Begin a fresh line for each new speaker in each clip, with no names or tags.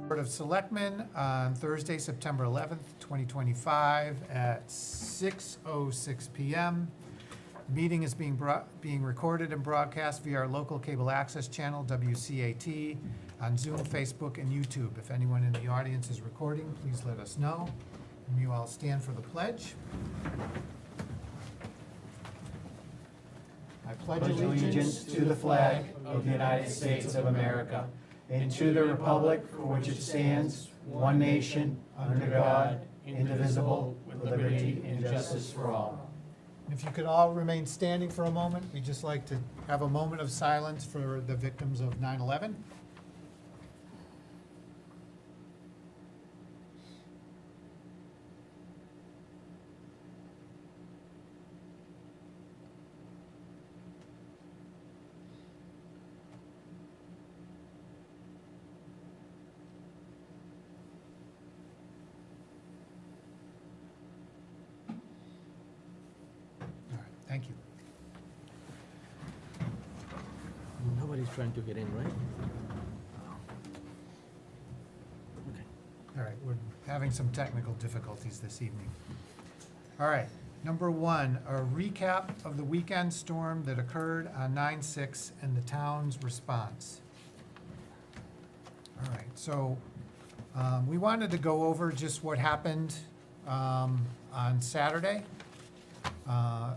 Board of Selectmen on Thursday, September 11th, 2025 at 6:06 PM. The meeting is being recorded and broadcast via our local cable access channel, WCAT, on Zoom, Facebook, and YouTube. If anyone in the audience is recording, please let us know. And you all stand for the pledge. I pledge
allegiance to the flag of the United States of America and to the republic for which it stands, one nation, under God, indivisible, with liberty and justice for all.
If you could all remain standing for a moment, we'd just like to have a moment of silence for the victims of 9/11. Thank you.
Nobody's trying to get in, right? Okay.
All right, we're having some technical difficulties this evening. All right, number one, a recap of the weekend storm that occurred on 9/6 and the town's response. All right, so we wanted to go over just what happened on Saturday,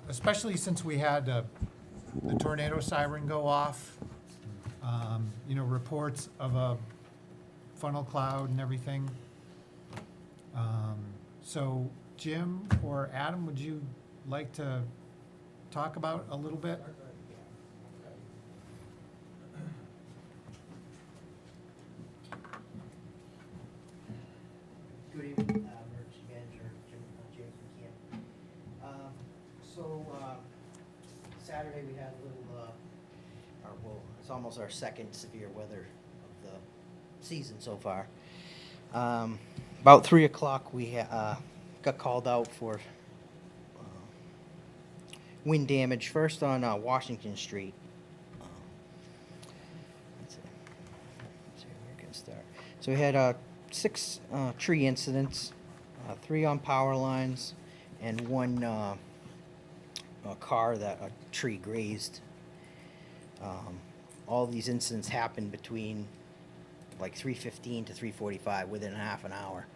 especially since we had the tornado siren go off. Reports of a funnel cloud and everything. So Jim or Adam, would you like to talk about a little bit?
Good evening, emergency manager Jason Camp. Saturday we had a little, it's almost our second severe weather of the season so far. About 3 o'clock we got called out for wind damage, first on Washington Street. Let's see where we can start. So we had 6 tree incidents, 3 on power lines, and 1 a car that a tree grazed. All these incidents happened between like 3:15 to 3:45, within a half an hour.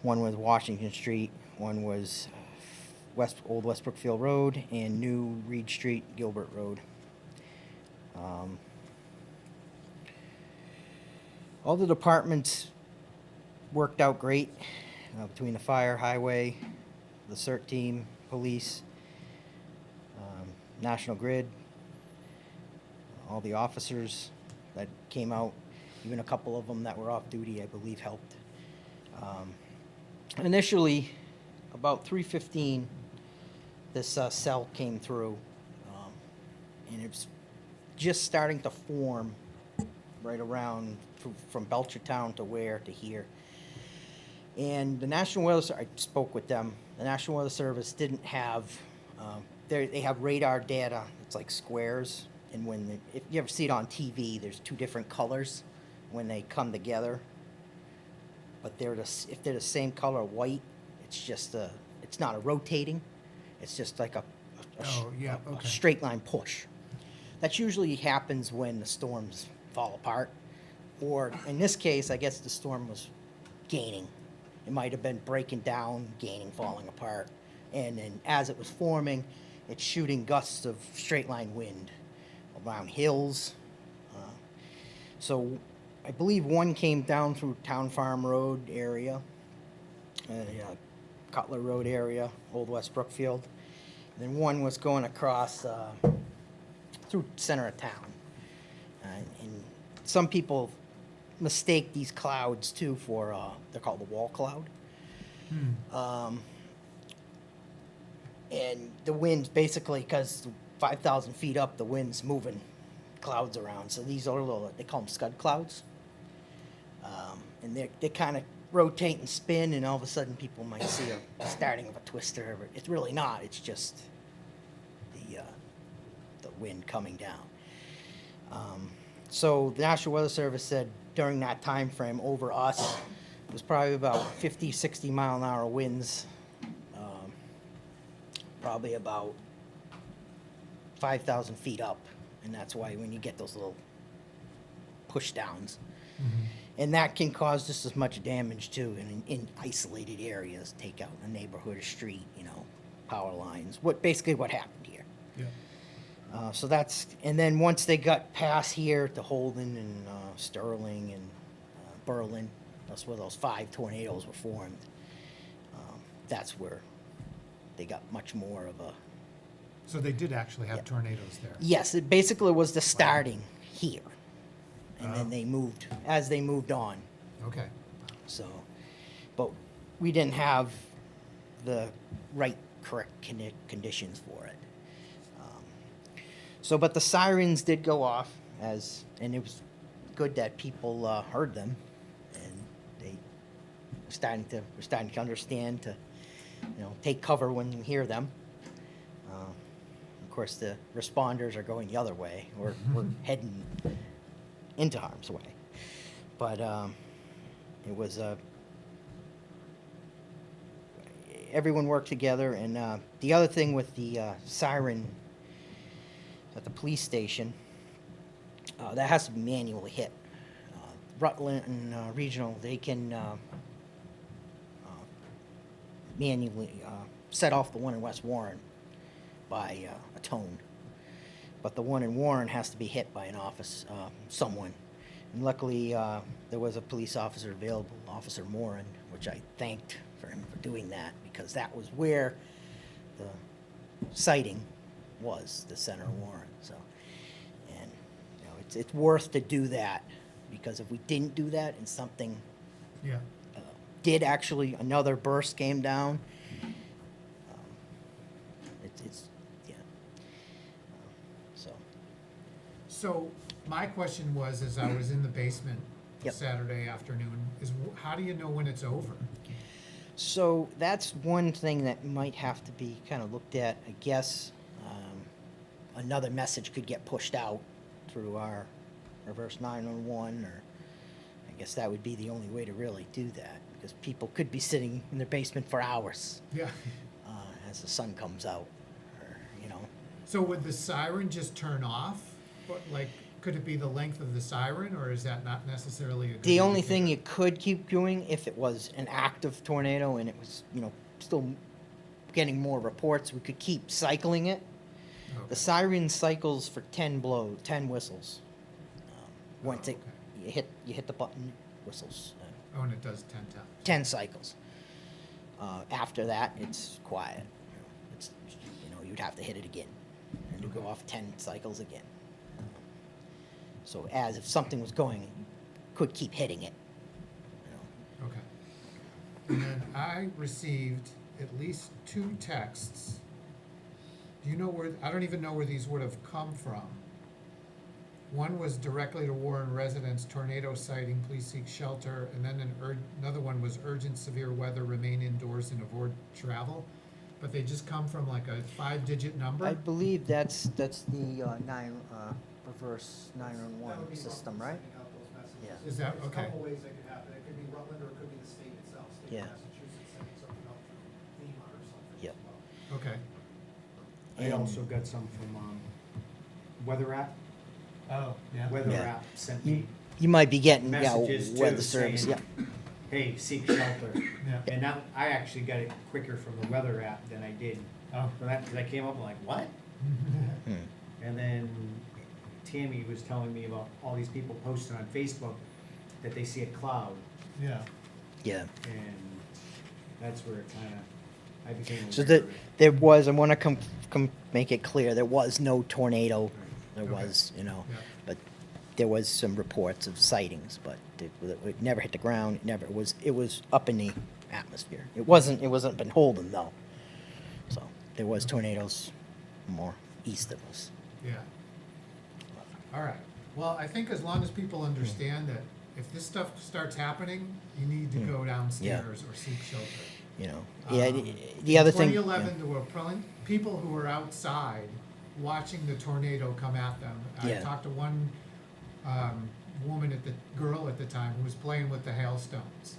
One was Washington Street, one was Old West Brookfield Road, and New Reed Street, Gilbert Road. All the departments worked out great between the fire, highway, the CERT team, police, National Grid, all the officers that came out, even a couple of them that were off duty, I believe, helped. Initially, about 3:15, this cell came through, and it was just starting to form right around from Belchertown to Ware to here. And the National Weather, I spoke with them. The National Weather Service didn't have, they have radar data. It's like squares, and if you ever see it on TV, there's 2 different colors when they come together. But if they're the same color, white, it's not a rotating. It's just like a straight line push. That usually happens when the storms fall apart, or in this case, I guess the storm was gaining. It might have been breaking down, gaining, falling apart, and then as it was forming, it's shooting gusts of straight line wind around hills. So I believe one came down through Town Farm Road area, Cutler Road area, Old West Brookfield. And then one was going across through center of town. And some people mistake these clouds too for, they're called the wall cloud. And the wind's basically, because 5,000 feet up, the wind's moving clouds around. So these are little, they call them scud clouds. And they're kind of rotate and spin, and all of a sudden people might see a starting of a twister, but it's really not. It's just the wind coming down. So the National Weather Service said during that time frame over us, it was probably about 50, 60 mile an hour winds, probably about 5,000 feet up, and that's why when you get those little push downs. And that can cause just as much damage too in isolated areas, take out a neighborhood or street, you know, power lines, basically what happened here.
Yeah.
So that's, and then once they got past here to Holden and Sterling and Berlin, that's where those 5 tornadoes were formed. That's where they got much more of a,
So they did actually have
Yeah.
tornadoes there?
yes, it basically was the starting here. And
Oh.
then they moved, as they moved on.
Okay.
So, but we didn't have the right, correct conditions for it. So, but the sirens did go off and it was good that people heard them, and they were starting to understand to, you know, take cover when you hear them. Of course, the responders are going the other way. We're heading into harm's way. But it was everyone worked together, and the other thing with the siren at the police station, that has to be manually hit. Rutland and Regional, they can manually set off the one in West Warren by a tone. But the one in Warren has to be hit by an someone. And luckily, there was a police officer available, Officer Moran, which I thanked for him for doing that, because that was where the sighting was, the center of Warren. So, and you know, it's worth to do that, because if we didn't do that and something
Yeah.
did actually, another burst came down, it's yeah. So.
So my question was, as I was in the basement
Yep.
Saturday afternoon, is how do you know when it's over?
So that's one thing that might have to be kind of looked at. I guess another message could get pushed out through our reverse 911, or I guess that would be the only way to really do that, because people could be sitting in their basement for hours
Yeah.
as the sun comes out, or, you know.
So would the siren just turn off? What, like, could it be the length of the siren, or is that not necessarily a good
The only
indicator?
thing you could keep doing if it was an active tornado and it was, you know, still getting more reports, we could keep cycling it.
Okay.
The siren cycles for 10 whistles. Once
Oh,
it,
okay.
you hit the button, whistles.
Oh, and it does 10 times.
10 cycles. After that, it's quiet. It's, you know, you'd have to hit it again, and you go
Okay.
off 10 cycles again. So as if something was going, you could keep hitting it. You know.
Okay. And then I received at least 2 texts. Do you know where, I don't even know where these would have come from. One was directly to Warren residents, tornado sighting, please seek shelter. And then another one was urgent severe weather, remain indoors and avoid travel. But they just come from like a 5-digit number?
I believe that's the reverse 911 system, right? Yeah.
Is that,
There's a
okay.
couple ways that could happen. It could be Rutland, or it could be the state itself, state
Yeah.
of Massachusetts sending something out through FEMA or something
Yep.
as well.
Okay.
I
And-
also got some from Weather App.
Oh, yeah.
Weather
Yeah.
App sent
You,
me
you might be getting,
messages too,
weather service,
saying,
yeah.
hey, seek shelter.
Yeah.
And now, I actually got it quicker from the Weather App than I did.
Oh.
Because I came up and like, what?
Hmm.
And then Tammy was telling me about all these people posting on Facebook that they see a cloud,
Yeah.
Yeah.
and that's where it kinda, I became
So
aware
that
of it.
there was, I want to make it clear, there was no tornado. There
Okay.
was, you know,
Yeah.
but there was some reports of sightings, but it never hit the ground. It was up in the atmosphere. It wasn't been Holden though. So there was tornadoes more east of us.
Yeah. All right. Well, I think as long as people understand that if this stuff starts happening, you need to go downstairs or seek shelter.
You know, yeah,
Um,
the other
in
thing.
2011, there were people who were outside watching the tornado come at them. I
Yeah.
talked to one woman girl at the time who was playing with the hailstones,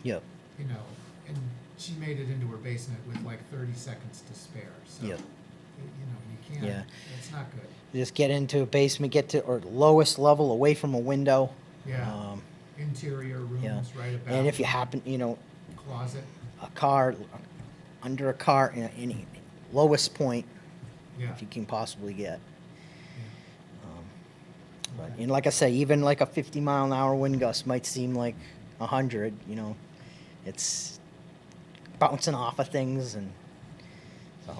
Yep,
you know, and she made it into her basement with like 30 seconds to spare. So,
yep.
you can't.
Yeah.
It's not good.
Just get into a basement, get to, or lowest level, away from a window.
Yeah.
Um,
Interior rooms,
yeah.
right about.
And if you happen,
Closet.
a car, under a car, any lowest point,
Yeah.
if you can possibly get.
Yeah.
But, and like I say, even like a 50-mile-an-hour wind gust might seem like 100, it's bouncing off of things, and so.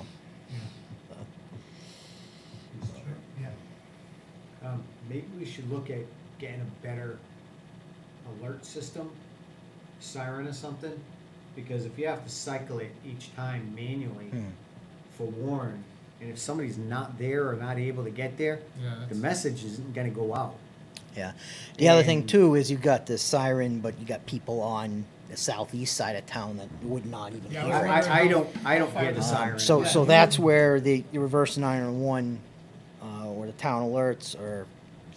Yeah. Yeah.
Maybe we should look at getting a better alert system, siren or something, because if you have to cycle it each time manually for Warren, and if somebody's not there or not able to get there,
Yeah,
the
that's-
message isn't gonna go out.
Yeah. The other thing
And-
too is you got the siren, but you got people on the southeast side of town that would not even
Yeah,
hear
I
it.
was wondering
I don't hear the siren.
So that's where the reverse 911, or the town alerts or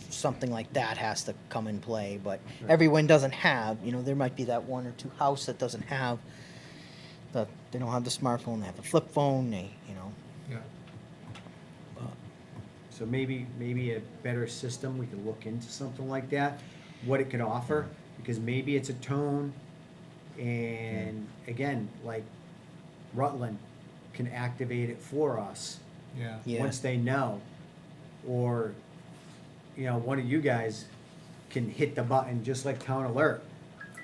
something like that has to come in play. But everyone doesn't have, there might be that one or two house that doesn't have they don't have the smartphone, they have the flip phone,
Yeah.
So maybe a better system, we could look into something like that, what it could offer, because maybe it's a tone, and again, like Rutland can activate it for us
Yeah.
Yeah.
once they know. Or, one of you guys can hit the button, just like Town Alert,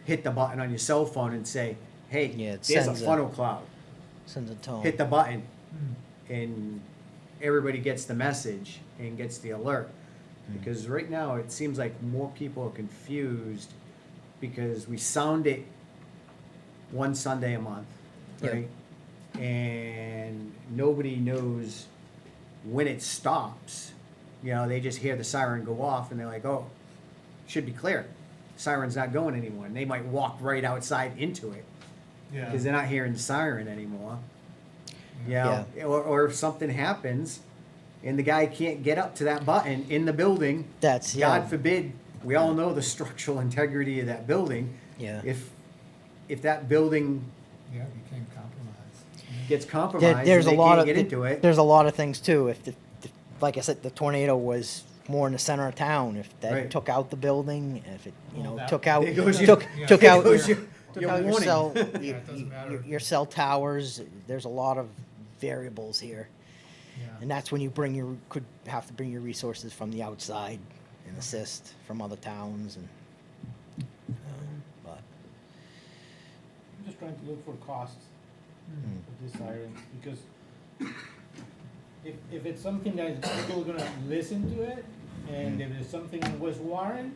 hit the button on your cell phone and say, hey,
Yeah, it
there's a
sends a-
funnel cloud.
Sends a tone.
Hit the button,
Hmm.
and everybody gets the message and gets the alert. Because right now, it seems like more people are confused because we sound it one Sunday a month,
Yeah.
right? And nobody knows when it stops. They just hear the siren go off and they're like, oh, should be clear. Siren's not going anymore. And they might walk right outside into it
Yeah.
because they're not hearing the siren anymore. Or if something happens and the guy can't get up to that button in the building,
That's,
God forbid, we all know the structural integrity of that building.
Yeah.
If that building
Yeah, became compromised.
gets compromised and
There's a
they
lot
can't
of
get into it,
there's a lot of things too. If like I said, the tornado was more in the center of town, if that
Right.
took out the building, if it
That-
took out
There goes your-
took
there
out
goes
your,
your-
took
your
out your
warning.
cell
Yeah, it doesn't matter.
your cell towers, there's a lot of variables here.
Yeah.
And that's when you could have to bring your resources from the outside and assist from other towns and but
I'm just trying to look for costs of these sirens, because if it's something that people are gonna listen to it, and if it's something in West Warren,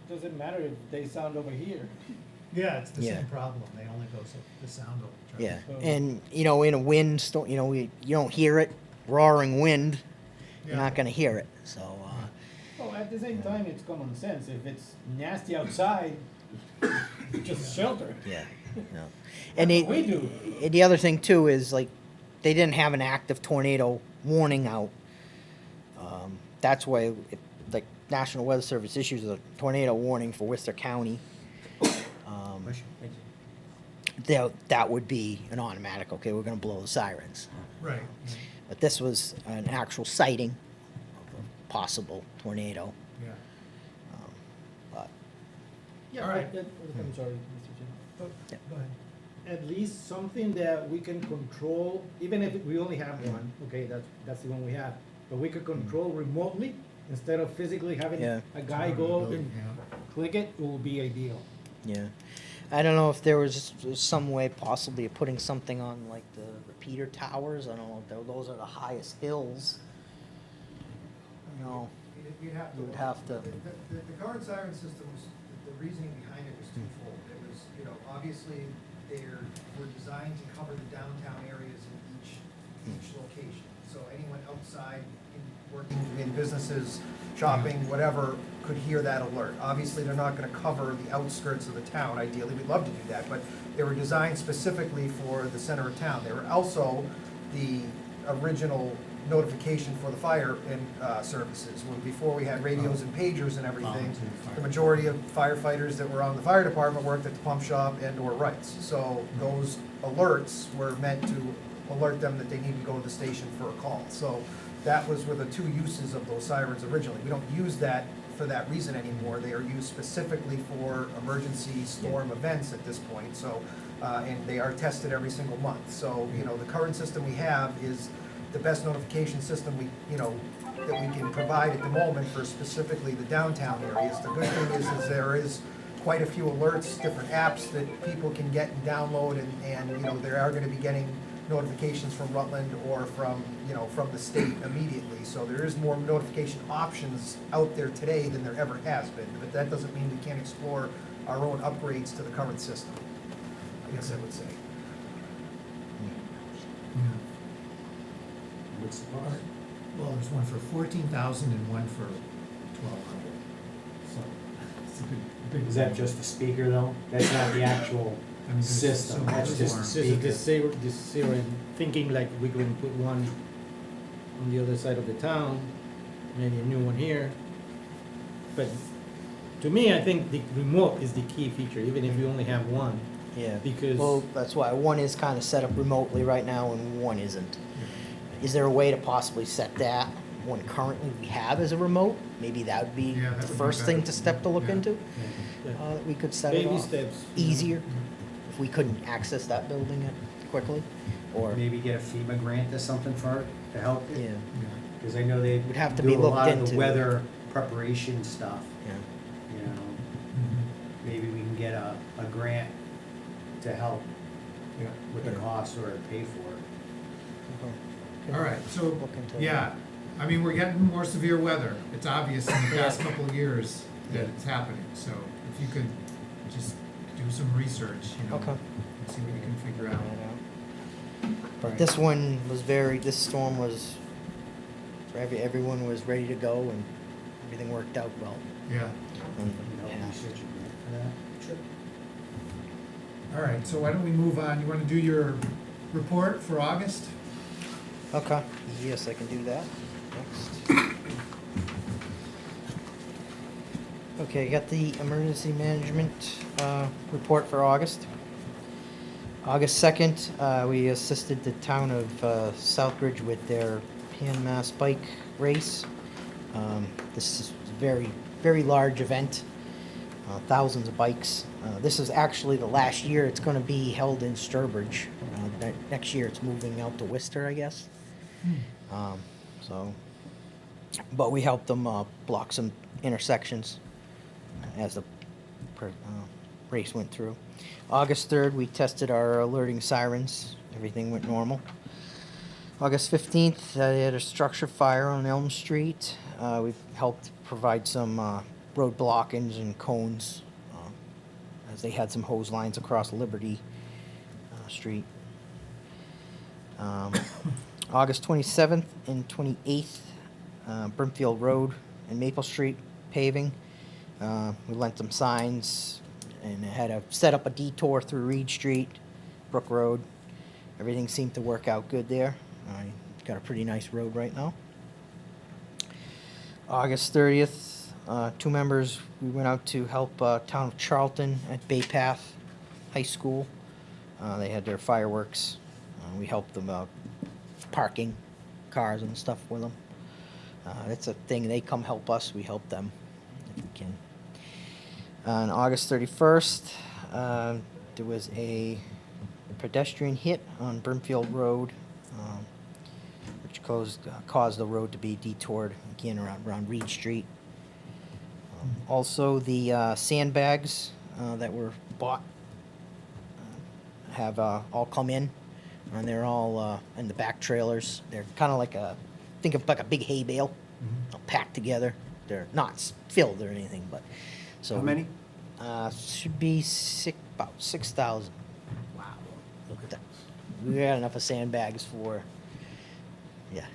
doesn't matter if they sound over here.
Yeah, it's the
Yeah.
same problem. They only go so, the sound will travel.
yeah.
So-
And in a wind storm, you don't hear it, roaring wind, you're
Yeah.
not gonna hear it. So
Well, at the same time, it's common sense. If it's nasty outside, just shelter.
yeah. No.
And
And
we do.
the other thing too is like they didn't have an active tornado warning out. That's why like National Weather Service issues a tornado warning for Worcester County. That would be an automatic. Okay, we're going to blow the sirens.
Right.
But this was an actual sighting of a possible tornado.
Yeah.
But
Yeah,
All right.
I'm sorry, Mr. Chairman.
Yeah.
Go ahead.
At least something that we can control, even if we only have one, okay, that's the one we have. But we could control remotely instead of physically having
Yeah.
a guy go up and
Yeah.
click it, it will be ideal.
yeah, I don't know if there was some way possibly of putting something on like the repeater towers. I don't know. Those are the highest hills.
You'd have to.
You would have to.
The current siren system was, the reasoning behind it was twofold. It was, obviously, were designed to cover the downtown areas in each location. So anyone outside, working in businesses, shopping, whatever, could hear that alert. Obviously, they're not gonna cover the outskirts of the town, ideally, we'd love to do that, but they were designed specifically for the center of town. They were also the original notification for the fire and, services. When, before we had radios and pagers and everything, the majority of firefighters that were on the fire department worked at the pump shop and or Wrights. So those alerts were meant to alert them that they need to go to the station for a call. So that was were the two uses of those sirens originally. We don't use that for that reason anymore. They are used specifically for emergency storm events at this point, so, and they are tested every single month. So, you know, the current system we have is the best notification system we, you know, that we can provide at the moment for specifically the downtown areas. The good thing is there is quite a few alerts, different apps that people can get and download, and, you know, they are gonna be getting notifications from Rutland or from, you know, from the state immediately. So there is more notification options out there today than there ever has been, but that doesn't mean we can't explore our own upgrades to the current system, I guess I would say.
Yeah.
What's the cost?
Well, there's one for 14,000 and one for 1,200. So it's a big.
Is that just the speaker though? That's not the actual
I mean, there's
system,
so
that's
much
just
more.
the
This is
speaker.
this zero, thinking like we can put one on the other side of the town, maybe a new one here. But to me, I think the remote is the key feature, even if you only have one,
Yeah.
because.
Well, that's why one is kind of set up remotely right now and one isn't. Is there a way to possibly set that one currently we have as a remote? Maybe that would be
Yeah, that
the
would be
first thing
better.
to step to look
Yeah.
into?
Yeah.
We could set it
Baby
off
steps. you know.
easier if we couldn't access that building quickly, or,
Maybe get a FEMA grant or something for it to help
yeah,
you,
Yeah.
because I know they
Would have to
do
be
a lot
looked
of the
into.
weather preparation stuff,
yeah.
you know.
Mhm.
Maybe we can get a grant to help
Yeah.
with the
Yeah.
cost or to pay for it.
All right, so,
Look into
yeah, I mean, we're getting more severe weather. It's obvious in the past
Yeah.
couple of years that it's happening. So if you could just do some research, you know,
Okay.
and see what you can figure out.
But
Right.
this one was this storm was, everyone was ready to go and everything worked out well.
Yeah.
And,
You know,
yeah.
research a grant for that.
All right, so why don't we move on? You want to do your report for August?
Okay, yes, I can do that. Next. Okay, got the emergency management report for August. August 2nd, we assisted the town of Southbridge with their Pan Mass bike race. This is a very, very large event, thousands of bikes. This is actually the last year it's going to be held in Sturbridge. Next year it's moving out to Worcester, I guess. So, but we helped them block some intersections as the race went through. August 3rd, we tested our alerting sirens. Everything went normal. August 15th, they had a structure fire on Elm Street. We helped provide some road blockage and cones as they had some hose lines across Liberty Street. August 27th and 28th, Brimfield Road and Maple Street paving. We lent them signs and had to set up a detour through Reed Street, Brook Road. Everything seemed to work out good there. Got a pretty nice road right now. August 30th, two members, we went out to help town of Charlton at Bay Path High School. They had their fireworks. We helped them parking cars and stuff with them. That's a thing. They come help us. We help them if we can. On August 31st, there was a pedestrian hit on Brimfield Road, which caused the road to be detoured again around Reed Street. Also, the sandbags that were bought have all come in, and they're all in the back trailers. They're kind of like think of like a big hay bale, packed together. They're not filled or anything, but so
How many?
Should be about 6,000.
Wow.
Look at that. We got enough of sandbags for, yeah.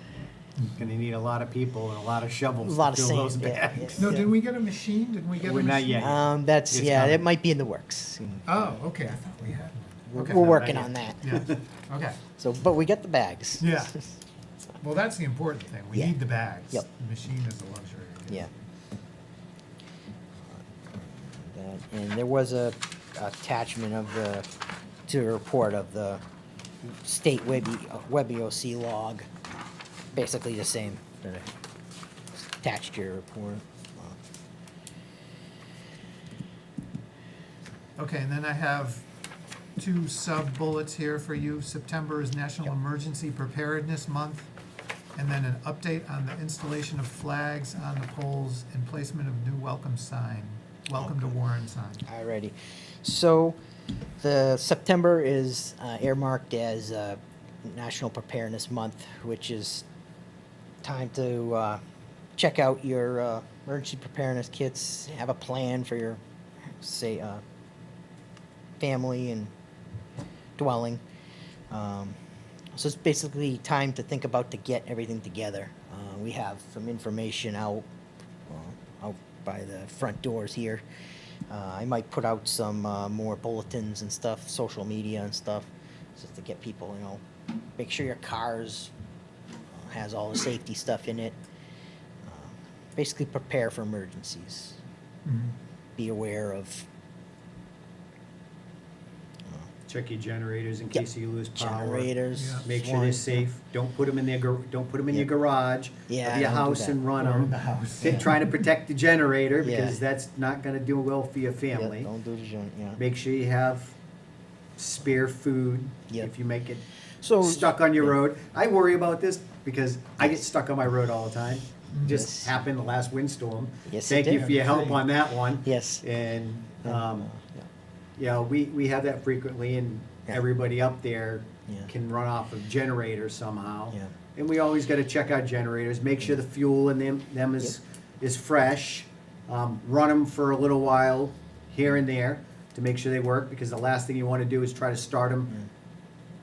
Gonna need a lot of people and a lot of
A
shovels
lot
to
of
fill those
sand, yeah,
bags.
No,
yeah.
did we get a machine? Didn't we get a
We're
machine?
not yet.
That's,
It's
yeah,
coming.
it might be in the works.
Oh, okay, I thought we had one. Okay.
We're working
not
on
yet.
that.
Yeah, okay,
So, but we got the bags.
yeah. Well, that's the important thing. We
Yeah.
need the bags.
Yep.
The machine is a luxury.
Yeah. And there was a attachment of the, to the report of the state WebEOC log, basically the same that I attached to your report.
Okay, and then I have two sub-bullets here for you. September is National Emergency Preparedness Month, and then an update on the installation of flags on the poles and placement of new welcome sign, welcome to Warren sign.
Alrighty. So, the September is earmarked as National Preparedness Month, which is time to check out your emergency preparedness kits, have a plan for your, say, family and dwelling. So it's basically time to think about to get everything together. We have some information out by the front doors here. I might put out some more bulletins and stuff, social media and stuff, just to get people, you know, make sure your cars has all the safety stuff in it. Basically prepare for emergencies. Be aware of
Check your generators in
Yep.
case you lose power.
generators.
Yeah.
Make sure they're
one.
safe. Don't put them in don't put them in your
Yep.
garage
Yeah,
of your
don't do
house
that.
and run
Or in
them.
the house.
Trying to protect the generator
Yeah.
because that's not gonna do well for your
Yeah,
family.
don't do the joint, yeah.
Make sure you have spare food
Yep.
if you make it
So
stuck on your
yeah.
road. I worry about this because I get stuck on my road all the time. Just
Yes.
happened the last windstorm.
Yes, it
Thank you
did.
for your help on that one.
Yes.
And,
Yeah.
you know, we have that frequently and
Yeah.
everybody up there
Yeah.
can run off of generators somehow.
Yeah.
And we always gotta check our generators, make sure the fuel in them is fresh. Run them for a little while here and there to make sure they work, because the last thing you wanna do is try to start them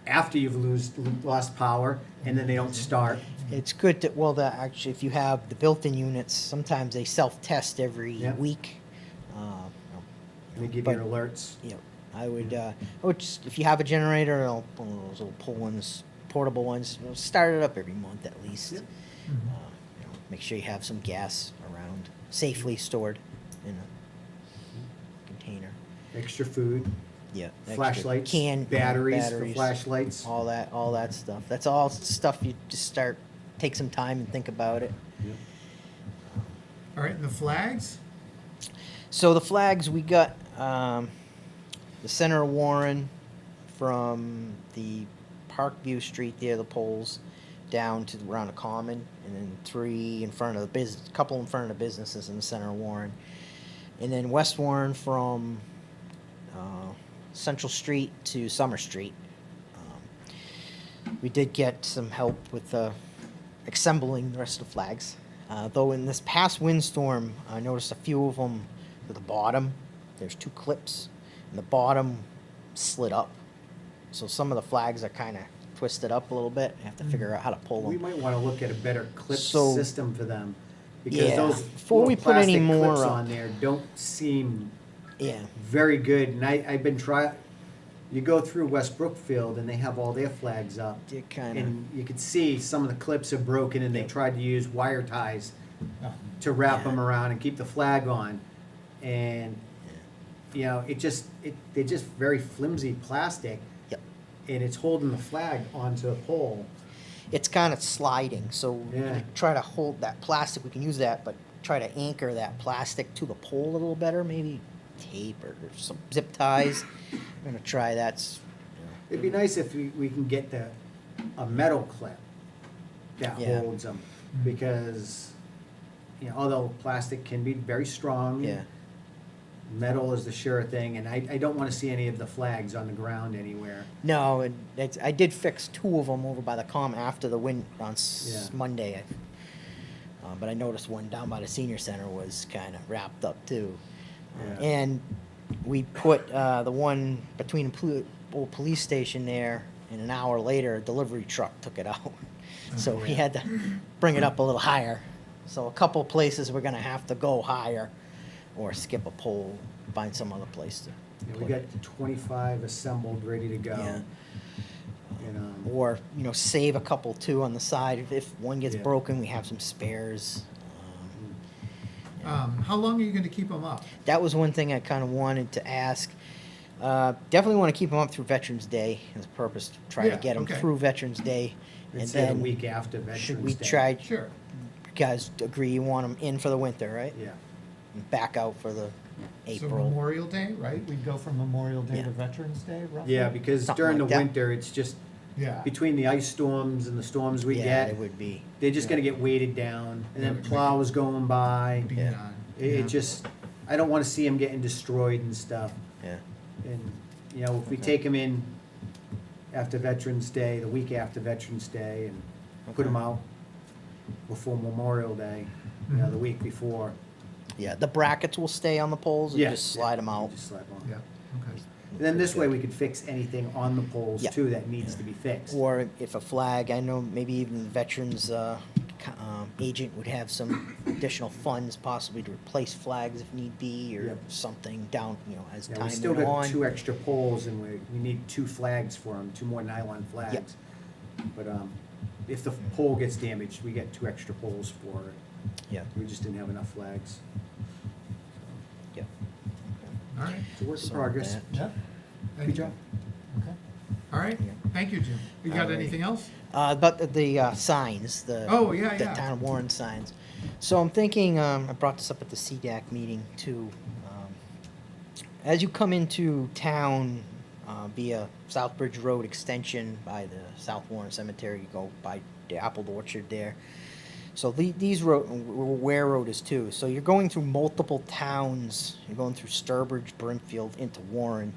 after you've lost power and then they don't start.
It's good to, well, actually, if you have the built-in units, sometimes they self-test every
Yeah.
week.
They give
But-
you alerts.
You know, I would just, if you have a generator, I'll pull those little pull ones, portable ones, you know, start it up every month at least.
Yep.
You know, make sure you have some gas around, safely stored in a container.
Extra food,
Yeah. extra
flashlights,
can
batteries for flashlights.
all that stuff. That's all stuff you just start, take some time and think about it.
All right, and the flags?
So the flags, we got the center of Warren from the Parkview Street there, the poles, down to around the common, and then three in front of the business, couple in front of the businesses in the center of Warren. And then West Warren from Central Street to Summer Street. We did get some help with assembling the rest of the flags. Though in this past windstorm, I noticed a few of them at the bottom. There's two clips, and the bottom slid up. So some of the flags are kind of twisted up a little bit. I have to figure out how to pull
We
them.
might wanna look at a better clip
So-
system for them. Because
Yeah,
those
before we
little
put any
plastic
more
clips
up.
on there don't seem
Yeah,
very good. And I've been you go through West Brookfield and they have all their flags up.
they kind of.
And you can see some of the clips are broken and they tried to use wire ties to wrap
Yeah.
them around and keep the flag on. And, you know, they're just very flimsy plastic.
Yep.
And it's holding the flag onto a pole.
It's kind of sliding, so
Yeah.
we try to hold that plastic. We can use that, but try to anchor that plastic to the pole a little better. Maybe tape or some zip ties. I'm gonna try that.
It'd be nice if we can get a metal clip that
Yeah.
holds them, because, you know, although plastic can be very strong.
Yeah.
Metal is the sure thing, and I don't wanna see any of the flags on the ground anywhere.
No, and I did fix two of them over by the after the wind on
Yeah.
Monday. But I noticed one down by the senior center was kind of wrapped up too.
Yeah.
And we put the one between the old police station there, and an hour later, a delivery truck took it out. So we had to bring it up a little higher. So a couple places we're gonna have to go higher or skip a pole, find some other place to
Yeah, we
put
got
it.
25 assembled, ready to go.
Yeah.
And,
Or, save a couple too on the side. If one gets
Yeah.
broken, we have some spares.
How long are you gonna keep them up?
That was one thing I kind of wanted to ask. Definitely want to keep them up through Veterans Day as a purpose, to try
Yeah,
to get them
okay.
through Veterans Day.
I'd
And
say the
then,
week after Veterans Day.
should we try,
Sure.
you guys agree you want them in for the winter, right?
Yeah.
And back out for the
So
April.
Memorial Day, right? We'd go from Memorial Day
Yeah.
to Veterans Day, roughly?
Yeah, because
Something
during the
like that.
winter, it's just,
Yeah.
between the ice storms and the storms we
Yeah,
get,
it would be.
they're just gonna get weighted down, and
Yeah,
then
it would
plows going by.
Be
Yeah.
done.
It
Yeah.
just, I don't wanna see them getting destroyed and stuff.
Yeah.
And, if we
Okay.
take them in after Veterans Day, the week after Veterans Day, and put them
Okay.
out before Memorial Day,
Mhm.
the week before.
Yeah, the brackets will stay on the poles and
Yeah,
just slide them out.
Just slide 'em out.
Yeah, okay.
And then this way, we could fix anything on the poles
Yeah.
too that needs to be fixed.
Or if a flag, I know maybe even the veterans agent would have some additional funds possibly to replace flags if need be, or
Yep.
something down, as
Yeah, we
time
still
went
got
on.
2 extra poles, and we need 2 flags for them, 2 more nylon flags. But, if the pole gets damaged, we get 2 extra poles for it.
Yeah,
We just didn't have enough flags.
yeah.
All right.
It's a work in
So
progress.
that-
Yeah. Thank
Good
you.
job.
Okay. All right.
Yeah.
Thank you, Jim. You got
All right.
anything else?
About the signs, the.
Oh, yeah,
the
yeah.
town of Warren signs. So I'm thinking, I brought this up at the CDAC meeting too. As you come into town via Southbridge Road extension by the South Warren Cemetery, you go by the apple orchard there. So these road, Ware Road is too. So you're going through multiple towns. You're going through Sturbridge, Brimfield, into Warren,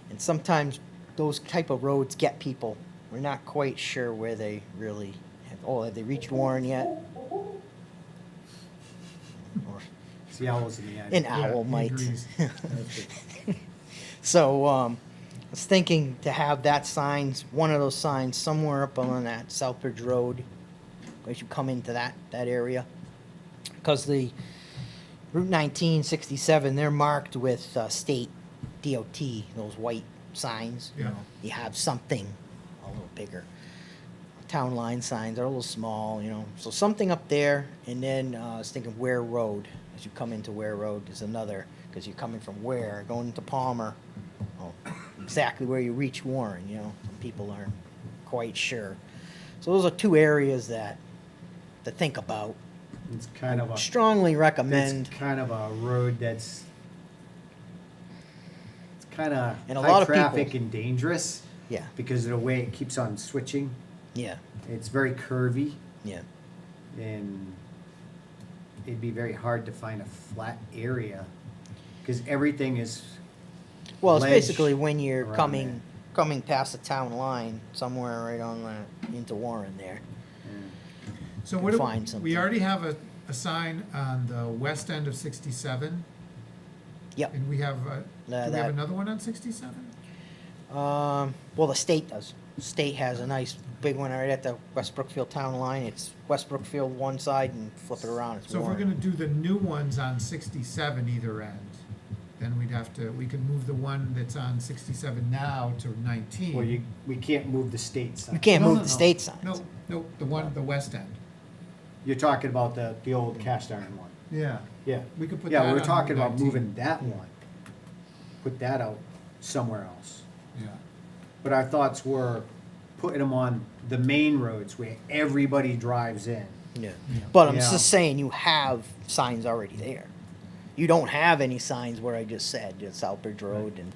and sometimes those type of roads get people. We're not quite sure where they really have. Oh, have they reached Warren yet? Or
It's the owls in the attic.
an
Yeah,
owl
he
might.
agrees.
So I was thinking to have that signs, one of those signs somewhere up on that Southbridge Road, as you come into that area, because the Route 1967, they're marked with state DOT, those white signs.
Yeah.
You have something a little bigger. Town line signs are a little small, so something up there. And then I was thinking Ware Road, as you come into Ware Road is another, because you're coming from Ware, going into Palmer, exactly where you reach Warren, some people aren't quite sure. So those are 2 areas that to think about.
It's kind of a,
Strongly recommend.
it's kind of a road that's, it's kind of
And a
high
lot of
traffic
people-
and dangerous
Yeah,
because of the way it keeps on switching.
yeah,
It's very curvy,
yeah,
and it'd be very hard to find a flat area because everything is,
well, it's
ledge
basically when you're
around
coming past the town line, somewhere right on into Warren there.
So what,
Find
we
something.
already have a sign on the west end of 67,
Yep.
and we have, do we
that-
have another one on 67?
Well, the state does. State has a nice big one right at the West Brookfield town line. It's West Brookfield one side and flip it around, it's
So if we're
Warren.
gonna do the new ones on 67 either end, then we could move the one that's on 67 now to 19.
well, we can't move the state sign.
You can't
No,
move
no,
the
no.
state signs.
No, the one, the west end.
You're talking about the old cast iron one.
Yeah.
Yeah.
We could put that
Yeah,
on
we're talking about
19.
moving that one. Put that out somewhere else.
Yeah.
But our thoughts were putting them on the main roads where everybody drives in.
Yeah.
Yeah.
But I'm
Yeah.
just saying, you have signs already there. You don't have any signs where I just said, Southbridge Road and,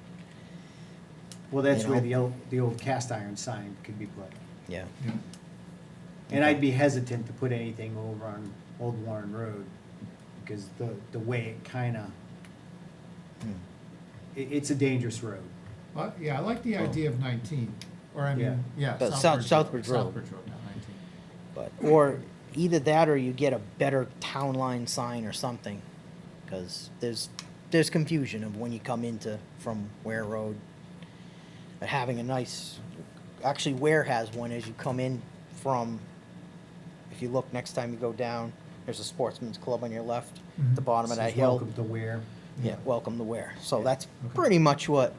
Well, that's
You
where
know?
the old cast iron sign could be put.
yeah.
Yeah.
And I'd be hesitant to put anything over on Old Warren Road, because the way it kinda,
Hmm.
it's a dangerous road.
Well, yeah, I like the idea of 19, or I
Yeah.
mean, yeah.
But Southbridge Road.
Southbridge Road, not 19.
But, or either that or you get a better town line sign or something. Because there's confusion of when you come from Ware Road. But having a nice, actually Ware has one as you come in from if you look next time you go down, there's a Sportsman's Club on your left,
Mhm.
at the bottom of that hill.
Welcome to Ware.
Yeah, welcome to Ware. So that's
Okay.
pretty much what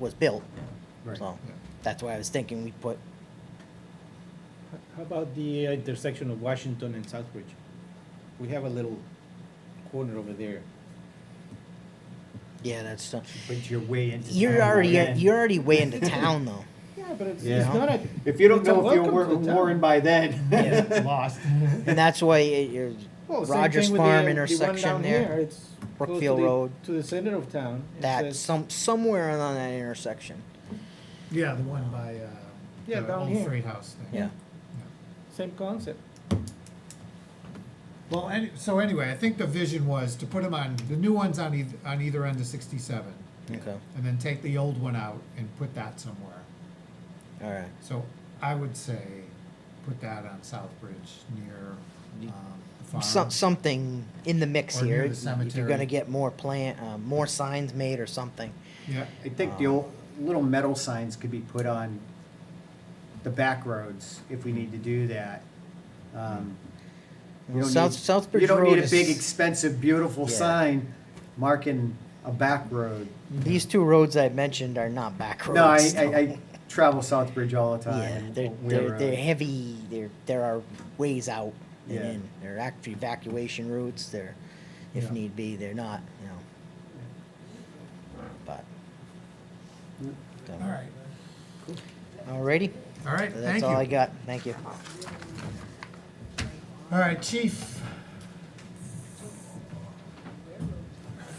was built.
Right.
So
Yeah.
that's why I was thinking we'd put,
How about the intersection of Washington and Southbridge? We have a little corner over there.
yeah, that's,
But you're way into.
you're
town
already,
again.
you're already way into town though.
Yeah, but it's
Yeah.
not a.
If you don't
it's a
know if you're
welcome to the town.
Warren by then.
It's lost.
And that's why you're,
Well, same
Rogers
thing with
Farm
the one
intersection
down
there,
here. It's close to
Brookfield
the-
Road.
To the center of town. It
that,
says-
somewhere on that intersection.
Yeah, the one by,
Yeah,
the
down
old
here.
freight house thing.
Yeah.
Same concept.
Well, so anyway, I think the vision was to put them on, the new ones on either end of 67,
Okay,
and then take the old one out and put that somewhere.
all right.
So I would say, put that on Southbridge near, the farm.
Something in the mix
Or near
here.
the
If you're
cemetery.
gonna get more signs made or something.
Yeah,
I think the old, little metal signs could be put on the back roads if we need to do that. You don't
Southbridge
You don't
Road
need a big,
is-
expensive, beautiful
Yeah.
sign marking a back road.
These two roads I mentioned are not back roads.
No, I travel Southbridge all the time.
Yeah,
and
they're heavy, there are ways out and
Yeah.
in. They're actually evacuation routes, they're, if
Yeah.
need be, they're not, you know. But. so-
all right,
Alrighty,
all right, thank
that's
you.
all I got, thank you.
All right, Chief.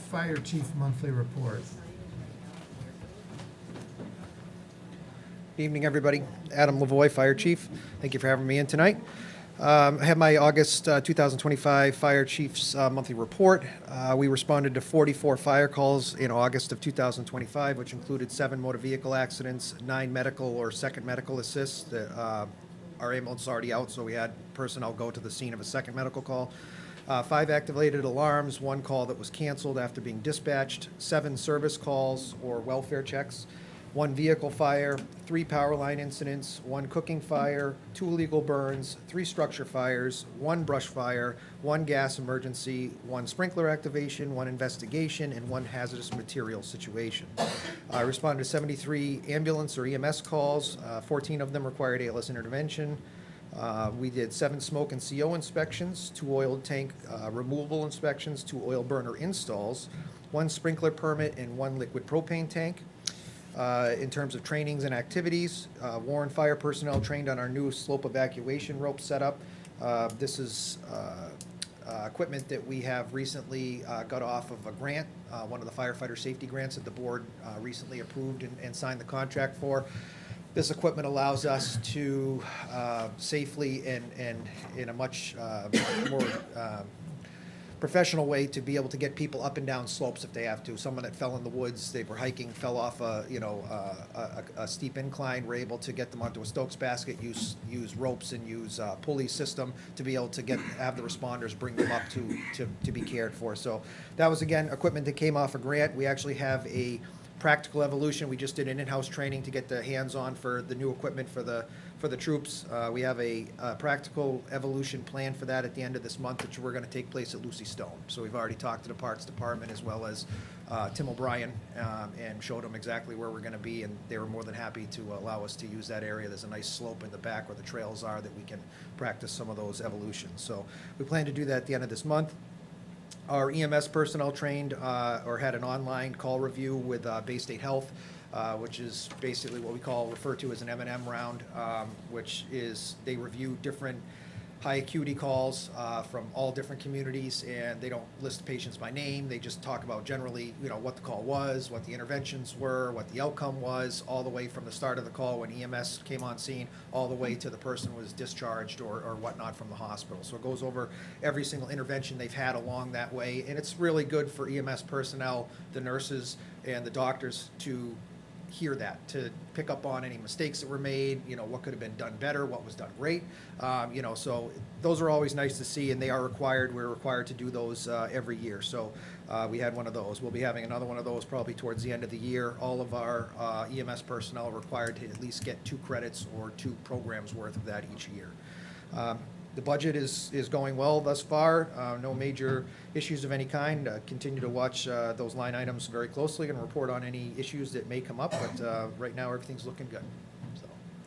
Fire Chief Monthly Report.
Evening, everybody. Adam Lavoy, Fire Chief. Thank you for having me in tonight. I have my August 2025 Fire Chief's monthly report. We responded to 44 fire calls in August of 2025, which included 7 motor vehicle accidents, 9 medical or second medical assists. Our ambulance is already out, so we had personnel go to the scene of a second medical call. 5 activated alarms, 1 call that was canceled after being dispatched, 7 service calls or welfare checks, 1 vehicle fire, 3 power line incidents, 1 cooking fire, 2 illegal burns, 3 structure fires, 1 brush fire, 1 gas emergency, 1 sprinkler activation, 1 investigation, and 1 hazardous material situation. I responded to 73 ambulance or EMS calls. 14 of them required ALS intervention. We did 7 smoke and CO inspections, 2 oil tank removal inspections, 2 oil burner installs, 1 sprinkler permit, and 1 liquid propane tank. In terms of trainings and activities, Warren Fire personnel trained on our new slope evacuation rope setup. This is equipment that we have recently got off of a grant, one of the firefighter safety grants that the board recently approved and signed the contract for. This equipment allows us to safely and in a much more professional way to be able to get people up and down slopes if they have to. Someone that fell in the woods, they were hiking, fell off a steep incline, we're able to get them onto a Stokes basket, use ropes and use pulley system to be able to have the responders bring them up to be cared for. So that was, again, equipment that came off a grant. We actually have a practical evolution. We just did an in-house training to get the hands-on for the new equipment for the troops. We have a practical evolution plan for that at the end of this month, which we're going to take place at Lucy Stone. So we've already talked to the Parks Department as well as Tim O'Brien and showed them exactly where we're going to be, and they were more than happy to allow us to use that area. There's a nice slope in the back where the trails are that we can practice some of those evolutions. So we plan to do that at the end of this month. Our EMS personnel trained or had an online call review with Bay State Health, which is basically what we refer to as an M&M round, which is they review different high acuity calls from all different communities, and they don't list patients by name. They just talk about generally, what the call was, what the interventions were, what the outcome was, all the way from the start of the call when EMS came on scene, all the way to the person was discharged or whatnot from the hospital. So it goes over every single intervention they've had along that way, and it's really good for EMS personnel, the nurses, and the doctors to hear that, to pick up on any mistakes that were made, what could have been done better, what was done great. So those are always nice to see, and they are required. We're required to do those every year. So we had one of those. We'll be having another one of those probably towards the end of the year. All of our EMS personnel are required to at least get 2 credits or 2 programs worth of that each year. The budget is going well thus far, no major issues of any kind. Continue to watch those line items very closely and report on any issues that may come up, but right now, everything's looking good. So,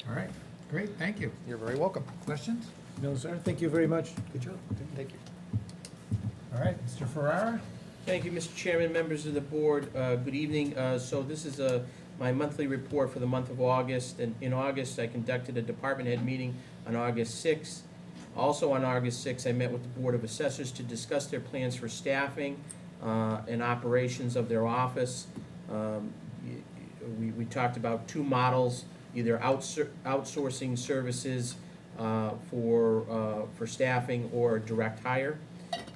All right, great, thank you.
you're very welcome.
Questions?
No, sir, thank you very much.
Good job.
Thank you.
All right, Mr. Ferrara?
Thank you, Mr. Chairman, members of the board. Good evening. So this is my monthly report for the month of August. And in August, I conducted a department head meeting on August 6th. Also on August 6th, I met with the Board of Assessors to discuss their plans for staffing and operations of their office. We talked about two models, either outsourcing services for staffing or direct hire.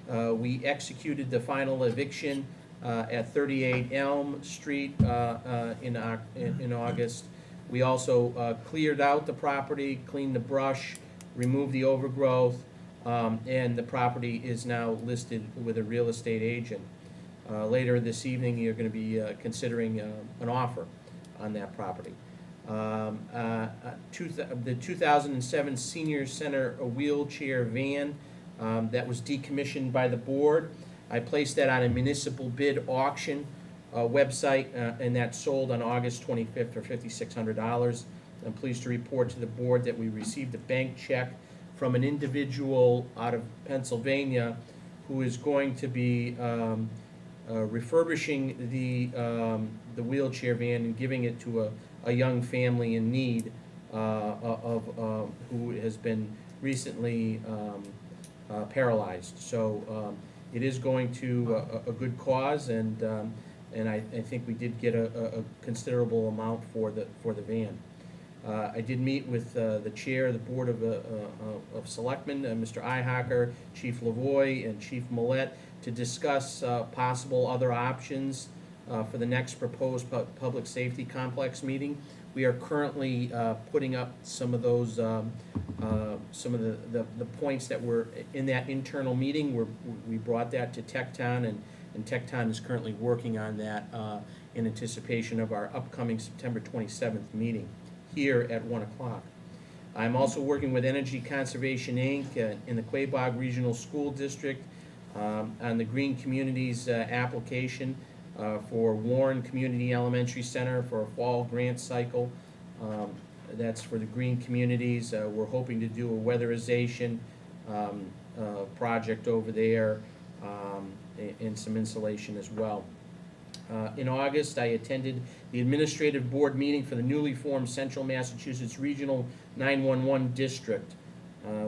We executed the final eviction at 38 Elm Street in August. We also cleared out the property, cleaned the brush, removed the overgrowth, and the property is now listed with a real estate agent. Later this evening, you're going to be considering an offer on that property. The 2007 Senior Center wheelchair van that was decommissioned by the board. I placed that on a municipal bid auction website, and that sold on August 25th for $5,600. I'm pleased to report to the board that we received a bank check from an individual out of Pennsylvania who is going to be refurbishing the wheelchair van and giving it to a young family in need who has been recently paralyzed. So it is going to a good cause, and I think we did get a considerable amount for the van. I did meet with the chair of the Board of Selectmen, Mr. Ihacker, Chief Lavoy, and Chief Millette to discuss possible other options for the next proposed public safety complex meeting. We are currently putting up some of those, some of the points that were in that internal meeting. We brought that to Tecton, and Tecton is currently working on that in anticipation of our upcoming September 27th meeting here at 1 o'clock. I'm also working with Energy Conservation, Inc. In the Quabog Regional School District on the Green Communities application for Warren Community Elementary Center for a fall grant cycle. That's for the green communities. We're hoping to do a weatherization project over there and some insulation as well. In August, I attended the administrative board meeting for the newly formed Central Massachusetts Regional 911 District.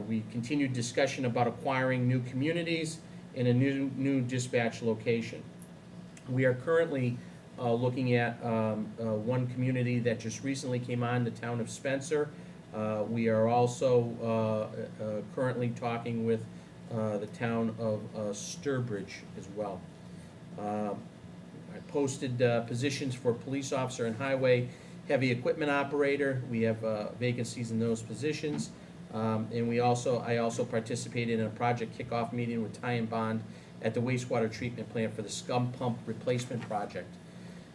We continued discussion about acquiring new communities in a new dispatch location. We are currently looking at one community that just recently came on, the town of Spencer. We are also currently talking with the town of Sturbridge as well. I posted positions for police officer and highway heavy equipment operator. We have vacancies in those positions. And I also participated in a project kickoff meeting with Ty and Bond at the wastewater treatment plant for the scum pump replacement project.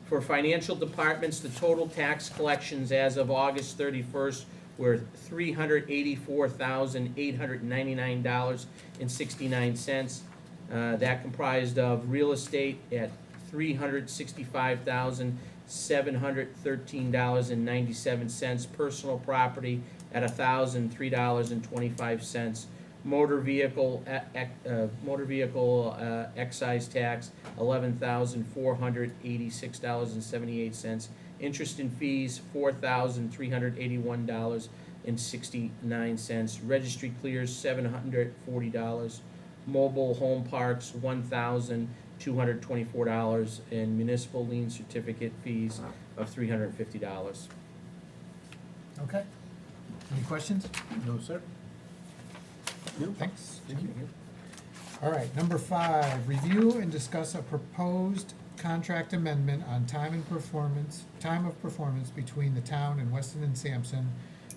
For financial departments, the total tax collections as of August 31st were $384,899.69. That comprised of real estate at $365,713.97, personal property at $1,003.25, motor vehicle excise tax $11,486.78, interest and fees $4,381.69, registry clears $740, mobile home parks $1,224, and municipal lien certificate fees of $350.
Okay. Any questions?
No, sir.
Thanks. All right, number 5, review and discuss a proposed contract amendment on time of performance between the town and Weston and Sampson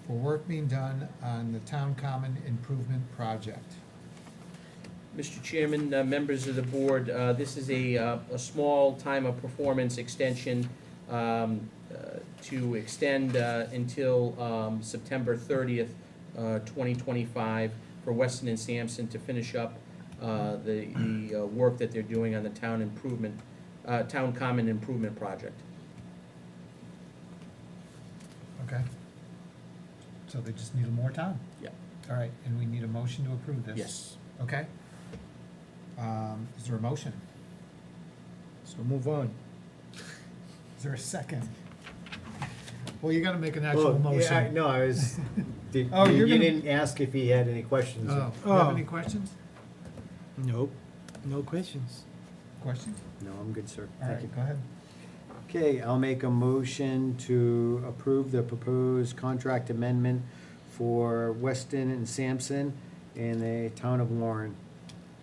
for work being done on the town common improvement project.
Mr. Chairman, members of the board, this is a small time of performance extension to extend until September 30th, 2025 for Weston and Sampson to finish up the work that they're doing on the town common improvement project.
Okay. So they just need more time?
Yeah.
All right, and we need a motion to approve this?
Yes.
Okay. Is there a motion?
So move on.
Is there a second? Well, you gotta make an actual motion.
No, I was,
Oh, you're
you
gonna-
didn't ask if he had any questions.
Oh, you have
Oh.
any questions?
Nope, no questions.
Questions?
No, I'm good, sir.
All
Thank you.
right, go ahead.
Okay, I'll make a motion to approve the proposed contract amendment for Weston and Sampson in the town of Warren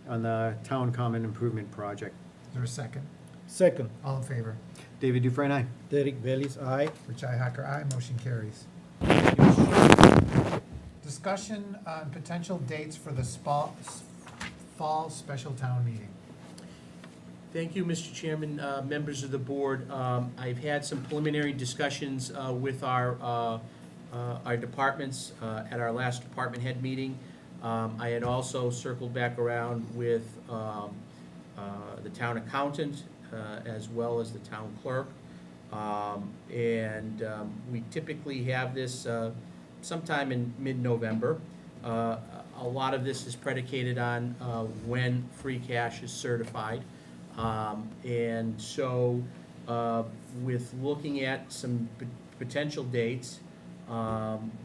on the Town Common Improvement Project.
Is there a second?
Second,
All in favor?
David Dufresne, aye.
Derek Bailey's aye.
Richi Hacker, aye. Motion carries. Discussion on potential dates for the fall special town meeting.
Thank you, Mr. Chairman, members of the board. I've had some preliminary discussions with our departments at our last department head meeting. I had also circled back around with the town accountant as well as the town clerk. And we typically have this sometime in mid-November. A lot of this is predicated on when free cash is certified. And so, with looking at some potential dates,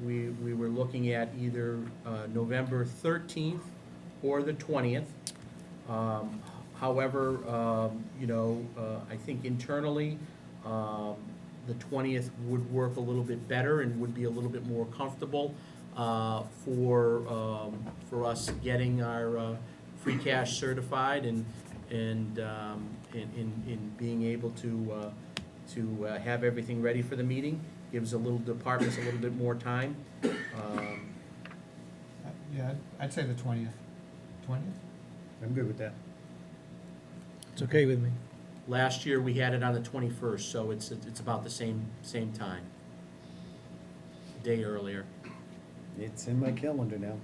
we were looking at either November 13th or the 20th. However, I think internally, the 20th would work a little bit better and would be a little bit more comfortable for us getting our free cash certified and in being able to have everything ready for the meeting. Gives departments a little bit more time.
Yeah, I'd say the 20th. 20th?
I'm good with that.
It's okay with me.
Last year, we had it on the 21st, so it's about the same time. Day earlier.
It's in my calendar now.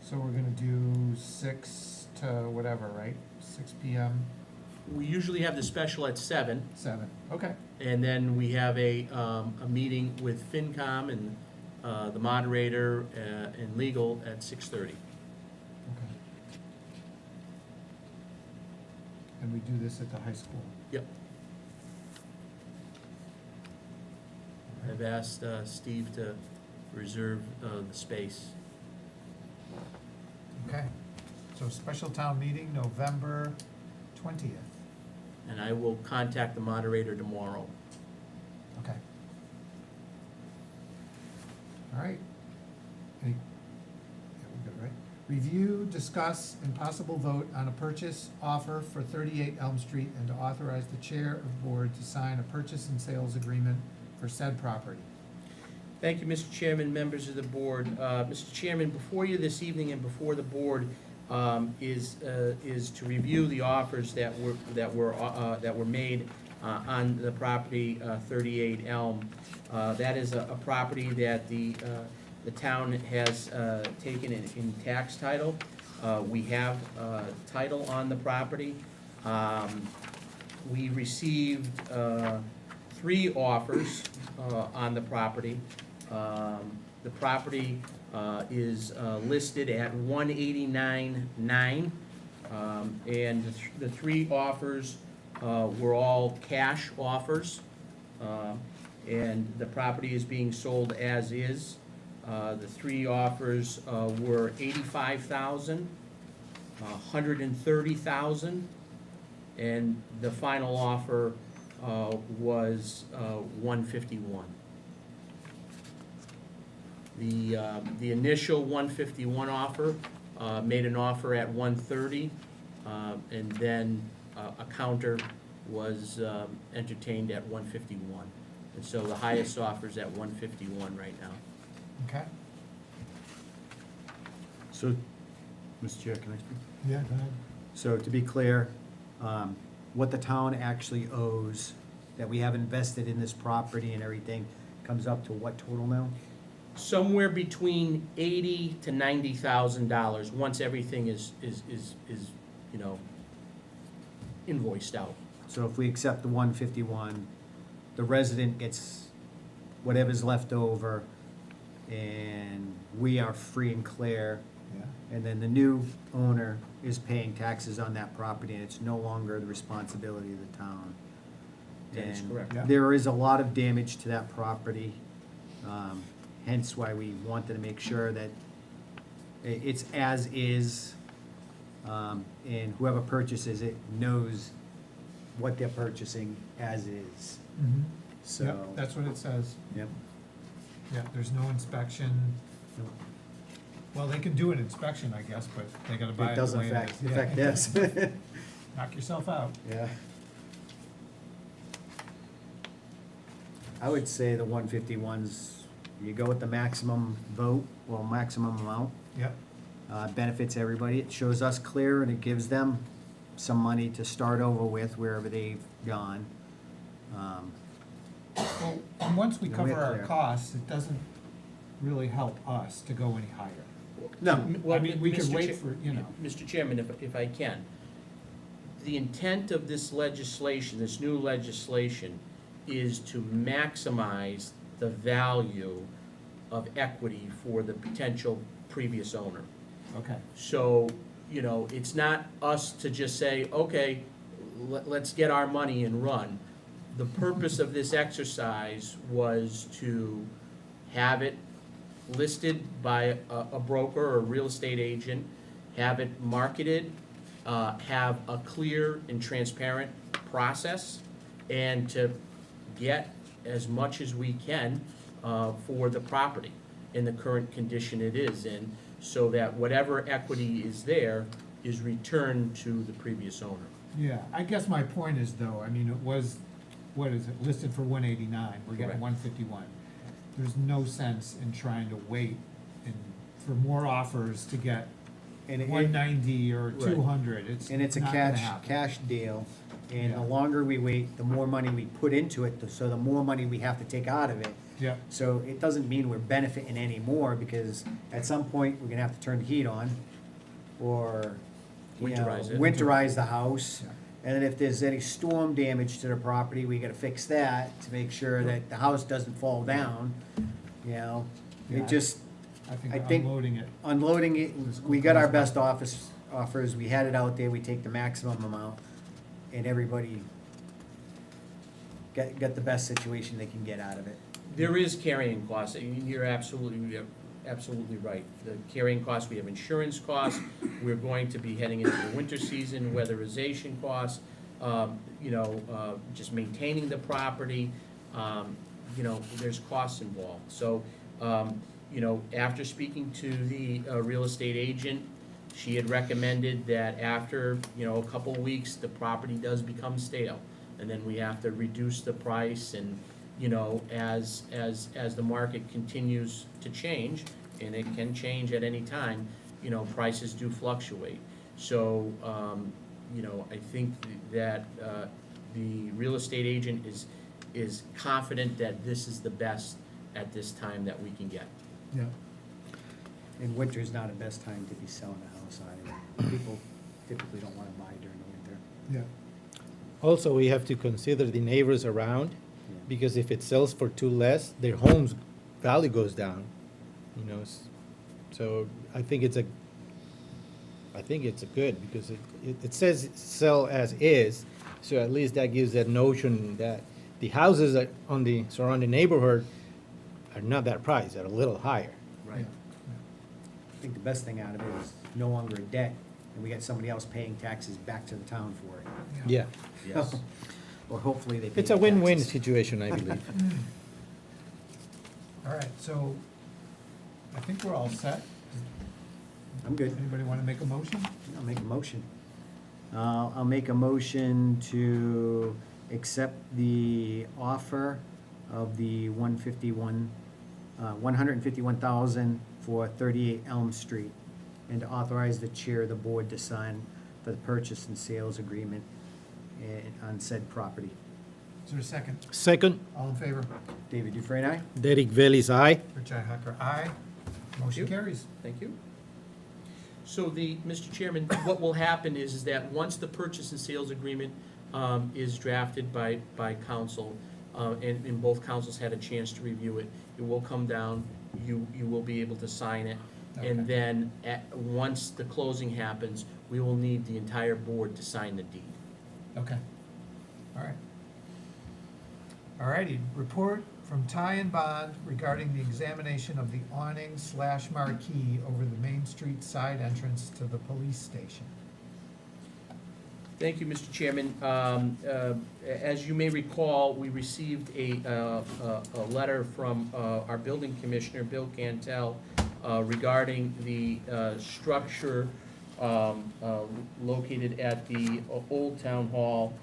So we're gonna do 6 to whatever, right? 6 PM,
We usually have the special at 7,
7. Okay.
and then we have a meeting with FinCom and the moderator and legal at 6:30.
Okay. And we do this at the high school.
Yep. I've asked Steve to reserve the space.
Okay. So special town meeting, November 20th.
And I will contact the moderator tomorrow.
Okay. All right. Any, yeah, we're good, right? Review, discuss, and possible vote on a purchase offer for 38 Elm Street and to authorize the chair of board to sign a purchase and sales agreement for said property.
Thank you, Mr. Chairman, members of the board. Mr. Chairman, before you this evening and before the board is to review the offers that were made on the property 38 Elm. That is a property that the town has taken in tax title. We have title on the property. We received 3 offers on the property. The property is listed at $189,900, and the 3 offers were all cash offers, and the property is being sold as is. The 3 offers were $85,000, $130,000, and the final offer was $151,000. The initial 151 offer made an offer at 130, and then a counter was entertained at 151. And so the highest offer is at 151 right now.
Okay?
So, Mr. Chair, can I speak?
Yeah, go ahead.
So to be clear, what the town actually owes that we have invested in this property and everything comes up to what total now?
Somewhere between $80,000 to $90,000, once everything is, you know, invoiced out.
So if we accept the 151, the resident gets whatever's left over, and we are free and clear.
Yeah.
And then the new owner is paying taxes on that property, and it's no longer the responsibility of the town.
That is
And
correct.
Yeah.
there is a lot of damage to that property, hence why we wanted to make sure that it's as is, and whoever purchases it knows what they're purchasing as is,
Mhm.
so.
Yep, that's what it says.
Yep.
Yeah, there's no inspection. Well, they can do an inspection, I guess, but they gotta buy
It
it
doesn't
the way it
affect,
is. Yeah.
affect this.
Knock yourself out.
Yeah. I would say the 151's, you go with the maximum vote, well, maximum amount,
Yep.
benefits everybody. It shows us clear, and it gives them some money to start over with wherever they've gone.
Well, and once we
Then we're
cover our
clear.
costs, it doesn't really help us to go any higher.
No,
I mean, we could
Mr.
wait
Chair-
for, you know.
Mr. Chairman, if I can, the intent of this legislation, this new legislation, is to maximize the value of equity for the potential previous owner.
Okay.
So, you know, it's not us to just say, okay, let's get our money and run. The purpose of this exercise was to have it listed by a broker or a real estate agent, have it marketed, have a clear and transparent process, and to get as much as we can for the property in the current condition it is in, so that whatever equity is there is returned to the previous owner.
Yeah, I guess my point is though, I mean, it was, what is it, listed for 189, we're getting
Correct.
151. There's no sense in trying to wait and for more offers to get
and it,
190 or
Right.
200, it's
and it's a
not gonna
cash,
happen.
cash deal, and the
Yeah.
longer we wait, the more money we put into it, so the more money we have to take out of it.
Yeah,
So it doesn't mean we're benefiting anymore, because at some point, we're gonna have to turn the heat on, or, you know,
Winterize it.
winterize the house.
Yeah.
And then if there's any storm damage to the property, we gotta fix that to make sure that the house doesn't fall down, you know?
Yeah.
It just,
I
I
think
think-
unloading it,
unloading it, we got our best offers, we had it out there, we take the maximum amount, and everybody got the best situation they can get out of it.
There is carrying costs, you're absolutely right. The carrying costs, we have insurance costs, we're going to be heading into the winter season, weatherization costs, just maintaining the property, there's costs involved. So, after speaking to the real estate agent, she had recommended that after, a couple weeks, the property does become stale. And then we have to reduce the price and, as the market continues to change, and it can change at any time, prices do fluctuate. So, I think that the real estate agent is confident that this is the best at this time that we can get.
yeah.
And winter's not the best time to be selling a house either. People typically don't wanna buy during the winter.
Yeah,
Also, we have to consider the neighbors around,
Yeah.
because if it sells for too less, their home's value goes down, So I think it's a good, because it says sell as is, so at least that gives that notion that the houses that on the surrounding neighborhood are not that price, they're a little higher.
yeah.
I think the best thing out of it is no longer a debt, and we got somebody else paying taxes back to the town for it.
Yeah,
Yes.
Or hopefully they pay
it's a
the
win-win
taxes.
situation, I believe.
All right, so I think we're all set.
I'm good.
Anybody want to make a motion?
I'll make a motion. I'll make a motion to accept the offer of the 151,000 for 38 Elm Street, and to authorize the chair of the board to sign for the purchase and sales agreement on said property.
Is there a second?
Second,
All in favor?
David Dufresne, aye?
Derek Bailey's aye.
Richi Hacker, aye. Motion
you.
carries.
Thank you. So Mr. Chairman, what will happen is that once the purchase and sales agreement is drafted by council, and both councils had a chance to review it, it will come down, you will be able to sign it.
Okay.
And then, once the closing happens, we will need the entire board to sign the deed.
Okay. All right. All righty, report from Ty and Bond regarding the examination of the awning/marquee over the Main Street side entrance to the police station.
Thank you, Mr. Chairman. As you may recall, we received a letter from our building commissioner, Bill Cantel, regarding the structure located at the Old Town Hall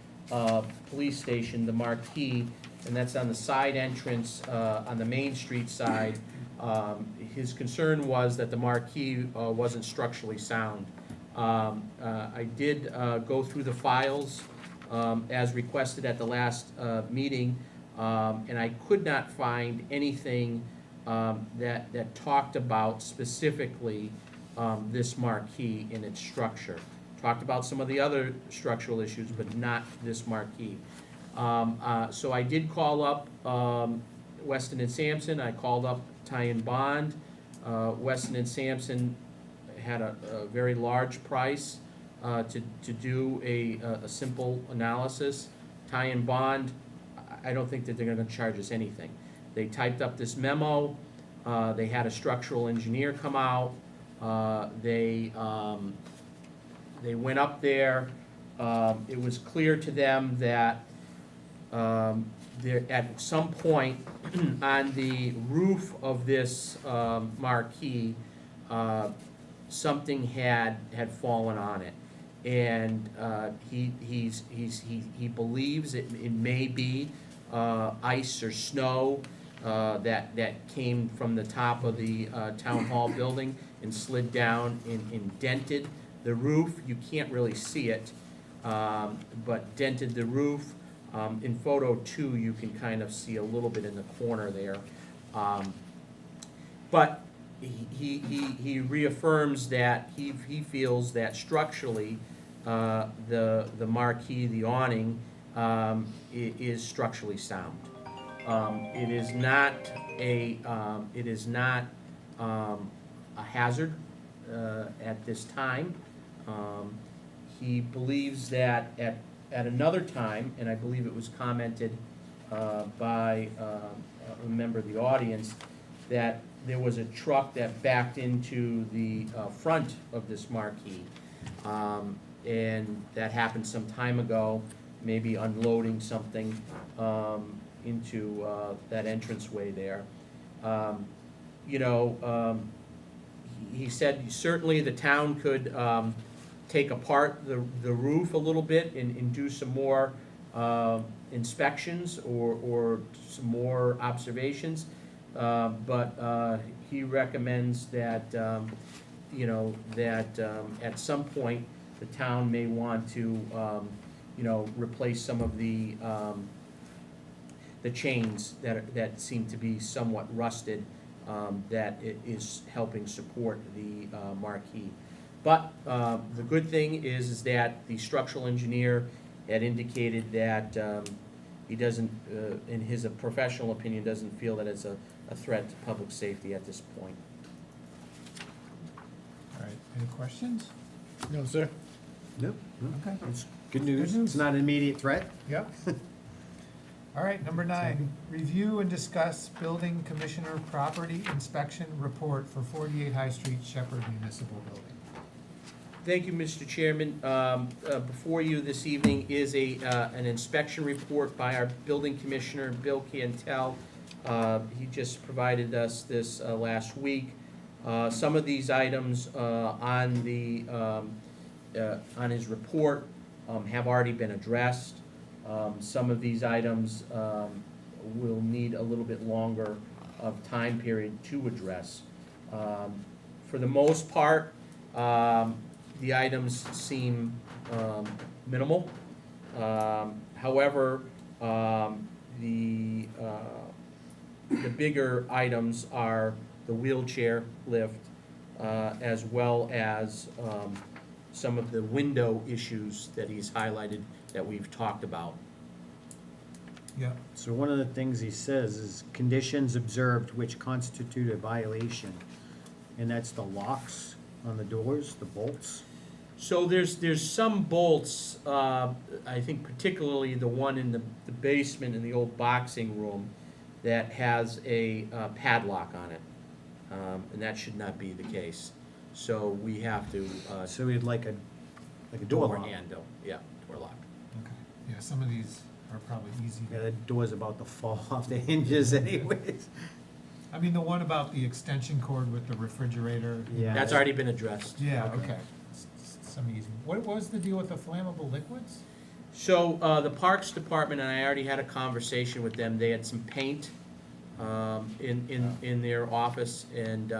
Police Station, the marquee, and that's on the side entrance on the Main Street side. His concern was that the marquee wasn't structurally sound. I did go through the files as requested at the last meeting, and I could not find anything that talked about specifically this marquee in its structure. Talked about some of the other structural issues, but not this marquee. So I did call up Weston and Sampson. I called up Ty and Bond. Weston and Sampson had a very large price to do a simple analysis. Ty and Bond, I don't think that they're gonna charge us anything. They typed up this memo, they had a structural engineer come out, they went up there. It was clear to them that there, at some point on the roof of this marquee, something had fallen on it, and he believes it may be ice or snow that came from the top of the town hall building and slid down and dented the roof. You can't really see it, but dented the roof. In photo 2, you can kind of see a little bit in the corner there, but he reaffirms that he feels that structurally the marquee, the awning, is structurally sound. It is not a hazard at this time. He believes that at another time, and I believe it was commented by a member of the audience, that there was a truck that backed into the front of this marquee. And that happened some time ago, maybe unloading something into that entranceway there. He said certainly the town could take apart the roof a little bit and do some more inspections or some more observations. But he recommends that, at some point, the town may want to, replace some of the chains that seem to be somewhat rusted, that it is helping support the marquee. But the good thing is that the structural engineer had indicated that he doesn't, in his professional opinion, doesn't feel that it's a threat to public safety at this point.
All right, any questions?
No, sir.
Nope.
Okay.
It's good news.
Good news.
It's not an immediate threat.
Yep. All right, number 9, review and discuss building commissioner property inspection report for 48 High Street, Shepherd Municipal Building.
Thank you, Mr. Chairman. Before you this evening is an inspection report by our building commissioner, Bill Cantel. He just provided us this last week. Some of these items on his report have already been addressed. Some of these items will need a little bit longer of time period to address. For the most part, the items seem minimal. However, the bigger items are the wheelchair lift, as well as some of the window issues that he's highlighted that we've talked about.
Yeah,
So one of the things he says is conditions observed which constitute a violation, and that's the locks on the doors, the bolts.
So there's some bolts, I think particularly the one in the basement in the old boxing room that has a padlock on it. And that should not be the case. So we have to,
So we'd like a door
door
lock.
handle, yeah, door lock.
okay. Yeah, some of these are probably easy.
Yeah, the door's about to fall off the hinges anyways.
I mean, the one about the extension cord with the refrigerator.
Yeah.
That's already been addressed.
Yeah,
Okay.
okay. Some easy. What was the deal with the flammable liquids?
So, the Parks Department, and I already had a conversation with them, they had some paint, in their office, and,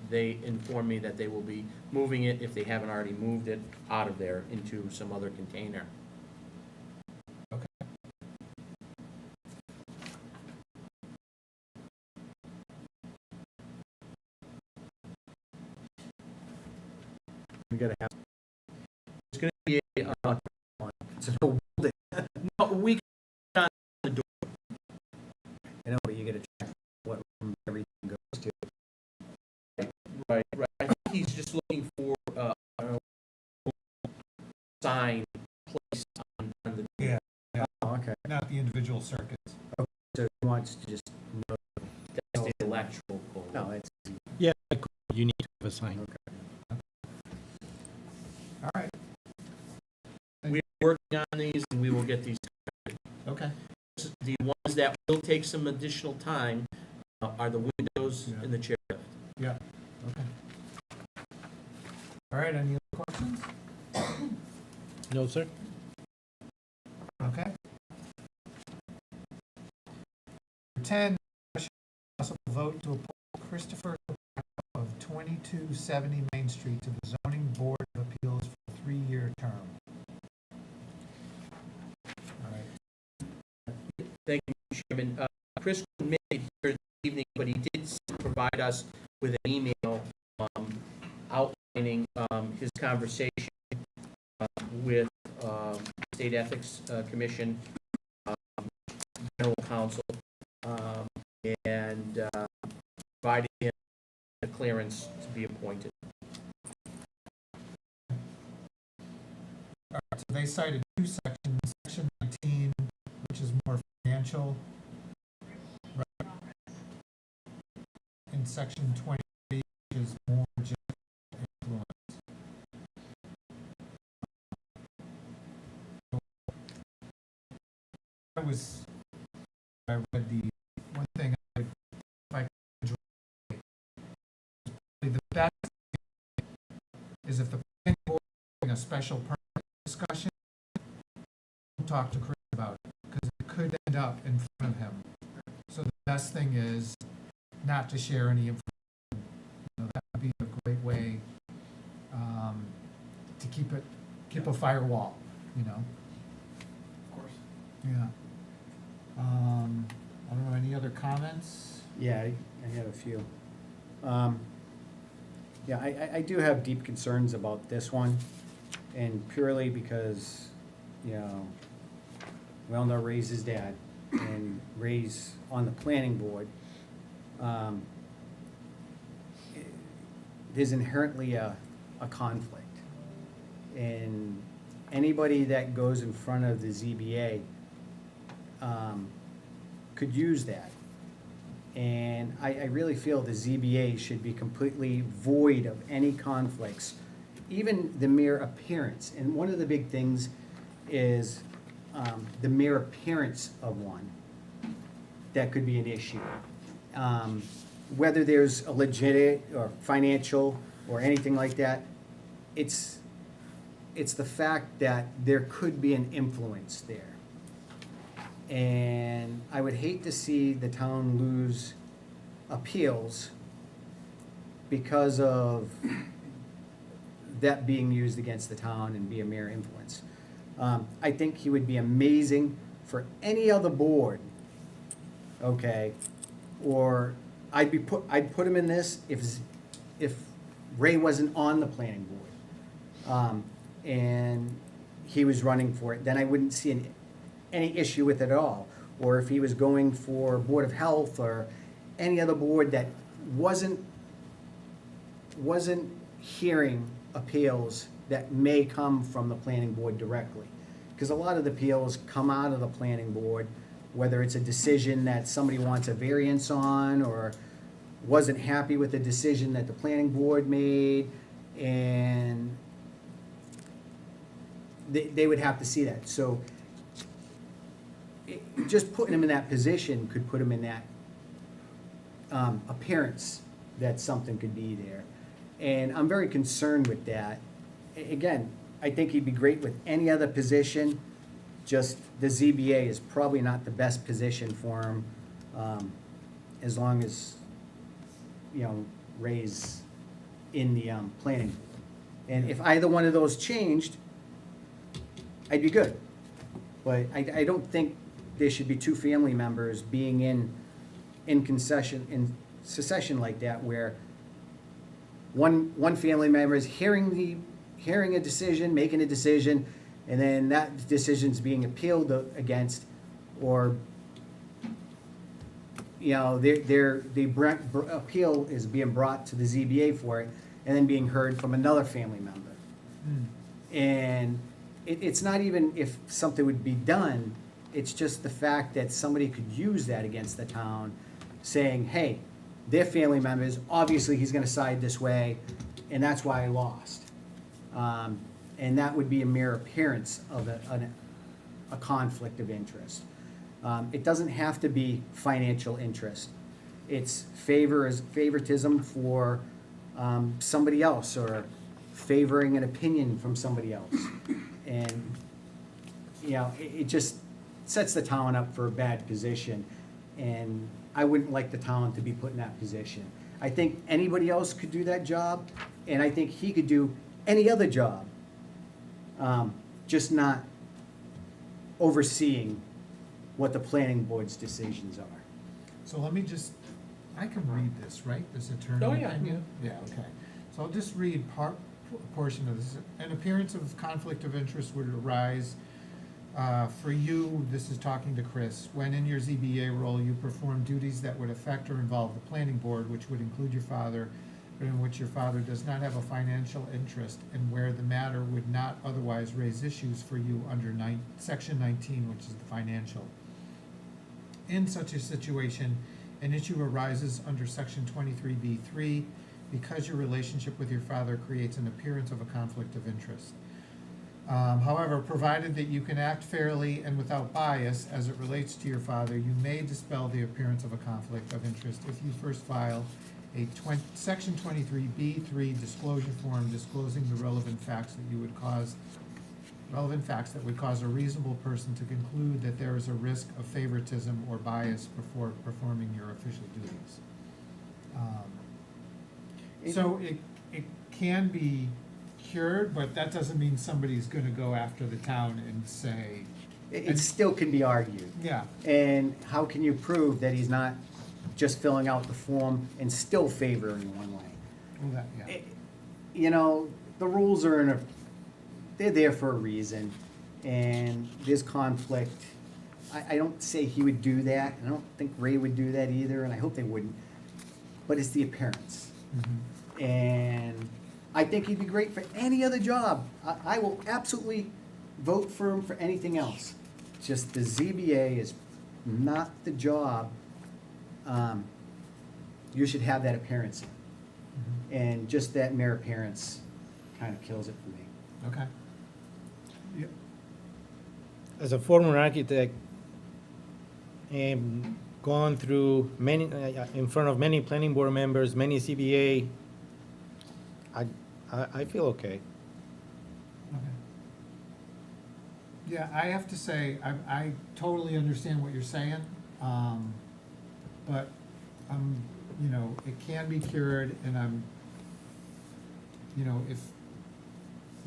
they informed me that they will be moving it, if they haven't already moved it, out of there into some other container.
We gotta have,
It's gonna be a,
it's an old building,
no, we can,
I know, but you gotta check what room everything goes to.
right, I think he's just looking for, a sign placed on the.
Yeah,
Oh, okay.
not the individual circuits.
So he wants to just,
That's the electrical pole.
no, it's,
Yeah, you need to have a sign.
okay.
All right,
We're working on these, and we will get these.
okay.
The ones that will take some additional time are the windows
Yeah.
and the chair.
Yeah, okay. All right, any other questions?
No, sir?
Okay. Number 10, possible vote to appoint Christopher of 2270 Main Street to the Zoning Board of Appeals for a 3-year term. All right,
Thank you, Chairman. Chris couldn't make it here this evening, but he did provide us with an email outlining his conversation with State Ethics Commission, General Counsel, and providing him the clearance to be appointed.
all right, so they cited 2 sections, section 19, which is more financial, right? And section 20, which is more just influence. I read the, one thing if I could draw, the best is if the planning board is having a special permit discussion, don't talk to Chris about it, because it could end up in front of him. So the best thing is not to share any information. You know, that would be a great way to keep a firewall, you know?
Of course.
Yeah. I don't know, any other comments?
Yeah, I have a few. Yeah, I do have deep concerns about this one, and purely because, you know, we all know Ray's his dad, and Ray's on the planning board. There's inherently a conflict. And anybody that goes in front of the ZBA could use that. And I really feel the ZBA should be completely void of any conflicts, even the mere appearance. And one of the big things is the mere appearance of one. That could be an issue. Whether there's a legitimate or financial or anything like that, it's the fact that there could be an influence there. And I would hate to see the town lose appeals because of that being used against the town and be a mere influence. I think he would be amazing for any other board, okay, or I'd put him in this if Ray wasn't on the planning board. And he was running for it, then I wouldn't see any issue with it at all. Or if he was going for Board of Health or any other board that wasn't hearing appeals that may come from the planning board directly. Because a lot of the appeals come out of the planning board, whether it's a decision that somebody wants a variance on, or wasn't happy with the decision that the planning board made, and they would have to see that. So just putting him in that position could put him in that appearance that something could be there. And I'm very concerned with that. Again, I think he'd be great with any other position, just the ZBA is probably not the best position for him, as long as, Ray's in the planning board. And if either one of those changed, I'd be good. But I don't think there should be two family members being in succession like that, where one family member is hearing a decision, making a decision, and then that decision's being appealed against, or, the appeal is being brought to the ZBA for it, and then being heard from another family member. And it's not even if something would be done, it's just the fact that somebody could use that against the town, saying, hey, they're family members, obviously he's gonna side this way, and that's why I lost. And that would be a mere appearance of a conflict of interest. It doesn't have to be financial interest. It's favoritism for somebody else, or favoring an opinion from somebody else. And, it just sets the town up for a bad position. And I wouldn't like the town to be put in that position. I think anybody else could do that job, and I think he could do any other job, just not overseeing what the planning board's decisions are.
So let me just, I can read this, right, this attorney?
Oh, yeah.
opinion? Yeah, okay. So I'll just read a portion of this. An appearance of conflict of interest would arise for you, this is talking to Chris, when in your ZBA role you perform duties that would affect or involve the planning board, which would include your father, but in which your father does not have a financial interest, and where the matter would not otherwise raise issues for you under section 19, which is the financial. In such a situation, an issue arises under section 23B3 because your relationship with your father creates an appearance of a conflict of interest. However, provided that you can act fairly and without bias as it relates to your father, you may dispel the appearance of a conflict of interest if you first file a section 23B3 disclosure form disclosing the relevant facts that would cause a reasonable person to conclude that there is a risk of favoritism or bias before performing your official duties. So it can be cured, but that doesn't mean somebody's gonna go after the town and say,
It still can be argued.
yeah,
And how can you prove that he's not just filling out the form and still favoring one way?
well, that, yeah.
The rules are they're there for a reason, and there's conflict. I don't say he would do that, and I don't think Ray would do that either, and I hope they wouldn't, but it's the appearance.
Mhm.
And I think he'd be great for any other job. I will absolutely vote for him for anything else. Just the ZBA is not the job you should have that appearance in.
Mhm.
And just that mere appearance kind of kills it for me.
Okay. Yeah,
As a former architect, and gone through many, in front of many planning board members, many CBA, I feel okay.
okay. Yeah, I have to say, I totally understand what you're saying, but, it can be cured, and if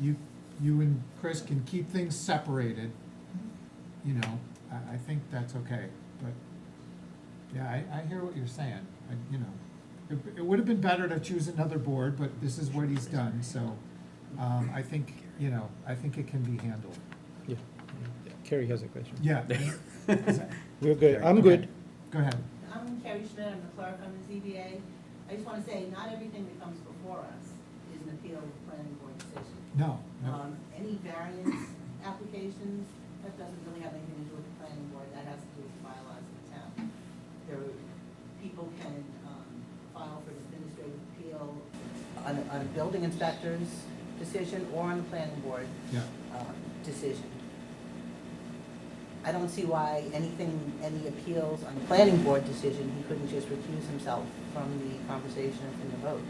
you and Chris can keep things separated, I think that's okay, but, Yeah, I hear what you're saying. You know, it would have been better to choose another board, but this is what he's done, so, I think, you know, I think it can be handled.
Yeah. Carrie has a question.
Yeah.
We're good. I'm
Okay.
good.
Go ahead.
I'm Carrie Schmidt, I'm the clerk on the ZBA. I just want to say, not everything that comes before us is an appeal of the planning board decision.
No, no.
Any variance applications, that doesn't really have anything to do with the planning board, that has to do with the bylaws of the town. People can file for an administrative appeal on a building inspector's decision or on the planning board
Yeah.
decision. I don't see why any appeals on the planning board decision, he couldn't just recuse himself from the conversation and from the vote.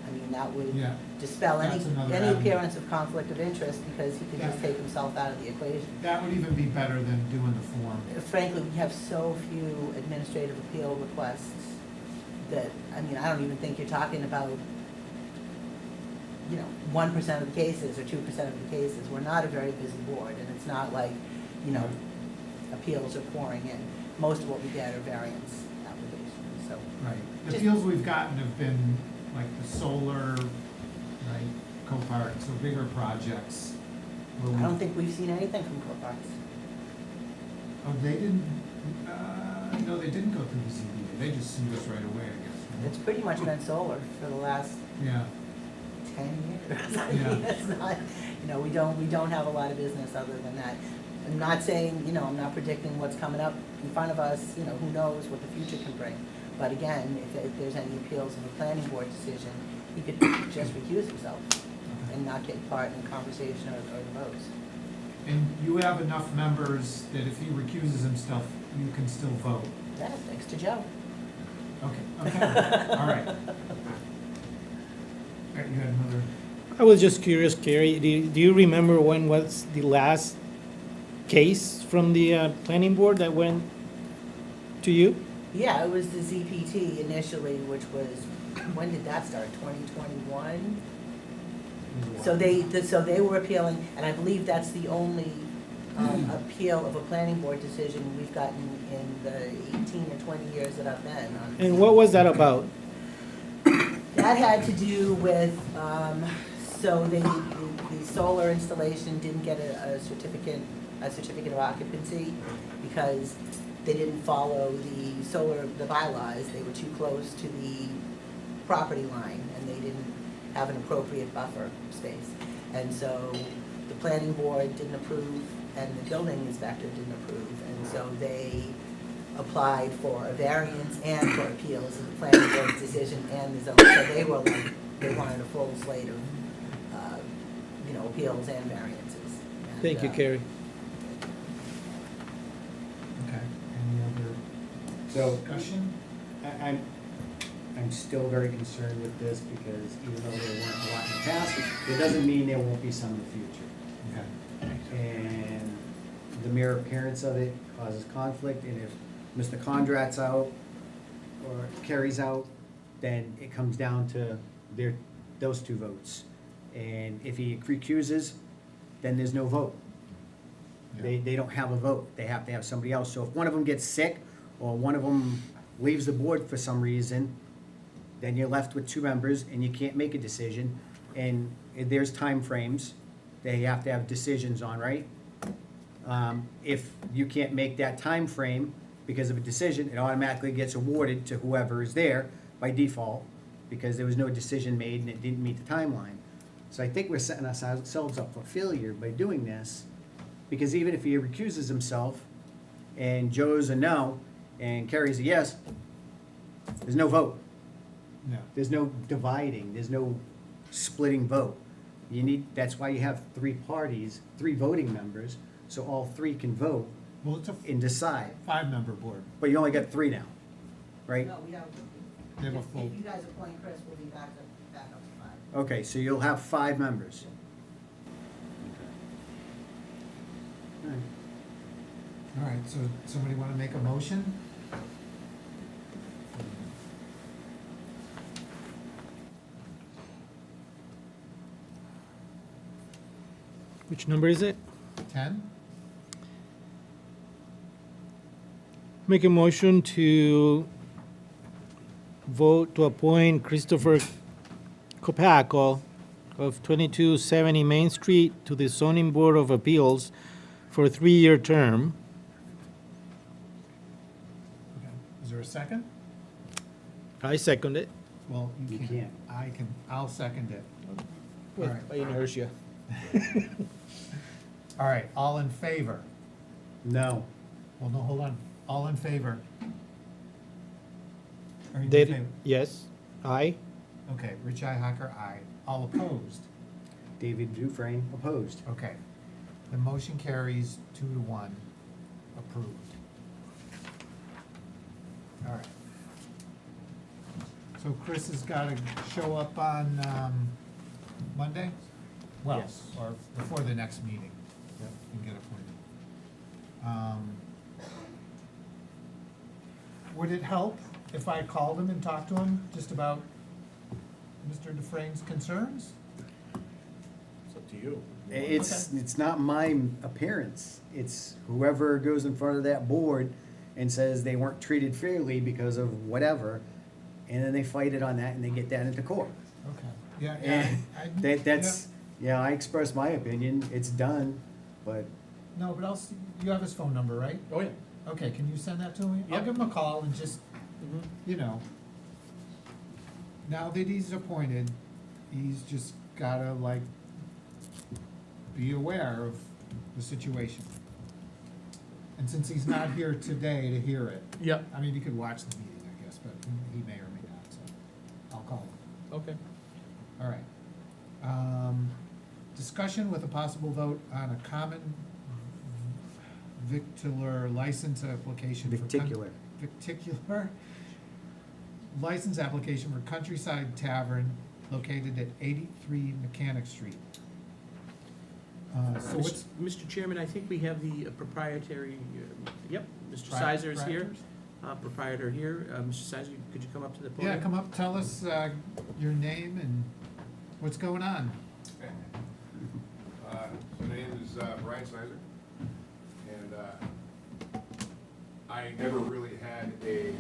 I mean, that would
Yeah.
dispel
That's another
any
avenue.
appearance of conflict of interest, because he could just
Yeah.
take himself out of the equation.
That would even be better than doing the form.
Frankly, we have so few administrative appeal requests that, I mean, I don't even think you're talking about, 1% of the cases or 2% of the cases. We're not a very busy board, and it's not like, appeals are pouring in. Most of what we get are variance applications, so.
Right. The
Just-
appeals we've gotten have been like the solar, right, Copart, so bigger projects. where
I don't
we-
think we've seen anything from Coparts.
Oh, they didn't, no, they didn't go through the ZBA, they just sued us right away, I guess.
It's pretty much been solar for the last
Yeah,
10 years. I
Yeah.
mean, it's not, we don't have a lot of business other than that. I'm not saying, I'm not predicting what's coming up in front of us, who knows what the future can bring. But again, if there's any appeals of a planning board decision, he could just recuse himself and not take part in the conversation or the votes.
and you have enough members that if he recuses himself, you can still vote.
Yeah, thanks to Joe.
Okay, all right. All right, you had another,
I was just curious, Carrie, do you remember when was the last case from the planning board that went to you?
Yeah, it was the ZPT initially, which was, when did that start, 2021? So they were appealing, and I believe that's the only appeal of a planning board decision we've gotten in the 18 or 20 years that I've been on.
And what was that about?
That had to do with, so the solar installation didn't get a certificate of occupancy because they didn't follow the bylaws. They were too close to the property line, and they didn't have an appropriate buffer space. And so the planning board didn't approve, and the building inspector didn't approve, and so they applied for a variance and for appeals of the planning board's decision and the zoning. So they were like, they wanted a full slate of, appeals and variances. And,
Thank you, Carrie.
okay, any other
So
discussion?
I'm still very concerned with this because even though there weren't a lot in the past, it doesn't mean there won't be some in the future.
Okay.
And the mere appearance of it causes conflict, and if Mr. Condrat's out or Kerry's out, then it comes down to those two votes. And if he recuses, then there's no vote.
Yeah.
They don't have a vote, they have to have somebody else. So if one of them gets sick, or one of them leaves the board for some reason, then you're left with two members and you can't make a decision. And there's timeframes they have to have decisions on, right? If you can't make that time frame because of a decision, it automatically gets awarded to whoever is there by default, because there was no decision made and it didn't meet the timeline. So I think we're setting ourselves up for failure by doing this, because even if he recuses himself and Joe's a no and Kerry's a yes, there's no vote.
No.
There's no dividing, there's no splitting vote. That's why you have three parties, three voting members, so all three can vote
Well, it's a
and decide.
five-member board.
But you only got three now, right?
No, we have,
They have a
if
full,
you guys appoint Chris, we'll be back up to 5.
Okay, so you'll have five members. All right.
all right, so somebody want to make a motion?
Which number is it?
10?
Make a motion to vote to appoint Christopher Kopacko of 2270 Main Street to the Zoning Board of Appeals for a 3-year term.
Okay. Is there a second?
I second it.
Well,
You can't.
I'll second it. All right.
By inertia.
All right, all in favor?
No.
Well, no, hold on. All in favor? Are you in
Did-
favor?
Yes, aye.
Okay, Rich Ihacker, aye. All opposed?
David Dufresne opposed.
Okay. The motion carries 2-1, approved. All right. So Chris has got to show up on Monday? Well,
Yes.
or before the next meeting. And get appointed. Would it help if I called him and talked to him just about Mr. Dufresne's concerns?
It's up to you.
It's not my appearance. It's whoever goes in front of that board and says they weren't treated fairly because of whatever, and then they fight it on that and they get that into court.
Okay. Yeah,
And
yeah.
that's, yeah, I expressed my opinion, it's done, but
No, but you have his phone number, right?
Oh, yeah.
Okay, can you send that to me? I'll
Yep.
give him a call and just,
Mhm.
you know, now that he's appointed, he's just gotta like be aware of the situation. And since he's not here today to hear it,
Yep.
I mean, he could watch the meeting, I guess, but he may or may not, so I'll call him.
Okay.
All right. Discussion with a possible vote on a common victular license application. for
Victicular.
Victicular license application for Countryside Tavern located at 83 Mechanic Street. So what's?
Mr. Chairman, I think we have the proprietary, yep, Mr. Sizer is here, proprietor here. Mr. Sizer, could you come up to the podium?
Yeah, come up, tell us your name and what's going on.
My name is Brian Sizer, and I never really had a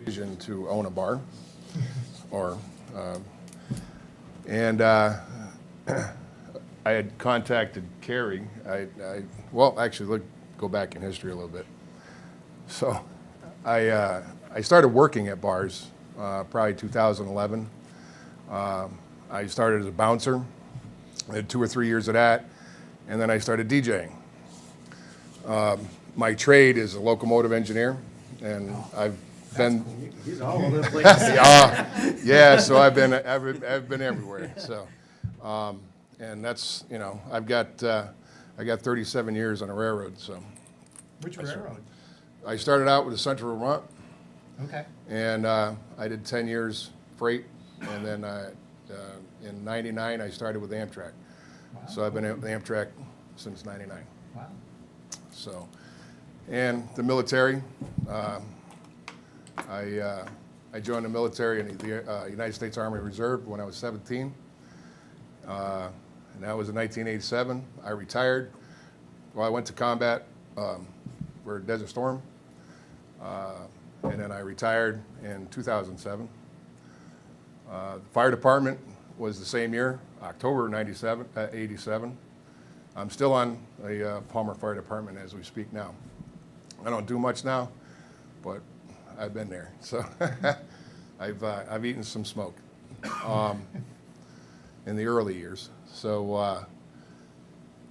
vision to own a bar, or, and I had contacted Carrie. Well, actually, go back in history a little bit. So, I started working at bars probably 2011. I started as a bouncer. I had 2 or 3 years of that, and then I started DJing. My trade is a locomotive engineer, and I've been,
he's all over the place.
yeah, so I've been everywhere. So, and that's, you know, I got 37 years on a railroad. So,
Which railroad?
I started out with the Central Vermont,
Okay.
and I did 10 years freight, and then in '99 I started with Amtrak. So I've been at Amtrak since '99.
Wow.
So, and the military, I joined the military in the United States Army Reserve when I was 17. And that was in 1987. I retired. Well, I went to combat for Desert Storm. And then I retired in 2007. The fire department was the same year, October 87. I'm still on the Palmer Fire Department as we speak now. I don't do much now, but I've been there. So I've eaten some smoke in the early years. So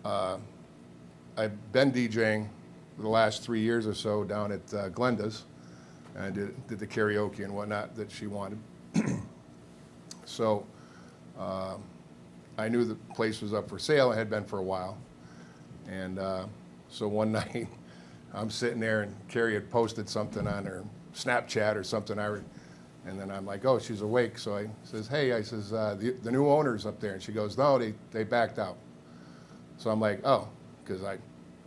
I've been DJing for the last 3 years or so down at Glenda's, and I did the karaoke and whatnot that she wanted. So I knew the place was up for sale. It had been for a while. And so one night, I'm sitting there, and Carrie had posted something on her Snapchat or something. And then I'm like, oh, she's awake. So I says, hey, I says, the new owner's up there. And she goes, no, they backed out. So I'm like, oh, because I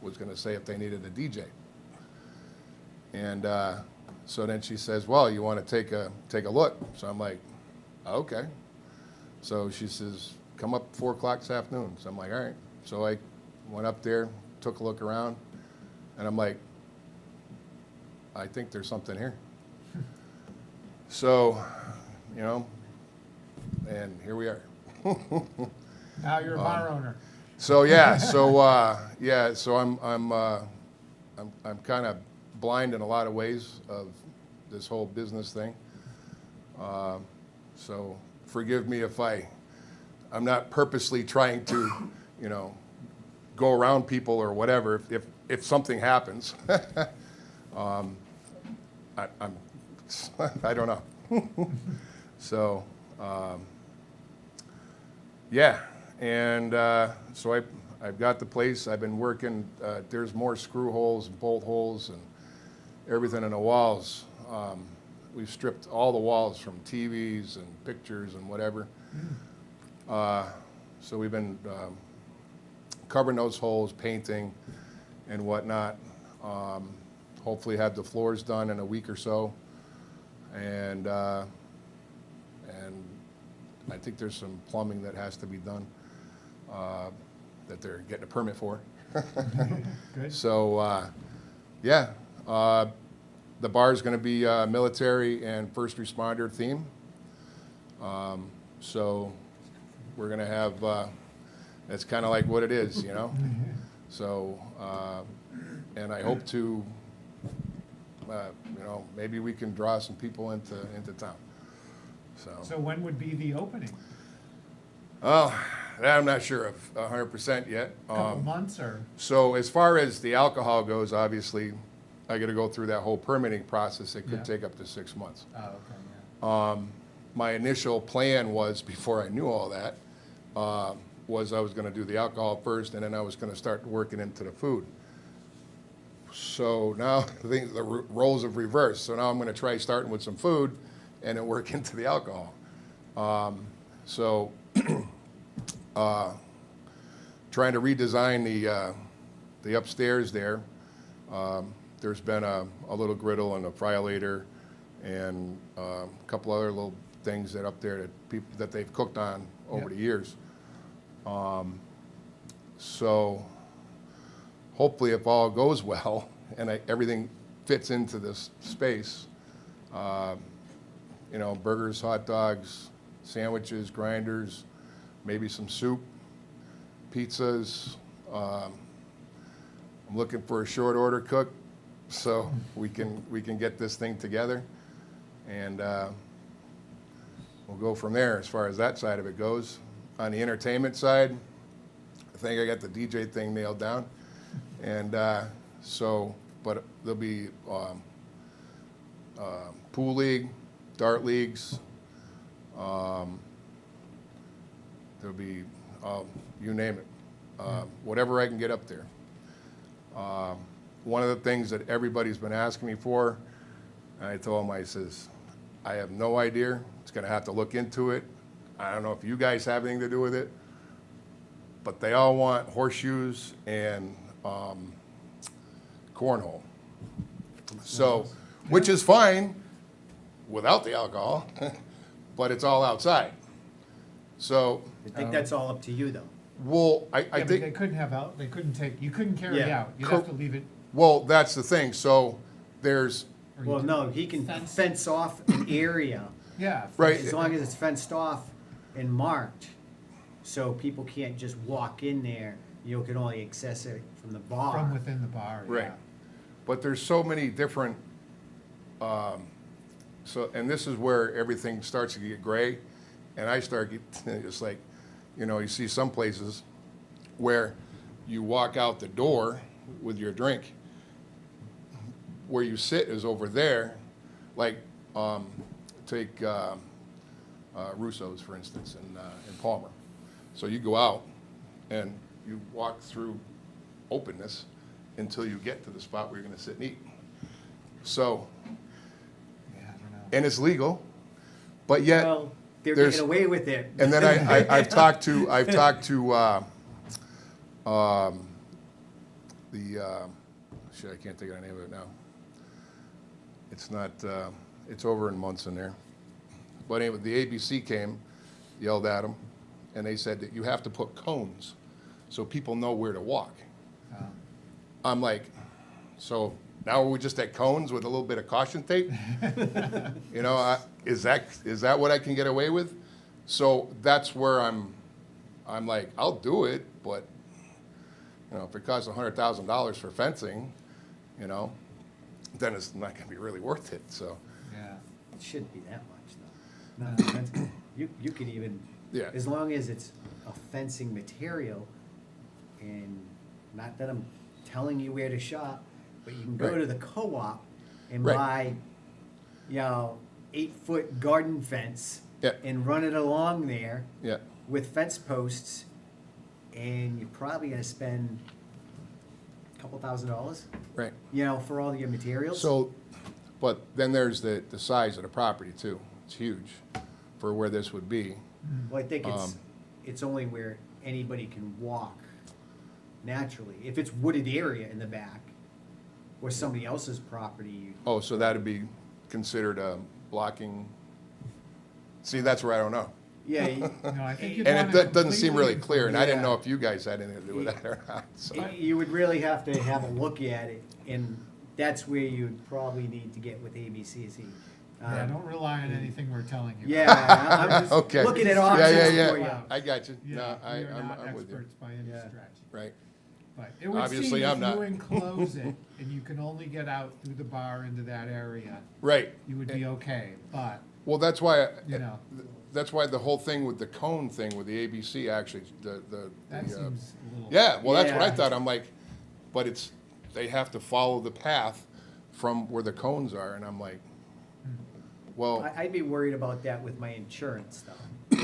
was going to say if they needed a DJ. And so then she says, well, you want to take a look? So I'm like, okay. So she says, come up 4 o'clock this afternoon. So I'm like, all right. So I went up there, took a look around, and I'm like, I think there's something here. So, you know, and here we are.
Now you're a bar owner.
So yeah, so I'm kind of blind in a lot of ways of this whole business thing. So forgive me if I'm not purposely trying to, you know, go around people or whatever. If something happens, I'm I don't know. So yeah, and so I've got the place. I've been working. There's more screw holes and bolt holes and everything in the walls. We've stripped all the walls from TVs and pictures and whatever. So we've been covering those holes, painting and whatnot. Hopefully have the floors done in a week or so. And I think there's some plumbing that has to be done that they're getting a permit for.
Good.
So, yeah, the bar is going to be military and first responder theme. So we're going to have, that's kind of like what it is, you know? So, and I hope to, you know, maybe we can draw some people into town.
So when would be the opening?
Oh, that I'm not sure of 100% yet.
Couple months or?
So as far as the alcohol goes, obviously, I got to go through that whole permitting process. It could
Yeah.
take up to 6 months.
Oh, okay, yeah.
My initial plan was, before I knew all that, was I was going to do the alcohol first, and then I was going to start working into the food. So now the roles have reversed. So now I'm going to try starting with some food and then work into the alcohol. So trying to redesign the upstairs there. There's been a little griddle and a fryolator and a couple other little things that up there that they've cooked on over the years. So hopefully, if all goes well and everything fits into this space, you know, burgers, hot dogs, sandwiches, grinders, maybe some soup, pizzas. I'm looking for a short order cook so we can get this thing together, and we'll go from there as far as that side of it goes. On the entertainment side, I think I got the DJ thing nailed down, and so, but there'll be pool league, dart leagues. There'll be, you name it, whatever I can get up there. One of the things that everybody's been asking me for, I told him, I says, I have no idea. It's going to have to look into it. I don't know if you guys have anything to do with it, but they all want horseshoes and cornhole. So, which is fine without the alcohol, but it's all outside. So,
I think that's all up to you, though.
well, I
Yeah, but
think.
they couldn't have out, they couldn't take, you couldn't carry it
Yeah.
out. You'd have to leave it.
Well, that's the thing. So there's,
or you
Well,
could-
no, he can fence off an area,
Yeah.
right,
as long as it's fenced off and marked, so people can't just walk in there. You can only access it from the bar.
From within the bar,
right.
yeah.
But there's so many different, so, and this is where everything starts to get gray. And I start getting, it's like, you know, you see some places where you walk out the door with your drink. Where you sit is over there, like, take Russo's, for instance, in Palmer. So you go out and you walk through openness until you get to the spot where you're going to sit and eat. So,
Yeah, I don't know.
and it's legal, but yet,
Well, they're
there's-
getting away with it.
and then I've talked to shit, I can't think of the name of it now. It's not, it's over in Munson there. But anyway, the ABC came, yelled at them, and they said that you have to put cones so people know where to walk. I'm like, so now we're just at cones with a little bit of caution tape? You know, is that what I can get away with? So that's where I'm like, I'll do it, but, you know, if it costs $100,000 for fencing, you know, then it's not gonna be really worth it, so,
Yeah.
It shouldn't be that much, though. No, that's- you could even,
yeah.
as long as it's a fencing material, and not that I'm telling you where to shop, but you can go
Right.
to the co-op and
Right.
buy, you know, 8-foot garden fence
Yeah.
and run it along there
Yeah,
with fence posts, and you're probably gonna spend a couple $1,000s,
right.
you know, for all your materials.
So, but then there's the size of the property too. It's huge for where this would be.
Well, I think
Um,
it's only where anybody can walk naturally. If it's wooded area in the back, or somebody else's property,
Oh, so that'd be considered blocking? See, that's where I don't know.
yeah,
No, I think you'd
And
wanna
it doesn't seem really
completely-
clear, and I didn't
Yeah.
know if you guys had anything to do with that or not, so.
you would really have to have a look at it, and that's where you'd probably need to get with ABCC.
Yeah, don't rely on anything we're telling you.
Yeah, I'm just
Okay.
looking at
Yeah,
options
yeah,
for you.
yeah. I got you.
Yeah,
No,
we are not
I'm with you.
experts by any
Yeah.
stretch.
Right,
But it would
Obviously,
seem
I'm
if
not.
you enclose it and you can only get out through the bar into that area,
right.
you would be okay, but,
Well, that's why,
you know,
that's why the whole thing with the cone thing with the ABC actually,
that seems a little.
yeah, well, that's what I
Yeah.
thought. I'm like, but they have to follow the path from where the cones are, and I'm like, well,
I'd be worried about that with my insurance though.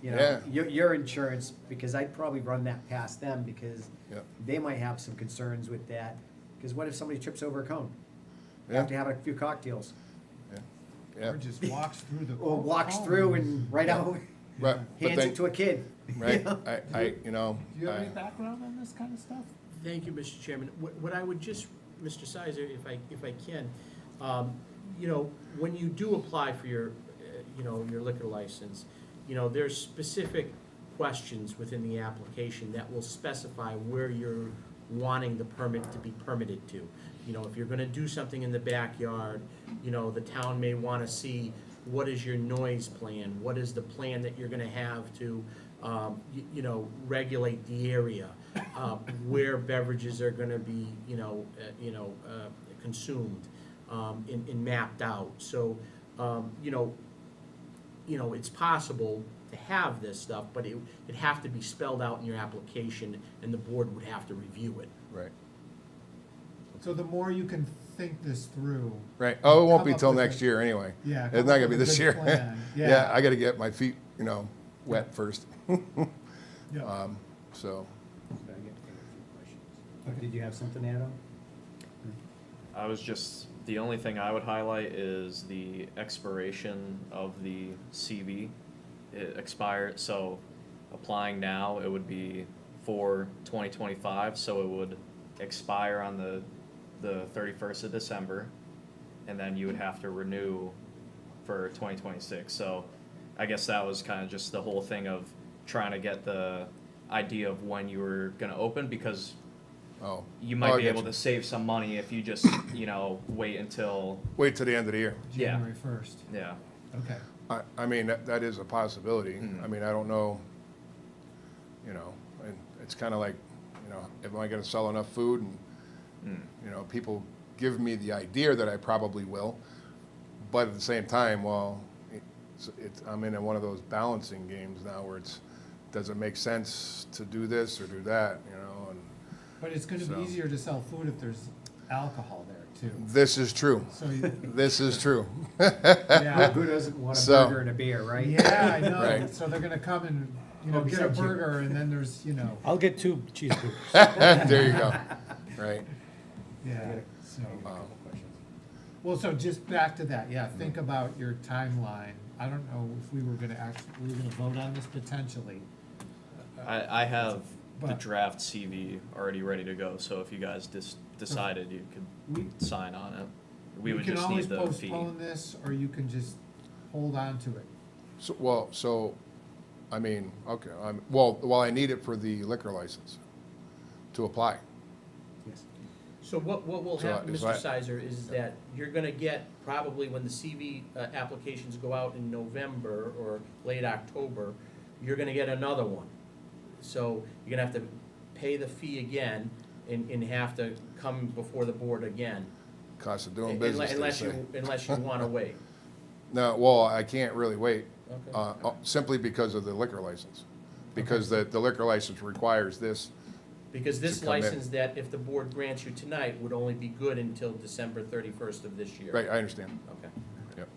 You know,
Yeah.
your insurance, because I'd probably run that past them, because
Yep.
they might have some concerns with that. Because what if somebody trips over a cone? They
Yeah.
have to have a few cocktails.
yeah,
Or just walks through the.
Or walks
cone.
through and right out,
right, but
hands
then,
it to a kid.
right, you know,
Do you have any
I-
background on this kind of stuff?
Thank you, Mr. Chairman. What I would just, Mr. Sizer, if I can, you know, when you do apply for your, you know, your liquor license, you know, there's specific questions within the application that will specify where you're wanting the permit to be permitted to. You know, if you're gonna do something in the backyard, you know, the town may wanna see, what is your noise plan? What is the plan that you're gonna have to, you know, regulate the area? Where beverages are gonna be, consumed, and mapped out. So, you know, it's possible to have this stuff, but it'd have to be spelled out in your application, and the board would have to review it.
right,
So the more you can think this through.
right. Oh, it won't
Come
be
up
till
with
next
a-
year anyway.
Yeah.
It's
come
not
up
gonna be
with a
this
good
year.
plan.
Yeah, I gotta get my feet, you know, wet first,
Yeah.
so.
Did you have something to add on?
The only thing I would highlight is the expiration of the CV. It expired, so applying now, it would be for 2025, so it would expire on the 31st of December, and then you would have to renew for 2026. So I guess that was kind of just the whole thing of trying to get the idea of when you were gonna open, because
Oh.
you
Oh,
might
I
be
get
able
you.
to save some money if you just, you know, wait until,
Wait till the end of the year.
Yeah.
January 1st.
yeah.
Okay.
I mean, that is a possibility.
Mhm.
I mean, I don't know, you know, and it's kind of like, you know, am I gonna sell enough food? And,
Mm.
you know, people give me the idea that I probably will, but at the same time, well, I'm in one of those balancing games now where does it make sense to do this or do that, you know? And
But it's gonna
So-
be easier to sell food if there's alcohol there too.
this is true.
So, you-
This is true.
yeah,
Who doesn't want a
So-
burger and a beer, right?
yeah, I know.
Right.
So they're gonna come and, you know,
Oh,
get a
besides you.
burger and then there's, you know,
I'll get 2 cheeseburgers.
There you go. Right.
yeah, so.
Um,
Well, so just back to that, yeah, think about your timeline. I don't know if we were gonna vote on this potentially.
I have the
But-
draft CV already ready to go, so if you guys decided, you
We,
could sign on it. We would
can
just
always
need the fee.
postpone this, or you can just hold on to it.
So, I mean, okay, well, I need it for the liquor license to apply.
Yes.
So what will
So,
happen,
is
Mr.
that-
Sizer, is that you're gonna get, probably when the CV applications go out in November or late October, you're gonna get another one. So you're gonna have to pay the fee again and have to come before the board again.
Cost of doing business, they
Unless
say.
unless you wanna wait.
No, well, I can't really wait,
Okay.
simply because of the liquor license. Because the liquor license requires this.
Because this
To come in.
license that if the board grants you tonight would only be good until December 31st of this year.
Right, I understand.
Okay.
Yep.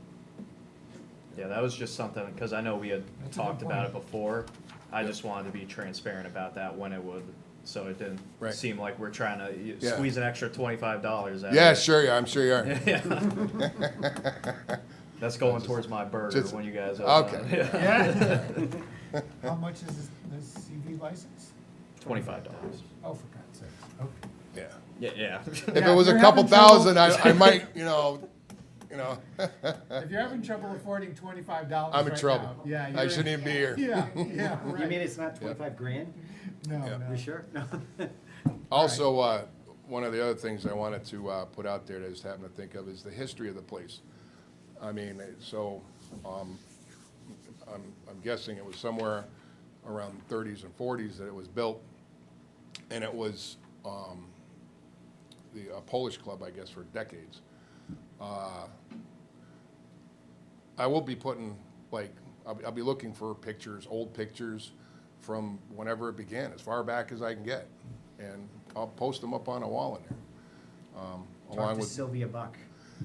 Yeah, that was just something, because I know we had
That's a good
talked about it
point.
before. I just wanted to be transparent about that when it would, so it didn't
Right.
seem like we're trying to
Yeah.
squeeze an extra $25 out of
Yeah,
it.
sure, yeah, I'm sure you are.
Yeah. That's going towards my burger
Just-
when you guys open
okay.
it.
Yeah. How much is this CV license?
$25.
Oh, for God's sakes, okay.
Yeah.
Yeah.
If
Yeah,
it was
if
a
you're
couple
having trouble-
thousand, I might, you know.
If you're having trouble affording $25
I'm in
right
trouble.
now, yeah,
I
you're
shouldn't
in-
even be here.
Yeah, yeah,
You
right.
mean it's not 25 grand?
No,
Yeah.
no.
You sure? No.
Also, one of the other things I wanted to put out there that I just happened to think of is the history of the place. I mean, so, I'm guessing it was somewhere around the 30s and 40s that it was built. And it was the Polish club, I guess, for decades. I will be putting, like, I'll be looking for pictures, old pictures from whenever it began, as far back as I can get. And I'll post them up on a wall in there.
Talk
Along
to
with,
Sylvia Buck.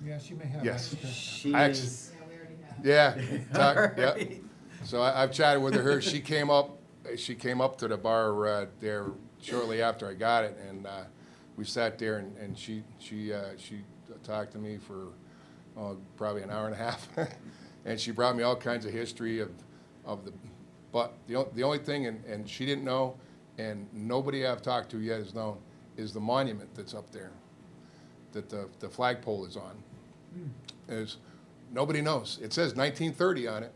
Yeah, she may have
Yes.
extra.
She
I
is.
yeah, yeah.
Alright.
So I've chatted with her. She came up to the bar there shortly after I got it, and we sat there, and she talked to me for probably an hour and a half, and she brought me all kinds of history of the. But the only thing, and she didn't know, and nobody I've talked to yet has known, is the monument that's up there, that the flagpole is on. Is nobody knows. It says 1930 on it,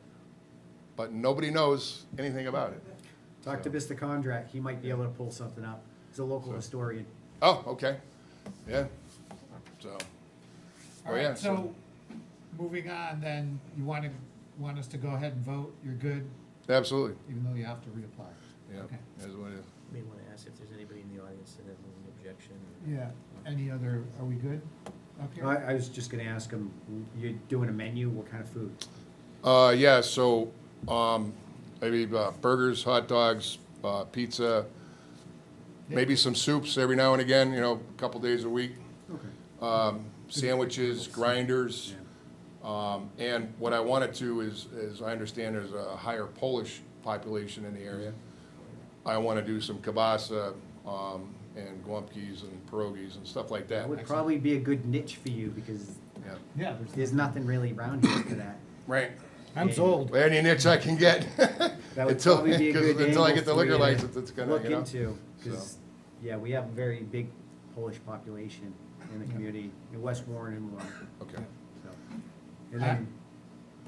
but nobody knows anything about it.
Talk to Mr. Kondrak. He might be able to pull something up. He's a local historian.
Oh, okay, yeah. So,
All
yeah,
right, so, moving on, then, you want us to go ahead and vote? You're good,
absolutely,
even though you have to reapply?
yeah.
Okay.
That's what it is.
May want to ask if there's anybody in the audience that has an objection.
Yeah, any other, are we good up here?
I was just gonna ask him, you're doing a menu, what kind of food?
Yeah, so, maybe burgers, hot dogs, pizza, maybe some soups every now and again, you know, a couple days a week.
Okay.
Sandwiches, grinders. And what I wanted to is, I understand there's a higher Polish population in the area. I want to do some kielbasa, and gumpkies and pierogies and stuff like that.
That would probably be a good niche for you because
Yeah,
Yeah,
there's nothing really around here for that.
right.
I'm sold.
Any niche I can get.
That would
Until-
probably be a
'cause
good
until I
angle
get the
for
liquor
you to
license, it's gonna,
look
you know,
into,
so.
because, yeah, we have a very big Polish population in the community, in West Warren and Warren,
Okay.
so. And then,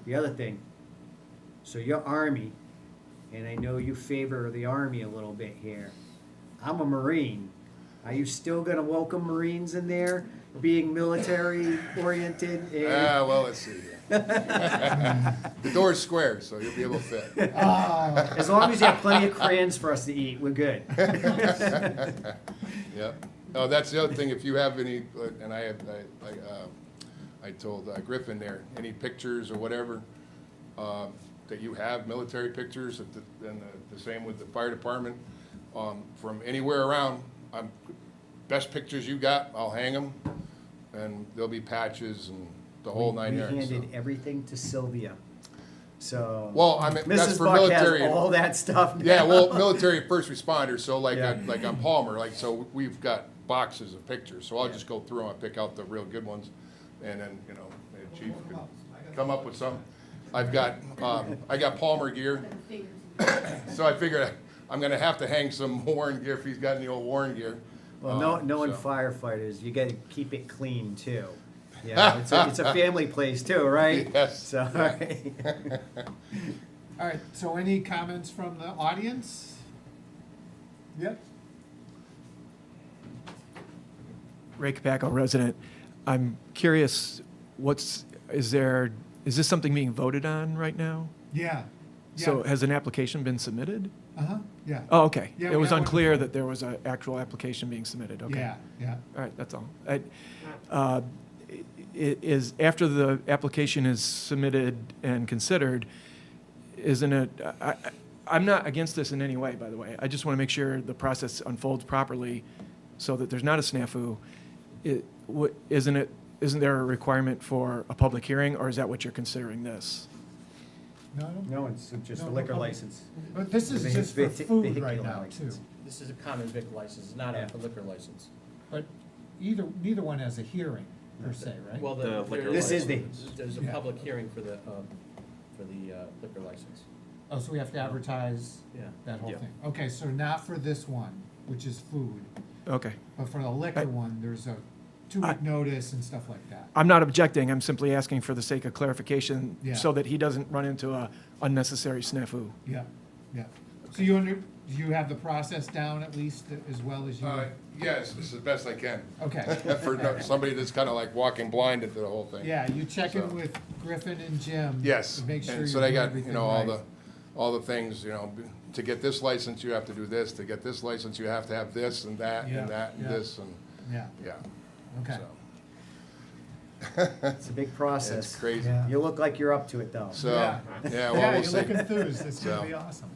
the other thing, so your Army, and I know you favor the Army a little bit here. I'm a Marine. Are you still gonna welcome Marines in there, being military oriented and?
Well, let's see here. The door's square, so you'll be able to fit.
As long as you have plenty of crayons for us to eat, we're good.
Yep. Oh, that's the other thing, if you have any, and I told Griffin there, any pictures or whatever, that you have, military pictures, and the same with the fire department, from anywhere around, best pictures you got, I'll hang them, and there'll be patches and the whole nine yards.
We
so.
handed everything to Sylvia, so.
Well, I mean, that's
Mrs.
for
Buck
military.
has all that stuff now.
Yeah, well, military first responders, so like,
Yeah.
like on Palmer, like, so we've got boxes of pictures, so I'll
Yeah.
just go through them, I pick out the real good ones, and then, you know, the chief could come up with some. I got Palmer gear, so I figured I'm gonna have to hang some Warren gear if he's got any old Warren gear.
Well, knowing
So.
firefighters, you gotta keep it clean too. Yeah, it's a family place too, right?
Yes.
So,
All right, so any comments from the audience? Yep.
Ray Capaco, resident. I'm curious, is this something being voted on right now?
Yeah.
So has an application been submitted?
Uh-huh, yeah.
Oh, okay.
Yeah,
It
we
was
got one
unclear
before.
that there was an actual application being submitted, okay.
Yeah, yeah.
All right, that's all. Is, after the application is submitted and considered, isn't it, I'm not against this in any way, by the way. I just want to make sure the process unfolds properly so that there's not a snafu. Isn't there a requirement for a public hearing, or is that what you're considering this?
No, I don't.
No, it's just a
No,
liquor
no.
license.
But this is
The
just for food right
vehicular
now, too.
license.
This is a common vic license, it's not
Yeah.
a liquor license.
But neither one has a hearing, per se, right?
Well,
The liquor
This is the-
There's a
Yeah.
public hearing for the liquor license.
Oh, so we have to advertise
Yeah.
that whole
Yeah.
thing? Okay, so not for this one, which is food,
Okay.
but for the liquor one, there's a 2-week notice and stuff like that.
I'm not objecting, I'm simply asking for the sake of clarification
Yeah.
so that he doesn't run into a unnecessary snafu.
Yeah, yeah. So do you have the process down at least as well as you?
Yes, this is the best I can.
Okay.
For somebody that's kind of like walking blind into the whole thing.
Yeah, you check in
So-
with Griffin and Jim.
Yes,
To make sure
and
you're
so they
doing
got,
everything
all
right.
all the things, to get this license, you have to do this, to get this license, you have to have this and that
Yeah,
and that and
yeah.
this and,
Yeah,
yeah.
okay.
So-
It's a big process.
It's crazy.
Yeah.
You look like you're up to it, though.
So,
Yeah.
yeah, well,
Yeah,
we'll
you
see.
look enthused, it's gonna
So.
be awesome.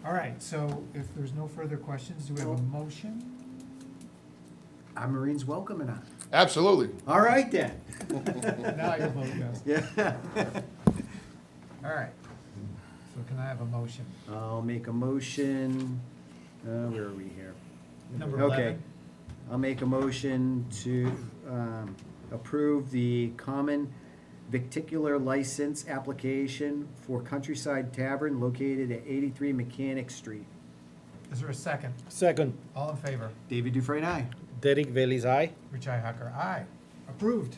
All right, so if there's no further questions, do we have a motion?
Our Marines welcome or not?
Absolutely.
All right, then.
Now your vote goes.
Yeah.
All right. So can I have a motion?
I'll make a motion, where are we here?
Number
Okay.
11.
I'll make a motion to approve the common victicular license application for Countryside Tavern located at 83 Mechanic Street.
Is there a second?
Second,
All in favor?
David Dufresne, aye.
Derek Bailey's aye.
Richi Hacker, aye. Approved.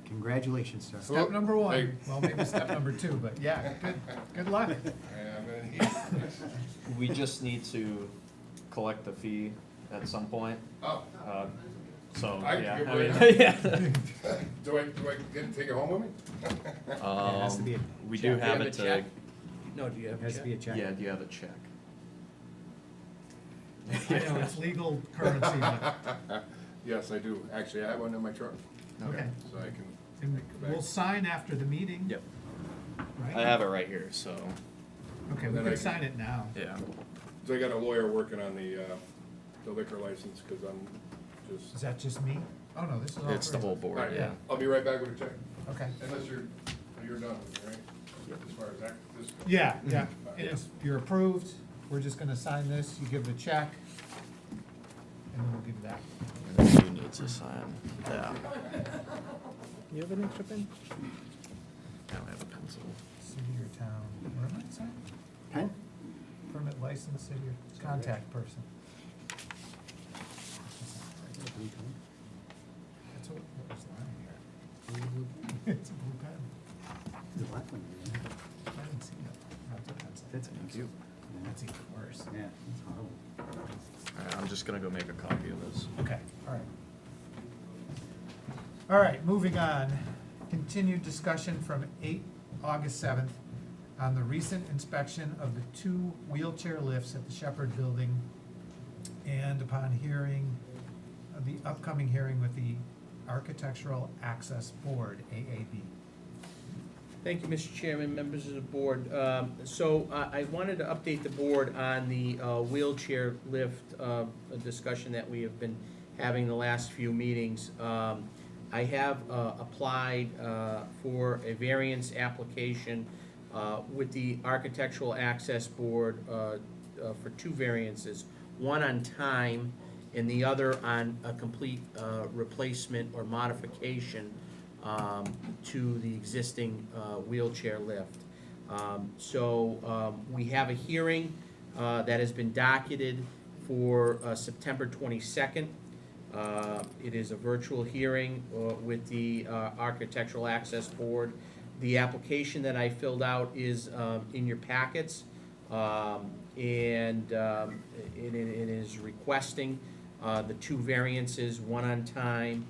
Congratulations, sir.
Step number 1.
Hey.
Well, maybe step number 2, but yeah, good luck.
Yeah, I'm gonna need-
We just need to collect the fee at some point.
Oh,
So,
I can
yeah,
give
I
it
mean, yeah.
do I take it home with me?
has to be a
We
check.
do
Do you
have
have a
it to,
check? No, do you
It
have a
has to be a
check?
check.
yeah, do you have a check?
I know, it's legal currency, but,
Yes, I do. Actually, I have one in my truck.
okay.
So I can
And
take it back.
we'll sign after the meeting,
Yep,
right?
I have it right here, so,
Okay, we
Then I
can
can-
sign it now.
yeah.
So I got a lawyer working on the liquor license, because I'm
Is
just,
that just me? Oh, no, this is all
It's the
three
whole
of us.
board,
Alright,
yeah.
I'll be right back with a check,
Okay.
unless you're done with me, right? As far as that, this.
Yeah, yeah, and it's, you're approved, we're just gonna sign this, you give the check, and then we'll give that.
And then you need to sign that.
You have an extra pen?
I don't have a pencil.
City or town, where am I signing?
Pen?
Permit license, city or contact person. That's what was lying here. It's a blue pen.
The black one.
I didn't see it. That's a pencil.
That's a pencil.
That's even worse.
Yeah, that's horrible.
Alright, I'm just gonna go make a copy of this.
Okay, all right. All right, moving on. Continued discussion from August 7th on the recent inspection of the 2 wheelchair lifts at the Shepherd Building and upon hearing, the upcoming hearing with the Architectural Access Board, AAB.
Thank you, Mr. Chairman, members of the board. So I wanted to update the board on the wheelchair lift discussion that we have been having the last few meetings. I have applied for a variance application with the Architectural Access Board for 2 variances, one on time and the other on a complete replacement or modification to the existing wheelchair lift. So we have a hearing that has been docketed for September 22nd. It is a virtual hearing with the Architectural Access Board. The application that I filled out is in your packets, and it is requesting the two variances, one on time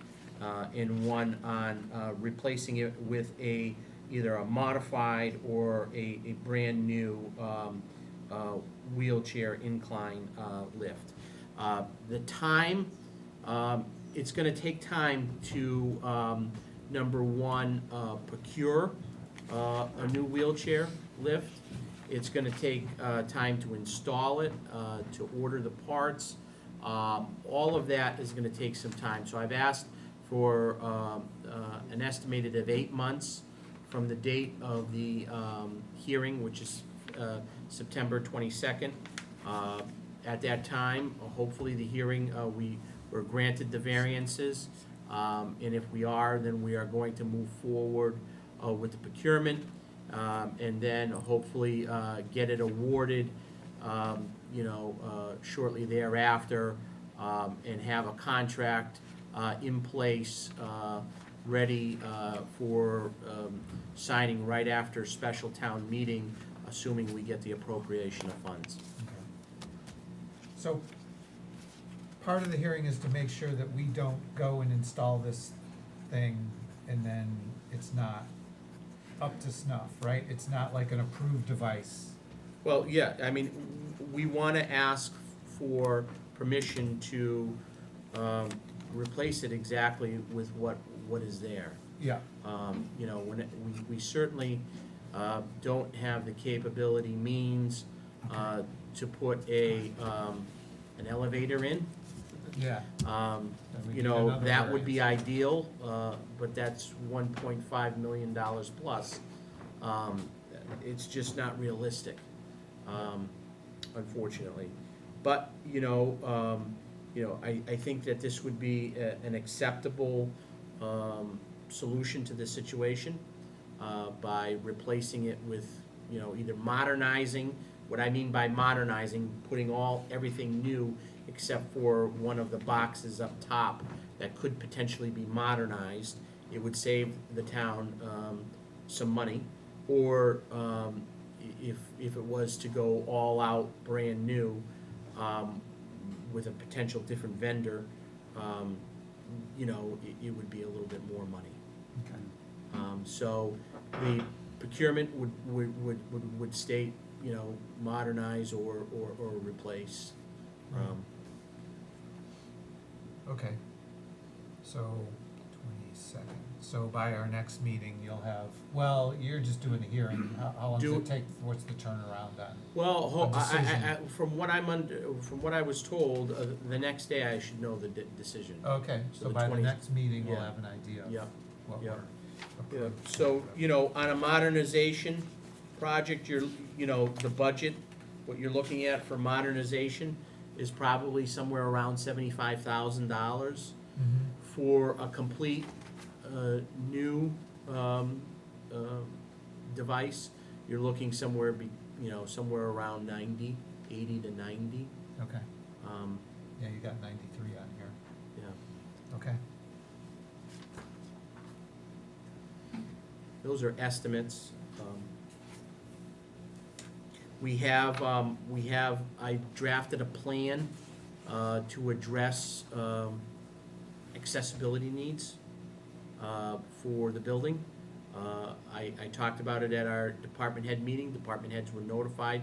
and one on replacing it with either a modified or a brand-new wheelchair incline lift. The time, it's gonna take time to, number one, procure a new wheelchair lift. It's gonna take time to install it, to order the parts. All of that is gonna take some time. So I've asked for an estimated of 8 months from the date of the hearing, which is September 22nd. At that time, hopefully the hearing, we're granted the variances. And if we are, then we are going to move forward with the procurement, and then hopefully get it awarded, shortly thereafter, and have a contract in place, ready for signing right after special town meeting, assuming we get the appropriation of funds.
So, part of the hearing is to make sure that we don't go and install this thing and then it's not up to snuff, right? It's not like an approved device.
Well, yeah, I mean, we want to ask for permission to replace it exactly with what is there.
Yeah.
When we certainly don't have the capability, means to put an elevator in.
Yeah. Then we need another
That would be
variance.
ideal, but that's $1.5 million plus. It's just not realistic, unfortunately. But, I think that this would be an acceptable solution to the situation by replacing it with, either modernizing. What I mean by modernizing, putting everything new except for one of the boxes up top that could potentially be modernized. It would save the town some money. Or if it was to go all out brand new with a potential different vendor, it would be a little bit more money.
Okay.
So the procurement would state, modernize or replace.
Okay. So, 22nd. So by our next meeting, you'll have, well, you're just doing a hearing. How long does it take? What's the turnaround on?
Well,
A decision.
from what I was told, the next day I should know the decision.
Okay,
So
so
the
by the
20
next meeting, we'll
yeah.
have an idea of
Yeah,
what
yeah.
we're
Yeah,
approved.
so, on a modernization project, the budget, what you're looking at for modernization is probably somewhere around $75,000.
Mhm.
For a complete, new, device, you're looking somewhere around 80 to 90.
Okay,
Um,
yeah, you got 93 on here.
yeah.
Okay.
Those are estimates. I drafted a plan to address accessibility needs for the building. I talked about it at our department head meeting. Department heads were notified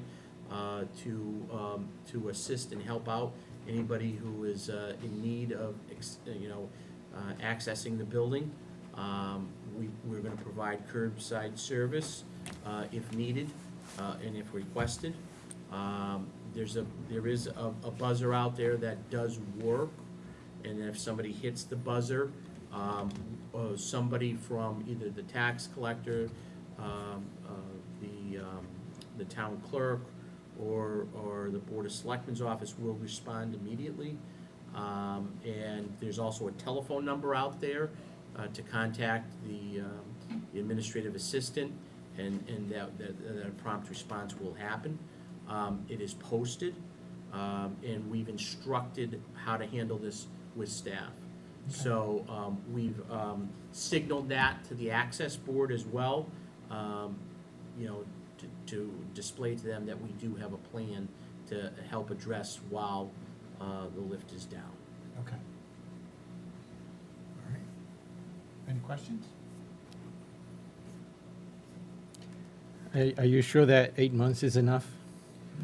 to assist and help out anybody who is in need of accessing the building. We're gonna provide curbside service if needed and if requested. There is a buzzer out there that does work, and if somebody hits the buzzer, somebody from either the tax collector, the town clerk, or the Board of Selectmen's office will respond immediately. And there's also a telephone number out there to contact the administrative assistant, and that a prompt response will happen. It is posted, and we've instructed how to handle this with staff. So we've signaled that to the access board as well, to display to them that we do have a plan to help address while the lift is down.
Okay. All right. Any questions?
Are you sure that 8 months is enough?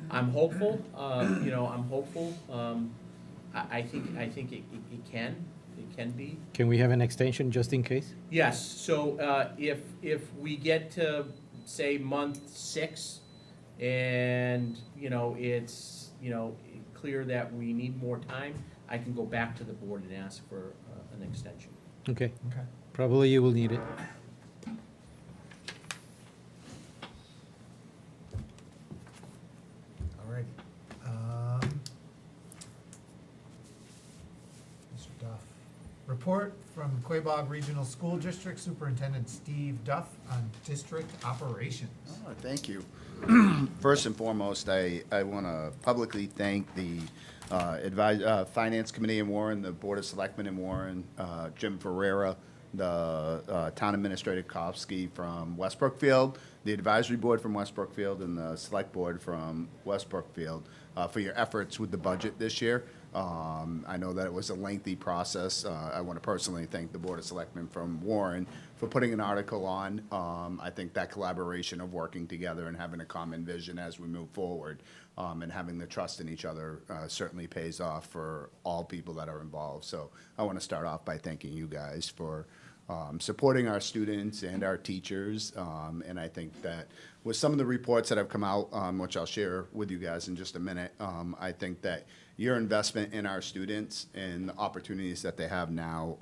I'm hopeful, I'm hopeful. I think it can be.
Can we have an extension just in case?
Yes, so, if we get to, say, month 6, and, it's, clear that we need more time, I can go back to the board and ask for, an extension.
Okay,
Okay.
probably you will need it.
All righty. Mr. Duff. Report from Quabog Regional School District Superintendent Steve Duff on district operations.
Oh, thank you. First and foremost, I want to publicly thank the Finance Committee in Warren, the Board of Selectmen in Warren, Jim Ferreira, the Town Administrator Kofsky from West Brookfield, the Advisory Board from West Brookfield, and the Select Board from West Brookfield for your efforts with the budget this year. I know that it was a lengthy process. I want to personally thank the Board of Selectmen from Warren for putting an article on. I think that collaboration of working together and having a common vision as we move forward and having the trust in each other certainly pays off for all people that are involved. So I want to start off by thanking you guys for supporting our students and our teachers. And I think that with some of the reports that have come out, which I'll share with you guys in just a minute, I think that your investment in our students and the opportunities that they have now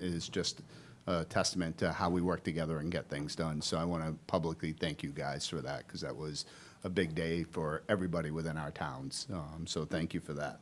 is just a testament to how we work together and get things done. So I want to publicly thank you guys for that, because that was a big day for everybody within our towns. So thank you for that.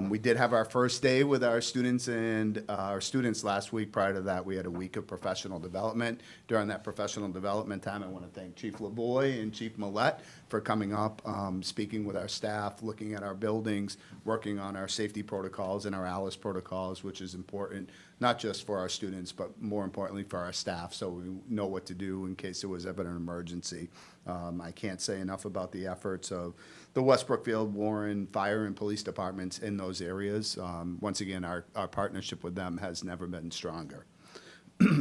We did have our first day with our students, and our students last week. Prior to that, we had a week of professional development. During that professional development time, I want to thank Chief LeBoy and Chief Millette for coming up, speaking with our staff, looking at our buildings, working on our safety protocols and our ALICE protocols, which is important, not just for our students, but more importantly for our staff, so we know what to do in case there was ever an emergency. I can't say enough about the efforts of the West Brookfield, Warren Fire and Police Departments in those areas. Once again, our partnership with them has never been stronger.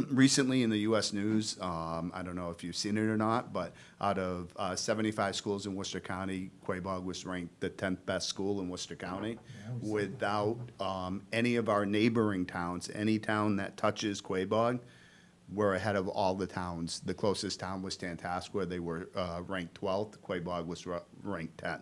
Recently in the U.S. News, I don't know if you've seen it or not, but out of 75 schools in Worcester County, Quabog was ranked the 10th best school in Worcester County. Without any of our neighboring towns, any town that touches Quabog, we're ahead of all the towns. The closest town was Tantascwa. They were ranked 12th. Quabog was ranked 10th.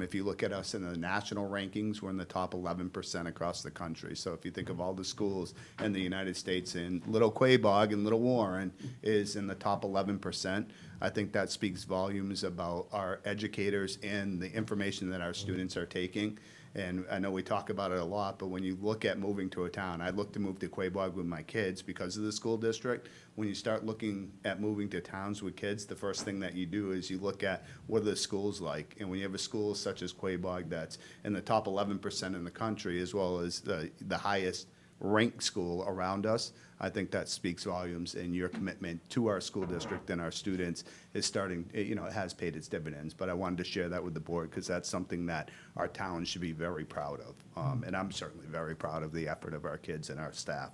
If you look at us in the national rankings, we're in the top 11% across the country. So if you think of all the schools in the United States, and Little Quabog and Little Warren is in the top 11%, I think that speaks volumes about our educators and the information that our students are taking. And I know we talk about it a lot, but when you look at moving to a town, I look to move to Quabog with my kids because of the school district. When you start looking at moving to towns with kids, the first thing that you do is you look at what are the schools like. And when you have a school such as Quabog that's in the top 11% in the country, as well as the highest ranked school around us, I think that speaks volumes, and your commitment to our school district and our students is starting, it has paid its dividends. But I wanted to share that with the board because that's something that our town should be very proud of. And I'm certainly very proud of the effort of our kids and our staff.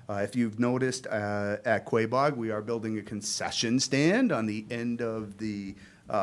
If you've noticed, at Quabog, we are building a concession stand on the end of the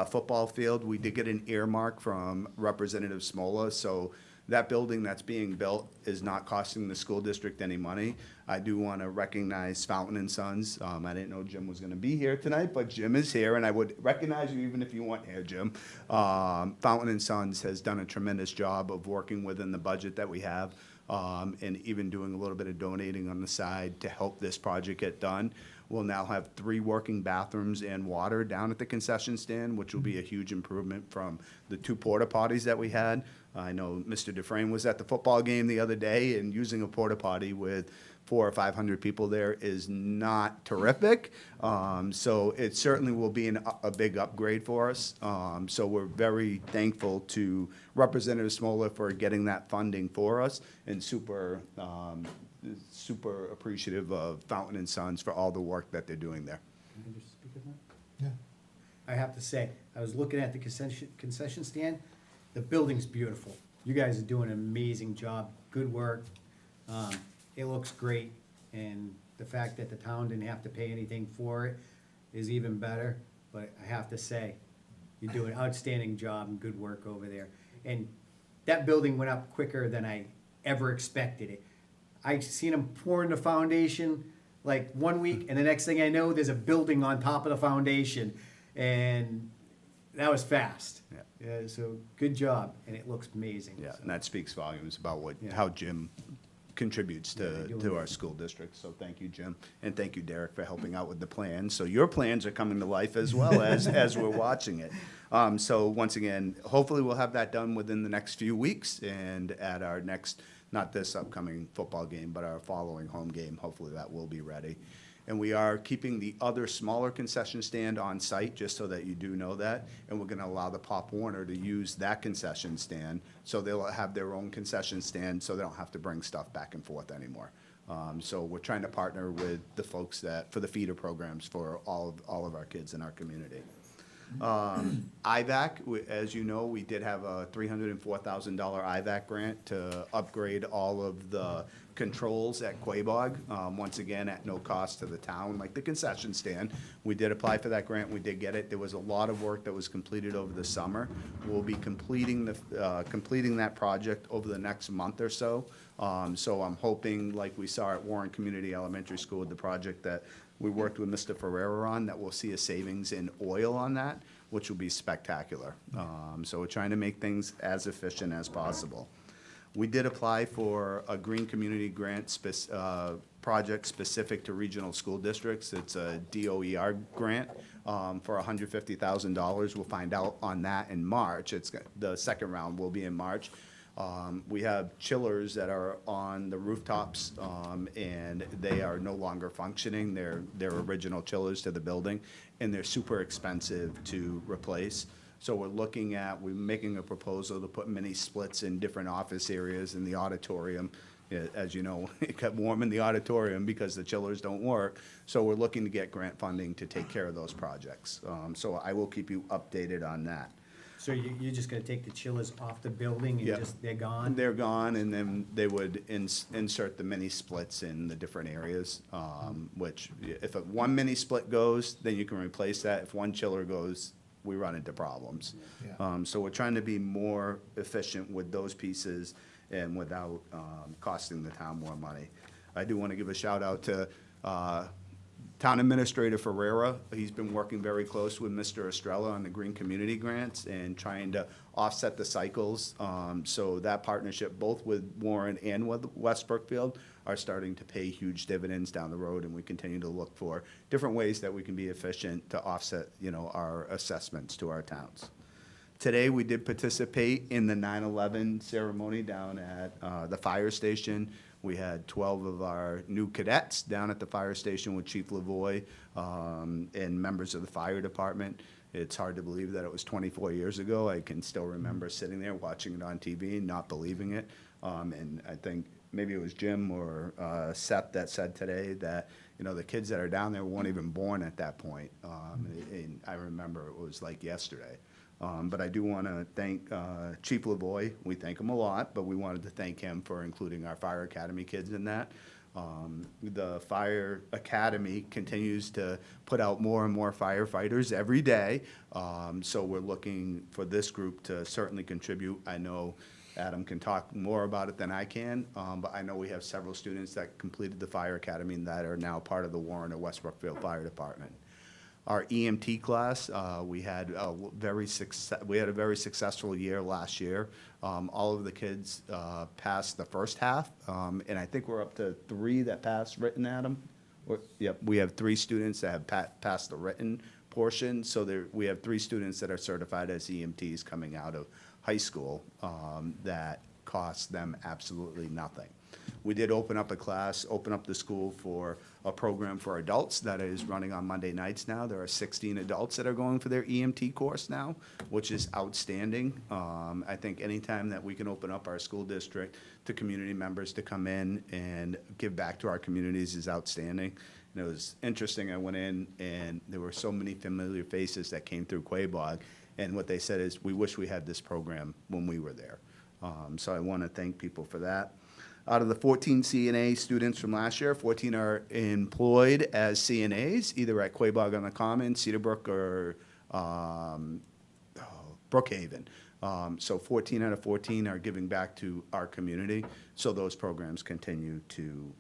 football field. We did get an earmark from Representative Smola, so that building that's being built is not costing the school district any money. I do want to recognize Fountain and Sons. I didn't know Jim was going to be here tonight, but Jim is here, and I would recognize you even if you weren't here, Jim. Fountain and Sons has done a tremendous job of working within the budget that we have, and even doing a little bit of donating on the side to help this project get done. We'll now have 3 working bathrooms and water down at the concession stand, which will be a huge improvement from the 2 porta potties that we had. I know Mr. Dufresne was at the football game the other day, and using a porta potty with 400 or 500 people there is not terrific. So it certainly will be a big upgrade for us. So we're very thankful to Representative Smola for getting that funding for us, and super appreciative of Fountain and Sons for all the work that they're doing there.
Can I just speak of that?
Yeah.
I have to say, I was looking at the concession stand. The building's beautiful. You guys are doing an amazing job good work. It looks great, and the fact that the town didn't have to pay anything for it is even better. But I have to say, you do an outstanding job and good work over there. And that building went up quicker than I ever expected it. I seen them pouring the foundation like 1 week, and the next thing I know, there's a building on top of the foundation, and that was fast.
Yeah.
Yeah, so good job, and it looks amazing.
Yeah,
so.
and that speaks volumes about
Yeah.
how Jim contributes
Yeah, they're doing
to our
it.
school district. So thank you, Jim, and thank you, Derek, for helping out with the plans. So your plans are coming to life as well as we're watching it. So once again, hopefully we'll have that done within the next few weeks, and at our next, not this upcoming football game, but our following home game, hopefully that will be ready. And we are keeping the other smaller concession stand on site, just so that you do know that. And we're gonna allow the Pop Warner to use that concession stand, so they'll have their own concession stand, so they don't have to bring stuff back and forth anymore. So we're trying to partner with the folks for the feeder programs for all of our kids in our community. IVAC, as you know, we did have a $304,000 IVAC grant to upgrade all of the controls at Quabog, once again, at no cost to the town, like the concession stand. We did apply for that grant, we did get it. There was a lot of work that was completed over the summer. We'll be completing that project over the next month or so. So I'm hoping, like we saw at Warren Community Elementary School with the project that we worked with Mr. Ferrera on, that we'll see a savings in oil on that, which will be spectacular. So we're trying to make things as efficient as possible. We did apply for a Green Community Grant project specific to regional school districts. It's a DOER grant for $150,000. We'll find out on that in March. The second round will be in March. We have chillers that are on the rooftops, and they are no longer functioning. They're original chillers to the building, and they're super expensive to replace. So we're making a proposal to put mini splits in different office areas in the auditorium. As you know, it got warm in the auditorium because the chillers don't work. So we're looking to get grant funding to take care of those projects. So I will keep you updated on that.
So you're just gonna take the chillers off the building and
Yep.
they're gone?
They're gone, and then they would insert the mini splits in the different areas, which if one mini split goes, then you can replace that. If one chiller goes, we run into problems.
Yeah.
So we're trying to be more efficient with those pieces and without costing the town more money. I do want to give a shout out to Town Administrator Ferrera. He's been working very close with Mr. Estrella on the Green Community Grants and trying to offset the cycles. So that partnership, both with Warren and with West Brookfield, are starting to pay huge dividends down the road, and we continue to look for different ways that we can be efficient to offset, our assessments to our towns. Today, we did participate in the 9/11 ceremony down at the fire station. We had 12 of our new cadets down at the fire station with Chief Lavoy and members of the fire department. It's hard to believe that it was 24 years ago. I can still remember sitting there watching it on TV and not believing it. And I think maybe it was Jim or Seth that said today that, the kids that are down there weren't even born at that point. And I remember it was like yesterday. But I do want to thank Chief Lavoy. We thank him a lot, but we wanted to thank him for including our Fire Academy kids in that. The Fire Academy continues to put out more and more firefighters every day. So we're looking for this group to certainly contribute. I know Adam can talk more about it than I can, but I know we have several students that completed the Fire Academy and that are now part of the Warren or West Brookfield Fire Department. Our EMT class, we had a very successful year last year. All of the kids passed the first half, and I think we're up to 3 that passed written, Adam. Yep, we have 3 students that have passed the written portion. So we have 3 students that are certified as EMTs coming out of high school that cost them absolutely nothing. We did open up the school for a program for adults that is running on Monday nights now. There are 16 adults that are going for their EMT course now, which is outstanding. I think anytime that we can open up our school district to community members to come in and give back to our communities is outstanding. And it was interesting, I went in and there were so many familiar faces that came through Quabog, and what they said is, we wish we had this program when we were there. So I want to thank people for that. Out of the 14 CNA students from last year, 14 are employed as CNAs, either at Quabog on the Common, Cedarbrook, or Brookhaven. So 14 out of 14 are giving back to our community, so those programs continue to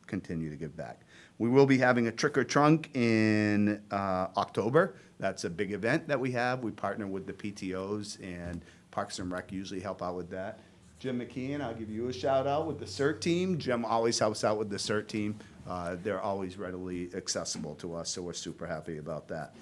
give back. We will be having a trick or trunk in October. That's a big event that we have. We partner with the PTOs, and Parks and Rec usually help out with that. Jim McKeon, I'll give you a shout out with the CERT team. Jim always helps out with the CERT team. They're always readily accessible to us, so we're super happy about that.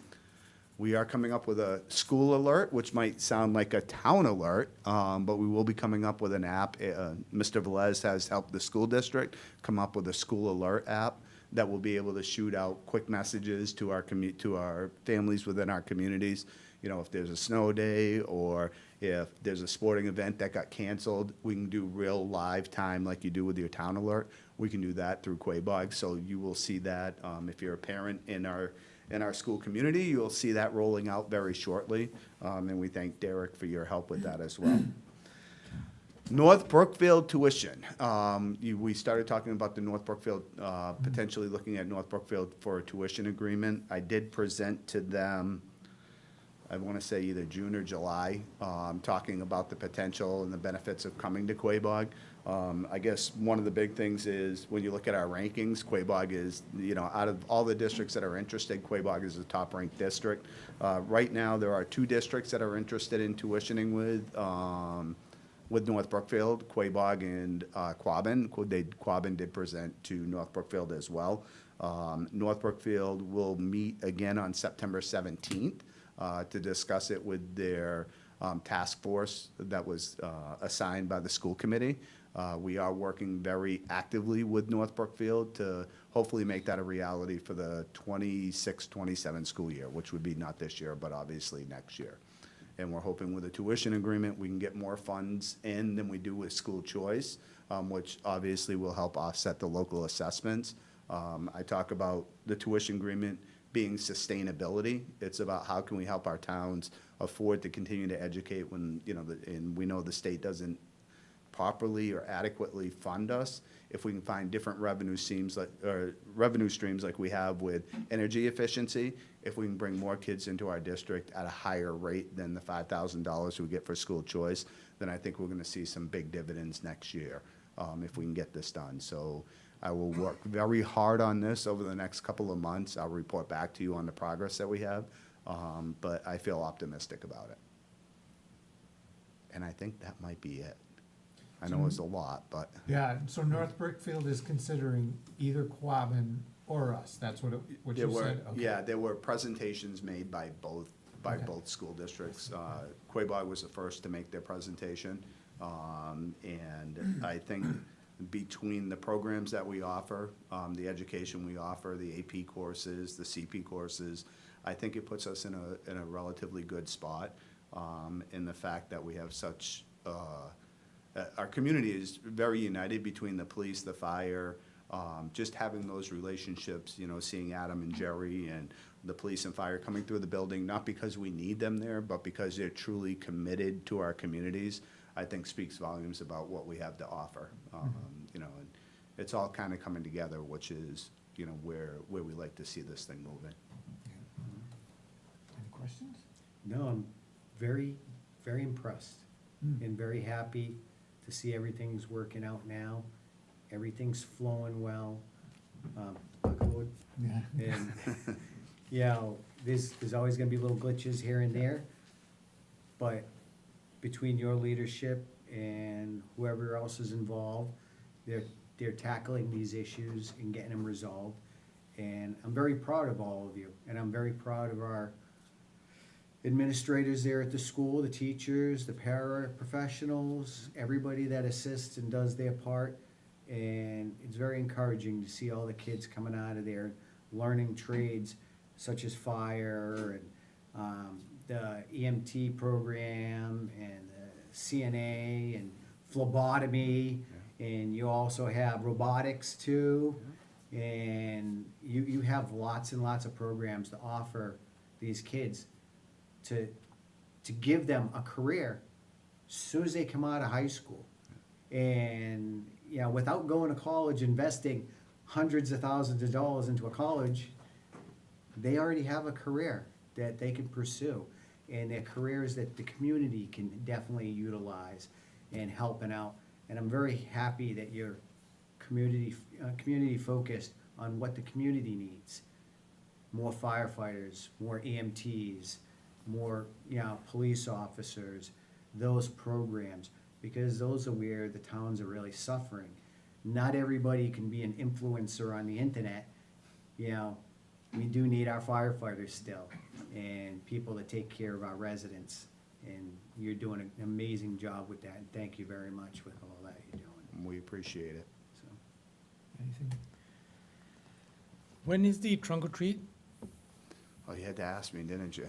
We are coming up with a school alert, which might sound like a town alert, but we will be coming up with an app. Mr. Velez has helped the school district come up with a school alert app that will be able to shoot out quick messages to our families within our communities. You know, if there's a snow day or if there's a sporting event that got canceled, we can do real live time like you do with your town alert. We can do that through Quabog, so you will see that. If you're a parent in our school community, you'll see that rolling out very shortly. And we thank Derek for your help with that as well. North Brookfield tuition. We started talking about the North Brookfield, potentially looking at North Brookfield for a tuition agreement. I did present to them, I want to say either June or July, talking about the potential and the benefits of coming to Quabog. I guess one of the big things is when you look at our rankings, Quabog is, out of all the districts that are interested, Quabog is the top-ranked district. Right now, there are 2 districts that are interested in tuitioning with North Brookfield, Quabog and Quabbin. Quabbin did present to North Brookfield as well. North Brookfield will meet again on September 17th to discuss it with their task force that was assigned by the school committee. We are working very actively with North Brookfield to hopefully make that a reality for the 26-27 school year, which would be not this year, but obviously next year. And we're hoping with a tuition agreement, we can get more funds in than we do with school choice, which obviously will help offset the local assessments. I talk about the tuition agreement being sustainability. It's about how can we help our towns afford to continue to educate when, and we know the state doesn't properly or adequately fund us. If we can find different revenue streams like we have with energy efficiency, if we can bring more kids into our district at a higher rate than the $5,000 we get for school choice, then I think we're going to see some big dividends next year if we can get this done. So I will work very hard on this over the next couple of months. I'll report back to you on the progress that we have, but I feel optimistic about it. And I think that might be it. I know it's a lot, but.
Yeah, so North Brookfield is considering either Quabbin or us, that's what you said? Okay.
Yeah, there were presentations made by both school districts. Quabog was the first to make their presentation, and I think between the programs that we offer, the education we offer, the AP courses, the CP courses, I think it puts us in a relatively good spot, in the fact that we have such, our community is very united between the police, the fire, just having those relationships, seeing Adam and Jerry and the police and fire coming through the building, not because we need them there, but because they're truly committed to our communities, I think speaks volumes about what we have to offer. And it's all kind of coming together, which is, where we like to see this thing moving.
Any questions?
No, I'm very, very impressed and very happy to see everything's working out now. Everything's flowing well. Knock on wood.
Yeah.
And, there's always gonna be little glitches here and there, but between your leadership and whoever else is involved, they're tackling these issues and getting them resolved. And I'm very proud of all of you, and I'm very proud of our administrators there at the school, the teachers, the paraprofessionals, everybody that assists and does their part. And it's very encouraging to see all the kids coming out of there learning trades such as fire and the EMT program and the CNA and phlebotomy. And you also have robotics too. And you have lots and lots of programs to offer these kids to give them a career as soon as they come out of high school. And, you know, without going to college, investing hundreds of thousands of dollars into a college, they already have a career that they can pursue. And they're careers that the community can definitely utilize and helping out. And I'm very happy that you're community focused on what the community needs. More firefighters, more EMTs, more, you know, police officers, those programs, because those are where the towns are really suffering. Not everybody can be an influencer on the internet, you know, we do need our firefighters still, and people that take care of our residents, and you're doing an amazing job with that, and thank you very much with all that you're doing,
We appreciate it.
so.
Anything?
When is the trunk or treat?
Oh, you had to ask me, didn't you?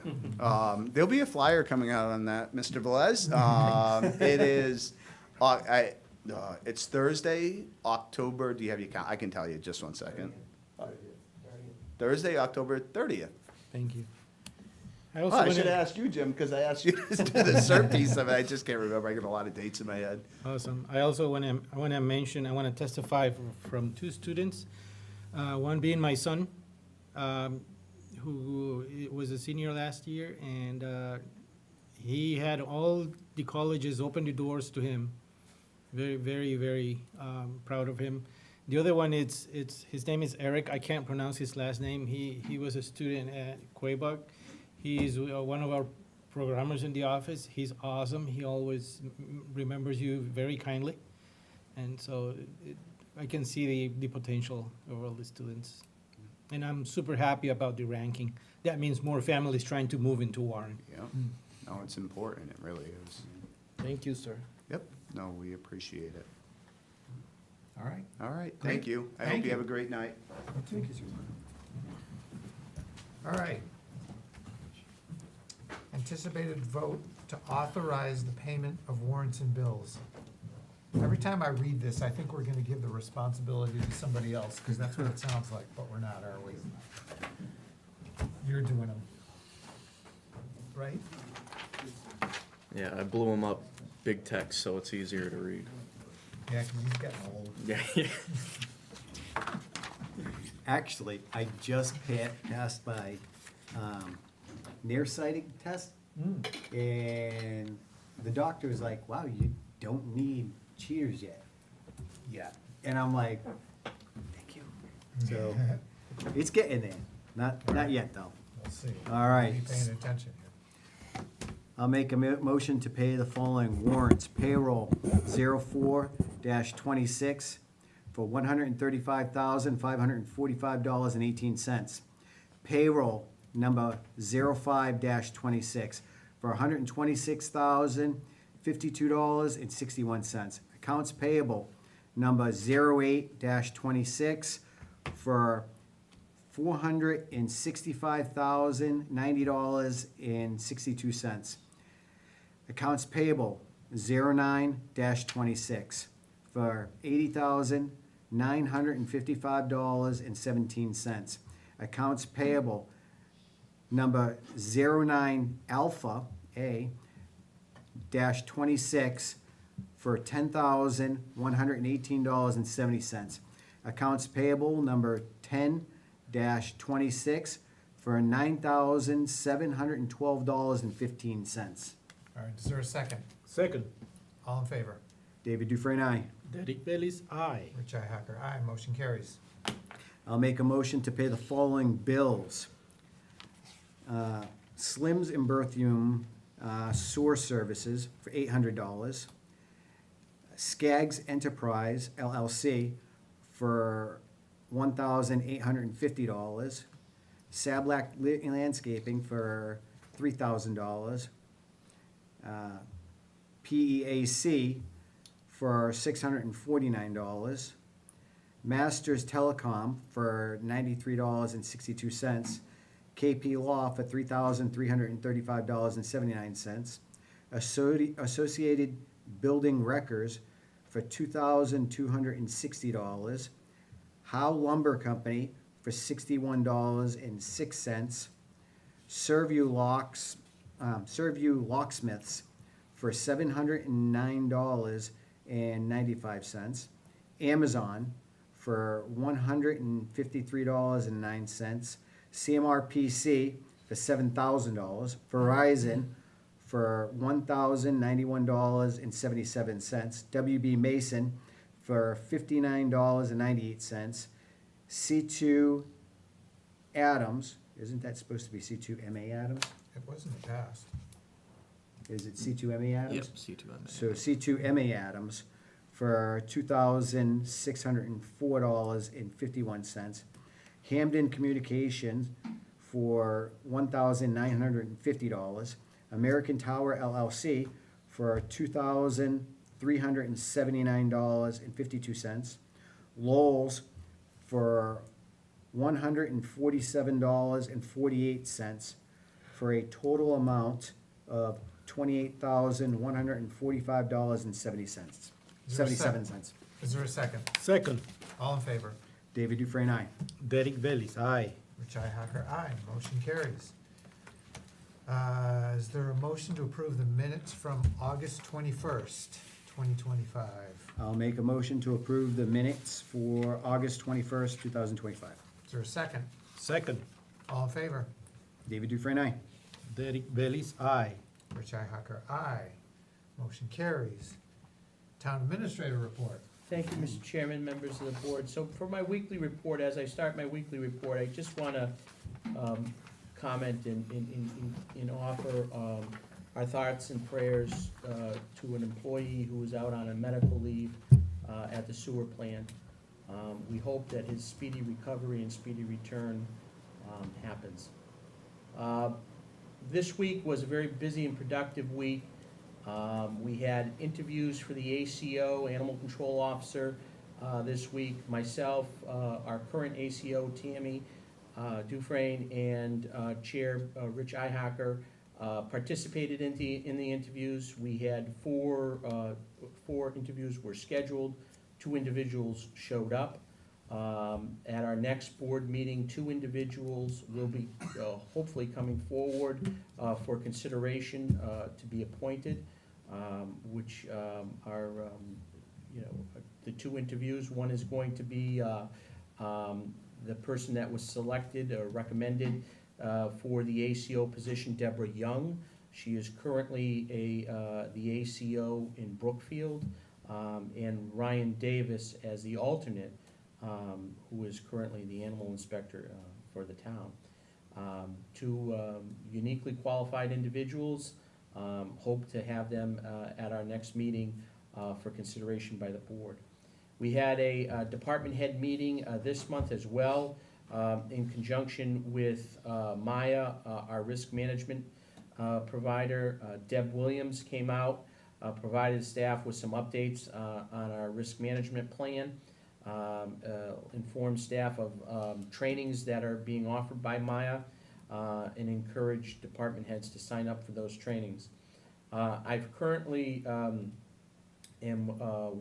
There'll be a flyer coming out on that, Mr. Velez. It is, it's Thursday, October, do you have your count? I can tell you, just 1 second. Thursday, October 30th.
Thank you.
Oh, I should have asked you, Jim, because I asked you to do the CERT piece of it. I just can't remember. I got a lot of dates in my head.
Awesome. I also want to mention, I want to testify from two students. One being my son, who was a senior last year, and he had all the colleges open the doors to him. Very, very, very proud of him. The other one, his name is Eric. I can't pronounce his last name. He was a student at Quabog. He's one of our programmers in the office. He's awesome. He always remembers you very kindly. And so I can see the potential of all the students. And I'm super happy about the ranking. That means more families trying to move into Warren.
Yeah. No, it's important. It really is.
Thank you, sir.
Yep. No, we appreciate it.
All right.
All right.
Great.
Thank you. I
Thank
hope you
you.
have a great night.
Thank you, sir. All right. Anticipated vote to authorize the payment of warrants and bills. Every time I read this, I think we're gonna give the responsibility to somebody else, because that's what it sounds like, but we're not, are we? You're doing them, right?
Yeah, I blew them up big text, so it's easier to read.
Yeah, because he's getting old.
Yeah, yeah.
Actually, I just passed my nearsighted test, and the doctor was like, wow, you don't need cheers yet. Yeah. And I'm like, thank you. So, it's getting there. Not yet, though.
We'll see.
All right.
Be paying attention here.
I'll make a motion to pay the following warrants. Payroll 04-26 for $135,545.18. Payroll number 05-26 for $126,052.61. Accounts payable number 08-26 for $465,090.62. Accounts payable 09-26 for $80,955.17. Accounts payable number 09 Alpha A dash 26 for $10,118.70. Accounts payable number 10-26 for $9,712.15.
All right, is there a second?
Second,
All in favor?
David Dufresne, aye.
Derek Bailey's aye.
Richi Hacker, aye. Motion carries.
I'll make a motion to pay the following bills. Slims and Berthium Sewer Services for $800. Skaggs Enterprise LLC for $1,850. Sablack Landscaping for $3,000. PEAC for $649. Masters Telecom for $93.62. KP Law for $3,335.79. Associated Building Wreckers for $2,260. Howe Lumber Company for $61.06. Servue Locksmiths for $709.86. $1,052,000.95. Amazon for $153.09. CMRPC for $7,000. Verizon for $1,091.77. WB Mason for $59.98. C2 Adams, isn't that supposed to be C2MA Adams?
It was in the past.
Is it C2MA Adams?
C2MA.
So C2MA Adams for $2,604.51. Hamden Communications for $1,950. American Tower LLC for $2,379.52. Lowell's for $147.48 for a total amount of $28,145.70. 77 cents.
Is there a second?
Second,
All in favor?
David Dufresne, aye.
Derek Bellis, aye.
Richi Hacker, aye. Motion carries. Is there a motion to approve the minutes from August 21st, 2025?
I'll make a motion to approve the minutes for August 21st, 2025.
Is there a second?
Second,
All in favor?
David Dufresne, aye.
Derek Bellis, aye.
Richi Hacker, aye. Motion carries. Town Administrator report.
Thank you, Mr. Chairman, members of the board. So for my weekly report, as I start my weekly report, I just want to comment and offer our thoughts and prayers to an employee who is out on a medical leave at the sewer plant. We hope that his speedy recovery and speedy return happens. This week was a very busy and productive week. We had interviews for the ACO, Animal Control Officer, this week. Myself, our current ACO, Tammy Dufresne, and Chair Rich Ihacker participated in the interviews. We had four interviews were scheduled. 2 individuals showed up. At our next board meeting, 2 individuals will be hopefully coming forward for consideration to be appointed, which are, the 2 interviews. One is going to be the person that was selected or recommended for the ACO position, Deborah Young. She is currently the ACO in Brookfield, and Ryan Davis as the alternate, who is currently the animal inspector for the town. 2 uniquely qualified individuals. Hope to have them at our next meeting for consideration by the board. We had a department head meeting this month as well, in conjunction with Maya, our risk management provider. Deb Williams came out, provided staff with some updates on our risk management plan, informed staff of trainings that are being offered by Maya, and encouraged department heads to sign up for those trainings. I've currently am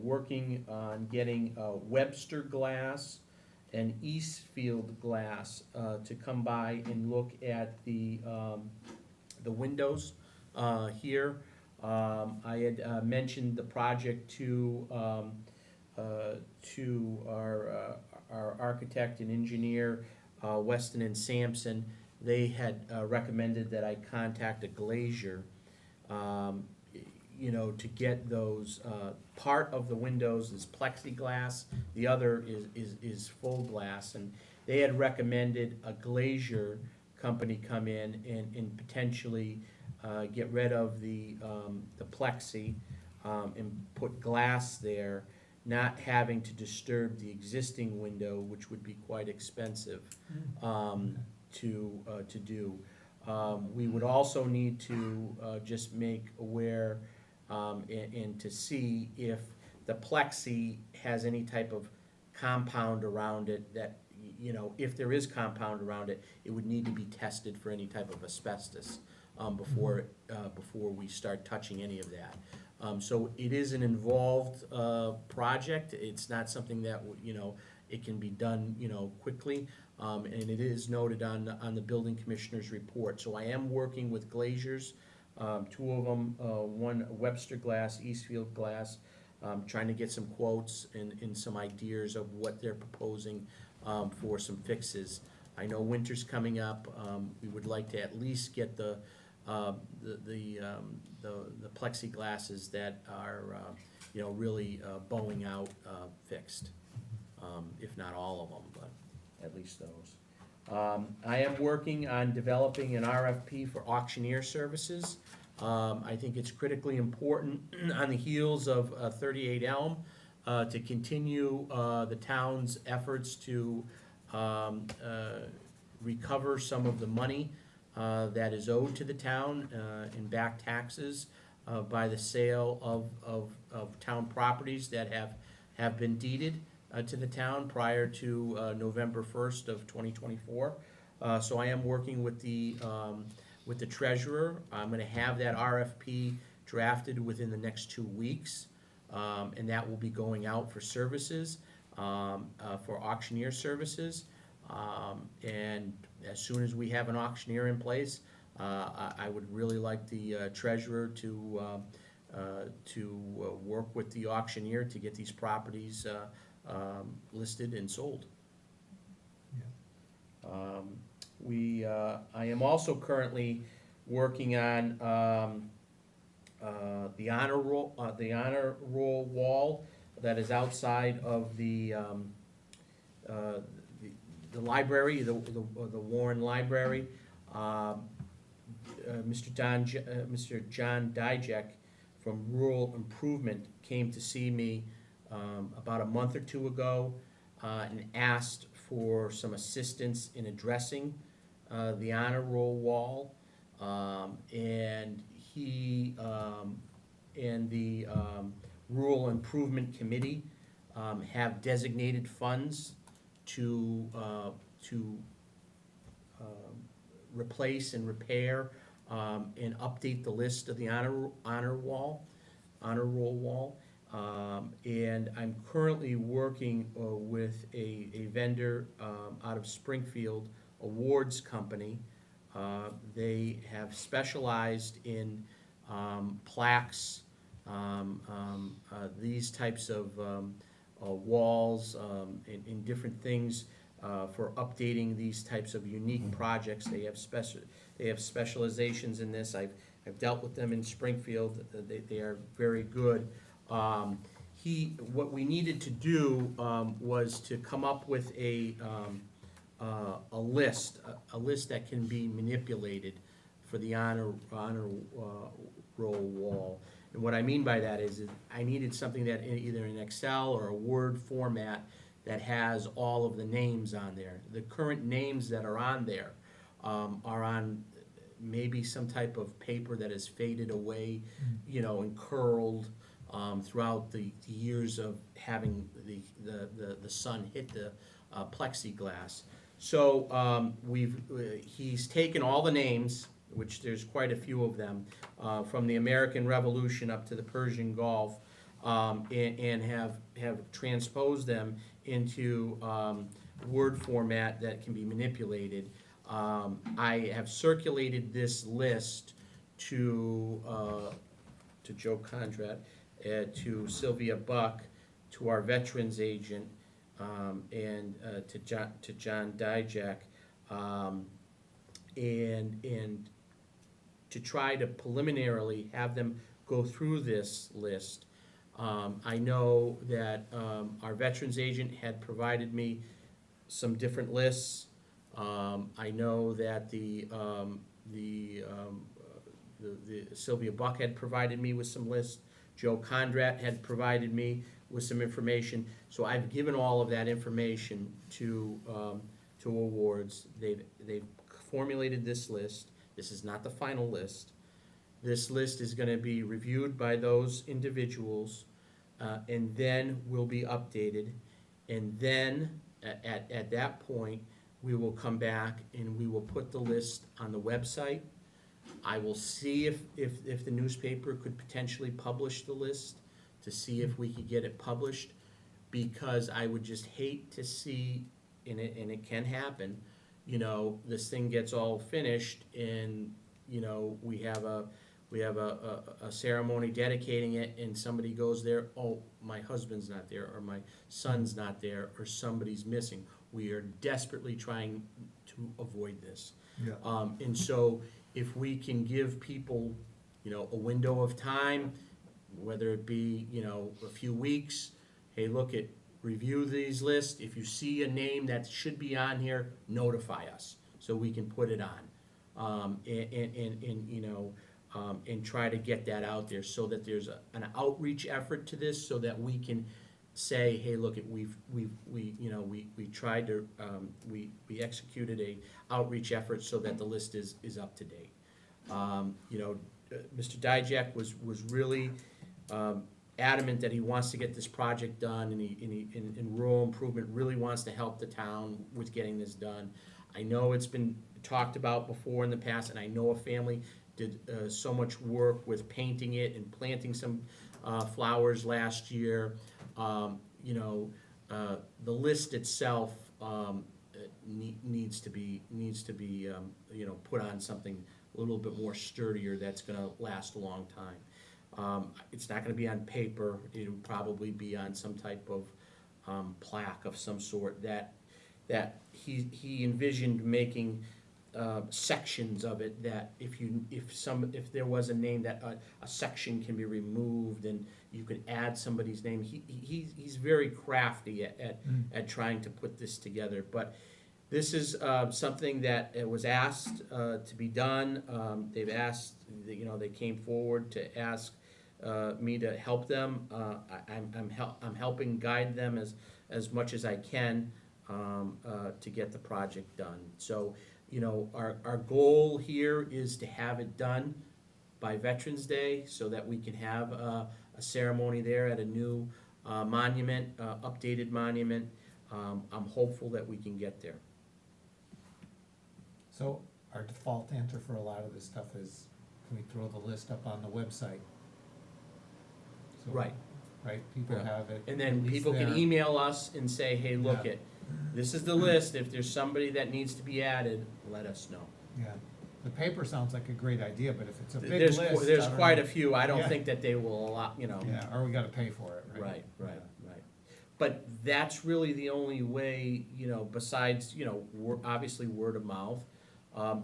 working on getting Webster glass and Eastfield glass to come by and look at the windows here. I had mentioned the project to our architect and engineer, Weston and Sampson. They had recommended that I contact a glazier, to get those, part of the windows is plexiglass, the other is full glass, and they had recommended a glazier company come in and potentially get rid of the plexi and put glass there, not having to disturb the existing window, which would be quite expensive to do. We would also need to just make aware and to see if the plexi has any type of compound around it that, if there is compound around it, it would need to be tested for any type of asbestos before we start touching any of that. So it is an involved project. It's not something that, it can be done, quickly. And it is noted on the building commissioner's report. So I am working with glaziers, 2 of them, one Webster glass, Eastfield glass, trying to get some quotes and some ideas of what they're proposing for some fixes. I know winter's coming up. We would like to at least get the plexiglasses that are, really bowing out fixed. If not all of them, but at least those. I am working on developing an RFP for auctioneer services. I think it's critically important on the heels of 38 Elm to continue the town's efforts to recover some of the money that is owed to the town in back taxes by the sale of town properties that have been deeded to the town prior to November 1st of 2024. So I am working with the treasurer. I'm gonna have that RFP drafted within the next 2 weeks, and that will be going out for services, for auctioneer services. And as soon as we have an auctioneer in place, I would really like the treasurer to work with the auctioneer to get these properties listed and sold. I am also currently working on the honor roll wall that is outside of the library, the Warren Library. Mr. John Dijek from Rural Improvement came to see me about a month or two ago and asked for some assistance in addressing the honor roll wall. And he and the Rural Improvement Committee have designated funds to replace and repair and update the list of the honor roll wall. And I'm currently working with a vendor out of Springfield, Awards Company. They have specialized in plaques, these types of walls, and different things for updating these types of unique projects. They have specializations in this. I've dealt with them in Springfield. They are very good. What we needed to do was to come up with a list that can be manipulated for the honor roll wall. And what I mean by that is I needed something that either in Excel or a Word format that has all of the names on there. The current names that are on there are on maybe some type of paper that has faded away, and curled throughout the years of having the sun hit the plexiglass. So he's taken all the names, which there's quite a few of them, from the American Revolution up to the Persian Gulf, and have transposed them into Word format that can be manipulated. I have circulated this list to Joe Condrat, to Sylvia Buck, to our veterans agent, and to John Dijak, and to try to preliminarily have them go through this list. I know that our veterans agent had provided me some different lists. I know that the Sylvia Buck had provided me with some lists. Joe Condrat had provided me with some information. So I've given all of that information to Awards. They've formulated this list. This is not the final list. This list is going to be reviewed by those individuals, and then will be updated. And then at that point, we will come back and we will put the list on the website. I will see if the newspaper could potentially publish the list, to see if we could get it published, because I would just hate to see, and it can happen, this thing gets all finished and, we have we have a ceremony dedicating it, and somebody goes there, oh, my husband's not there, or my son's not there, or somebody's missing. We are desperately trying to avoid this.
Yeah.
And so if we can give people, a window of time, whether it be, a few weeks, hey, review these lists. If you see a name that should be on here, notify us so we can put it on. And try to get that out there so that there's an outreach effort to this, so that we can say, hey, we tried to, we executed a outreach effort so that the list is up to date. Mr. Dijak was really adamant that he wants to get this project done, and in rural improvement, really wants to help the town with getting this done. I know it's been talked about before in the past, and I know a family did so much work with painting it and planting some flowers last year. The list itself needs to be put on something a little bit more sturdier that's gonna last a long time. It's not gonna be on paper. It'll probably be on some type of plaque of some sort that he envisioned making sections of it, that if there was a name that a section can be removed and you could add somebody's name. He's very crafty at trying to put this together. But this is something that was asked to be done. They've asked, they came forward to ask me to help them. I'm helping guide them as much as I can to get the project done. So, our goal here is to have it done by Veterans Day so that we can have a ceremony there at a new monument, updated monument. I'm hopeful that we can get there.
So our default answer for a lot of this stuff is, can we throw the list up on the website? So,
Right.
Right, people
Yeah.
have it.
And
at
then
least
people can
there.
email us and say, hey, look,
Yeah.
this is the list. If there's somebody that needs to be added, let us know.
Yeah, the paper sounds like a great idea, but if it's a big
There's
list.
there's
I don't
quite
know.
a few. I don't
Yeah.
think that they will allow,
Yeah, or we gotta pay for it, right?
Right. But that's really the only way, besides, obviously word of mouth.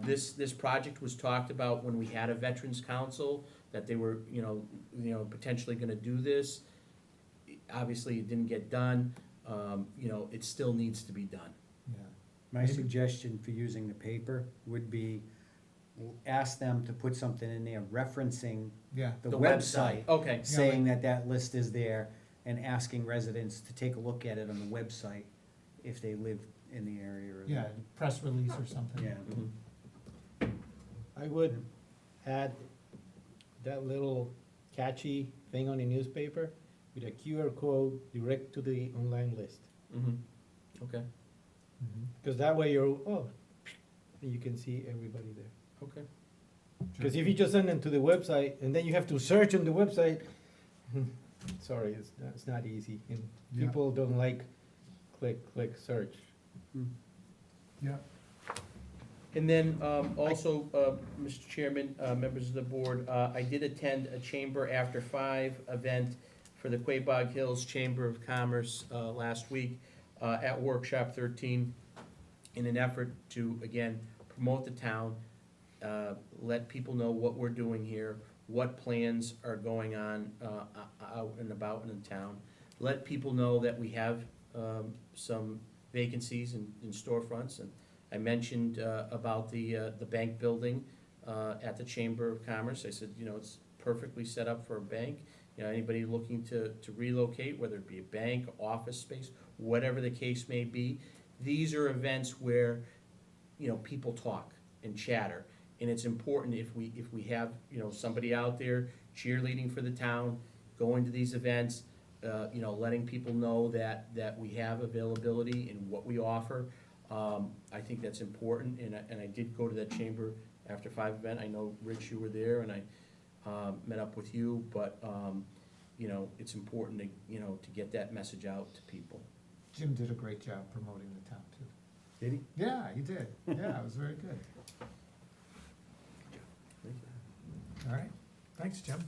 This project was talked about when we had a Veterans Council, that they were, potentially gonna do this. Obviously, it didn't get done. It still needs to be done.
Yeah.
My suggestion for using the paper would be, ask them to put something in there referencing
Yeah,
the website,
Okay.
saying that list is there, and asking residents to take a look at it on the website if they live in the area. Or
yeah, press release or something.
Yeah.
Mhm.
I would add that little catchy thing on the newspaper with a QR code direct to the online list.
Mhm. Okay,
Mhm.
Because that way you can see everybody there.
okay.
Because if you just send them to the website and then you have to search on the website, sorry, it's not easy. And
Yeah.
people don't like click, search.
Yeah,
And then, also, Mr. Chairman, members of the board, I did attend a Chamber After 5 event for the Quabog Hills Chamber of Commerce, last week, at Workshop 13, in an effort to, again, promote the town, let people know what we're doing here, what plans are going on, out and about in the town. Let people know that we have, some vacancies in storefronts, and I mentioned about the bank building at the Chamber of Commerce. I said, it's perfectly set up for a bank. Anybody looking to relocate, whether it be a bank, office space, whatever the case may be. These are events where, people talk and chatter. And it's important if we have, somebody out there cheerleading for the town, going to these events, letting people know that we have availability and what we offer. I think that's important, and I did go to that Chamber After 5 event. I know, Rich, you were there, and I met up with you, but, it's important to get that message out to people.
Jim did a great job promoting the town too.
Did he?
Yeah, he did. Yeah, it was very good. All right. Thanks, Jim.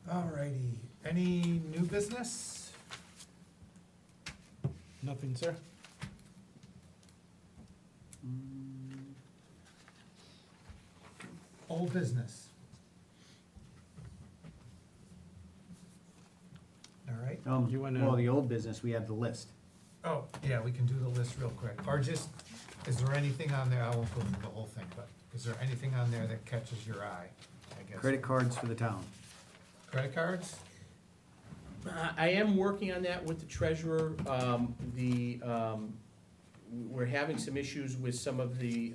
All righty, any new business?
Nothing, sir?
Old business? All right.
You wanna-
Well, the old business, we have the list.
Oh, yeah, we can do the list real quick. Or just, is there anything on there, I won't go through the whole thing, but is there anything on there that catches your eye, I guess?
Credit cards for the town.
Credit cards?
I am working on that with the treasurer. We're having some issues with some of the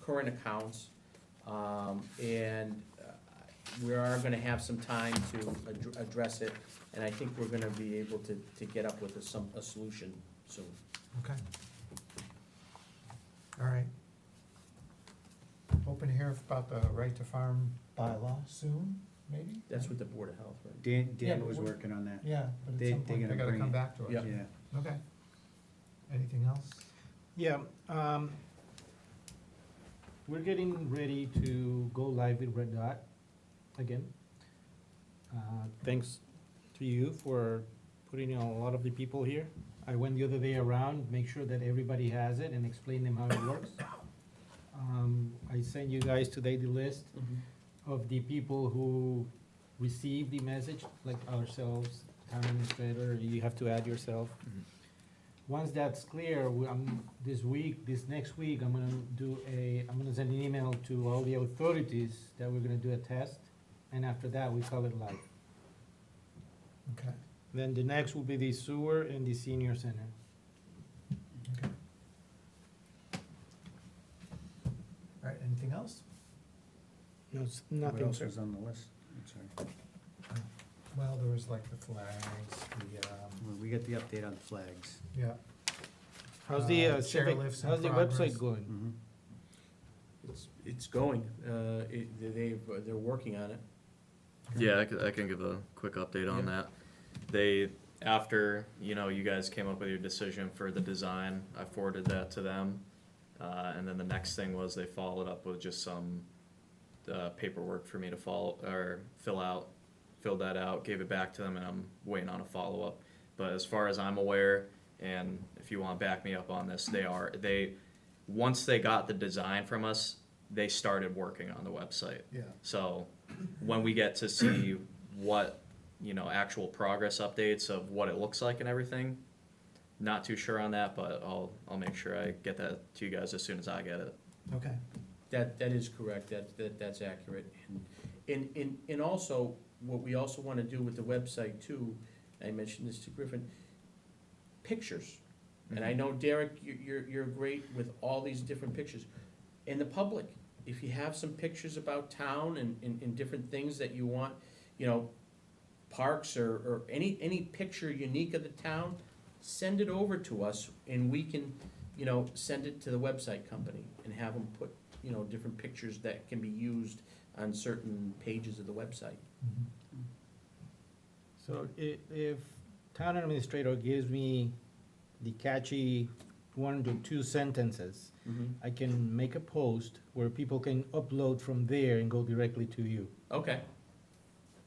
current accounts. And we are gonna have some time to address it, and I think we're gonna be able to get up with a solution soon.
Okay. All right. Hoping to hear about the right to farm bylaw soon, maybe?
That's with the Board of Health, right?
Dan
Yeah,
was
but
working on that.
Yeah, but at
They-
some
they're
point, they
gonna
gotta
bring
come
it.
back to us.
Yep.
Yeah.
Okay. Anything else?
Yeah, we're getting ready to go live with Red Dot again. Thanks to you for putting in a lot of the people here. I went the other day around, make sure that everybody has it and explain them how it works. I sent you guys today the list of the people who received the message, like ourselves, town administrator, you have to add yourself. Once that's clear, this next week, I'm gonna send an email to all the authorities that we're gonna do a test, and after that, we call it live.
Okay.
Then the next will be the sewer and the senior center.
Okay. All right, anything else?
No, it's
What
nothing,
else
sir.
was on the list? I'm sorry.
Well, there was like the flags, the,
Well, we got the update on the flags.
yeah.
How's the,
chair lifts in
how's the
progress.
website going?
Mhm.
It's going. They're working on it.
Yeah, I can give a quick update on
Yeah.
that. They, after, you know, you guys came up with your decision for the design, I forwarded that to them. And then the next thing was they followed up with just some, paperwork for me to filled that out, gave it back to them, and I'm waiting on a follow-up. But as far as I'm aware, and if you wanna back me up on this, once they got the design from us, they started working on the website.
Yeah.
So when we get to see what, you know, actual progress updates of what it looks like and everything, not too sure on that, but I'll make sure I get that to you guys as soon as I get it.
Okay.
That is correct, that's accurate. And also, what we also wanna do with the website too, I mentioned this to Griffin, pictures. And I know Derek, you're great with all these different pictures. And the public, if you have some pictures about town and different things that you want, you know, parks or any picture unique of the town, send it over to us and we can, you know, send it to the website company and have them put, you know, different pictures that can be used on certain pages of the website.
Mhm.
So if town administrator gives me the catchy 1 to 2 sentences, I can make a post where people can upload from there and go directly to you.
Okay.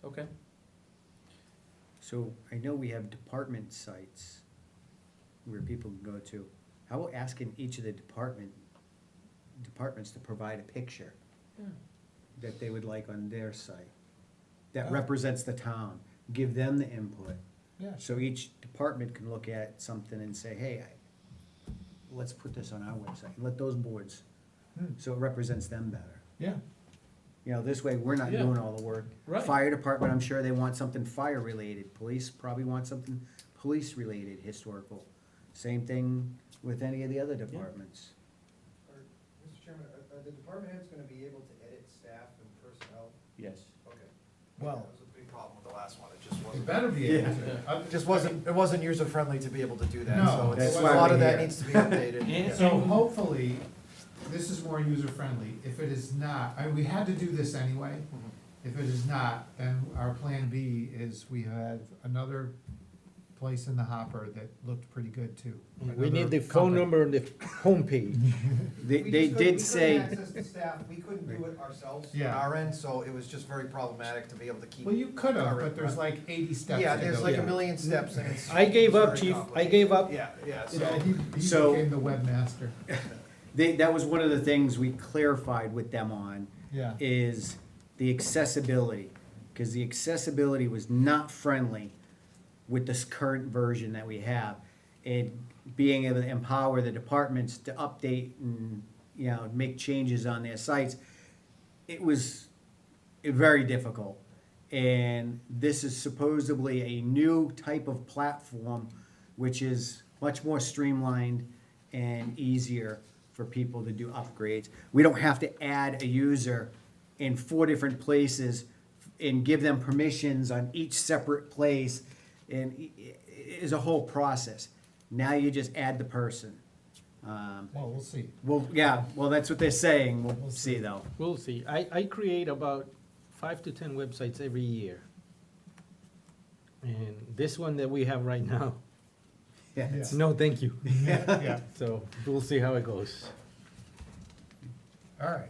Okay.
So I know we have department sites where people can go to. How about asking each of the departments to provide a picture that they would like on their site that
Oh.
represents the town? Give them the input.
Yeah.
So each department can look at something and say, hey, let's put this on our website, and let those boards, so it represents them better.
Yeah.
You know, this way, we're not
Yeah.
doing all the work.
Right.
Fire department, I'm sure they want something fire-related, police probably want something police-related, historical. Same thing with any of the other departments.
Mr. Chairman, are the department heads gonna be able to edit staff and personnel?
Yes.
Okay.
Well-
That was a big problem with the last one, it just
You
wasn't.
better be able to.
It wasn't user-friendly to be able to do that,
No,
so
that's
a
why
lot
we're
of that
here.
needs to be updated. Yeah.
So hopefully, this is more user-friendly. If it is not, I mean, we had to do this anyway. If it is not, then our plan B is we have another place in the hopper that looked pretty good too.
We need the
Another
phone
company.
number on the homepage.
We
They
just couldn't-
did say,
We couldn't access the staff, we couldn't do it ourselves on
Yeah.
our end, so it was just very problematic to be able to keep.
Well, you could have,
current,
but there's
right?
like 80 steps
Yeah,
to
there's
go
like a
through.
million steps and it's.
I gave up,
very
chief, I
complicated.
gave up.
Yeah,
Yeah,
so,
he
So-
became the webmaster.
that was one of the things we clarified with them on,
Yeah.
is the accessibility. Because the accessibility was not friendly with this current version that we have. And being able to empower the departments to update and, you know, make changes on their sites, it was very difficult. And this is supposedly a new type of platform, which is much more streamlined and easier for people to do upgrades. We don't have to add a user in 4 different places and give them permissions on each separate place, and it is a whole process. Now you just add the person.
Well, we'll see.
Well, yeah, well, that's what they're saying, we'll
We'll
see
see.
though.
We'll see. I create about 5 to 10 websites every year. And this one that we have right now,
Yeah,
Yeah.
it's-
no, thank you.
Yeah,
So we'll see how it goes.
all right.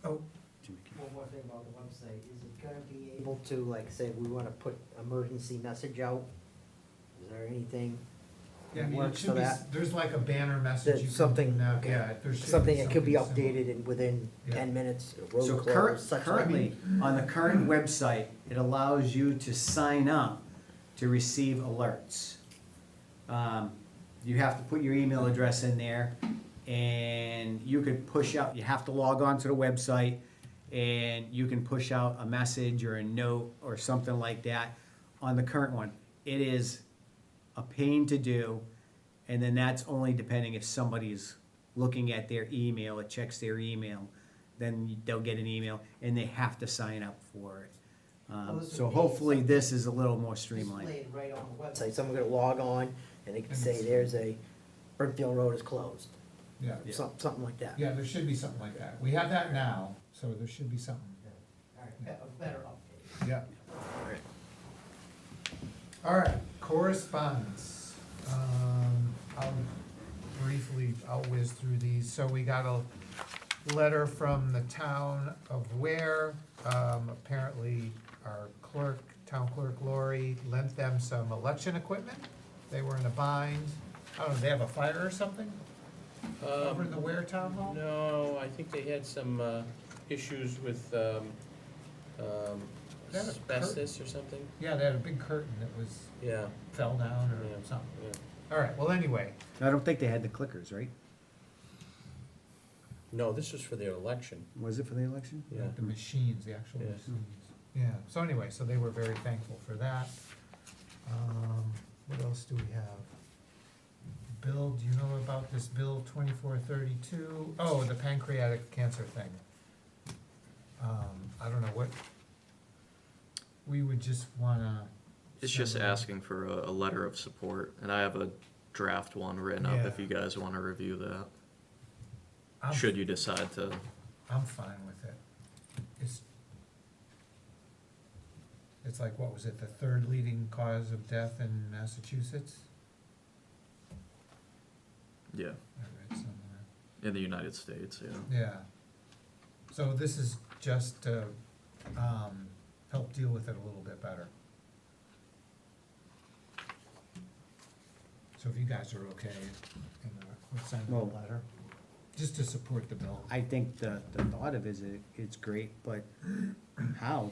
Oh,
One more thing about the website, is it gonna be able to, like, say, we wanna put emergency message out? Is there anything
yeah, I
that
mean, it
works
should
for
be,
that?
there's like a banner message. you
There's
can
something,
do now.
okay.
Yeah, there should be
Something that could be
something simple.
updated in, within
Yeah.
10 minutes,
So
road closed, such like.
currently, on the current website, it allows you to sign up to receive alerts. You have to put your email address in there, and you could push out, you have to log on to the website, and you can push out a message or a note or something like that on the current one. It is a pain to do, and then that's only depending if somebody's looking at their email, it checks their email, then they'll get an email, and they have to sign up for it.
Well, this
So
would be
hopefully
something
this is a little more streamlined.
Displayed right on the website, someone could log on and they could
And
say,
it's-
there's a, Burnfield Road is closed,
Yeah,
something like that.
yeah, there should be something like that. We have that now, so there should be something.
All right, a better update.
Yeah. All right, correspondence. I'll whiz through these. So we got a letter from the town of Ware. Apparently our clerk, town clerk Lori, lent them some election equipment. They were in a bind. I don't know, they have a fire or something over in the Ware Town Hall?
No, I think they had some issues with
They had a
asbestos or something.
Yeah, they had a big curtain that was,
Yeah,
fell down or
Yeah.
something.
yeah.
All right, well, anyway,
I don't think they had the clickers, right?
No, this was for their election.
Was it for the election?
Yeah.
the machines, the actual
Yeah.
machines. Yeah, so anyway, so they were very thankful for that. What else do we have? Bill, do you know about this Bill 2432? Oh, the pancreatic cancer thing. I don't know what, we would just wanna.
It's just
send
asking for a letter of support, and I have a draft one written up if
Yeah.
you guys wanna review that,
I'm-
should you decide to.
I'm fine with it. It's like, what was it, the third leading cause of death in Massachusetts?
Yeah,
I read somewhere.
in the United States, yeah.
Yeah. So this is just to, help deal with it a little bit better. So if you guys are okay, we'll send them a
Well-
letter, just to support the bill.
I think the thought of it is, it's great, but how?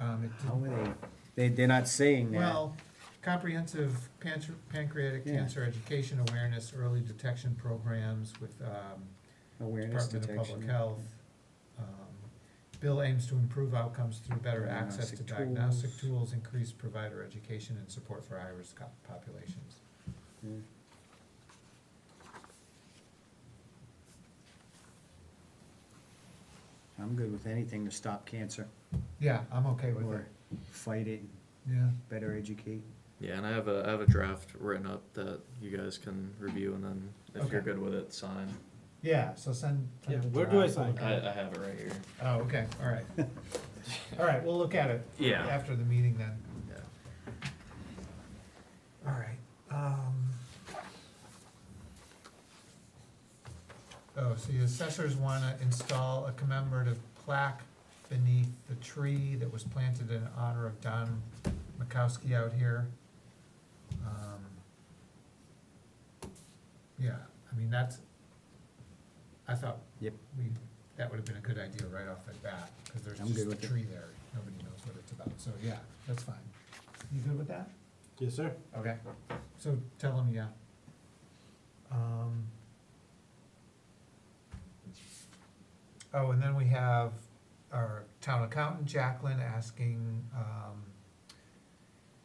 It
How
did-
are they're not saying that.
Well, comprehensive pancreatic
Yeah.
cancer education awareness, early detection programs with,
Awareness
Department of
detection.
Public Health. Bill aims to improve outcomes through better access to
Diagnostic
diagnostic
tools.
tools, increased provider education, and support for high-risk populations.
Yeah. I'm good with anything to stop cancer
Yeah, I'm okay with
or
it,
fight it,
yeah.
better educate.
Yeah, and I have a draft written up that you guys can review, and then if you're
Okay.
good with it, sign.
Yeah, so send.
Yeah,
the
where do I
draft,
sign?
we'll look
I,
at it.
I have it right here.
Oh, okay, all right. All right, we'll look at it.
Yeah.
After the meeting then.
Yeah.
All right. Oh, so the assessors want to install a commemorative plaque beneath the tree that was planted in honor of Don Makowski out here. Yeah, I mean, I thought
Yep.
that would have been a good idea right off the bat, because there's
I'm
just
good
a
with it.
tree there. Nobody knows what it's about, so yeah, that's fine. You good with that?
Yes, sir.
Okay, so tell them, yeah. Oh, and then we have our town accountant, Jacqueline, asking,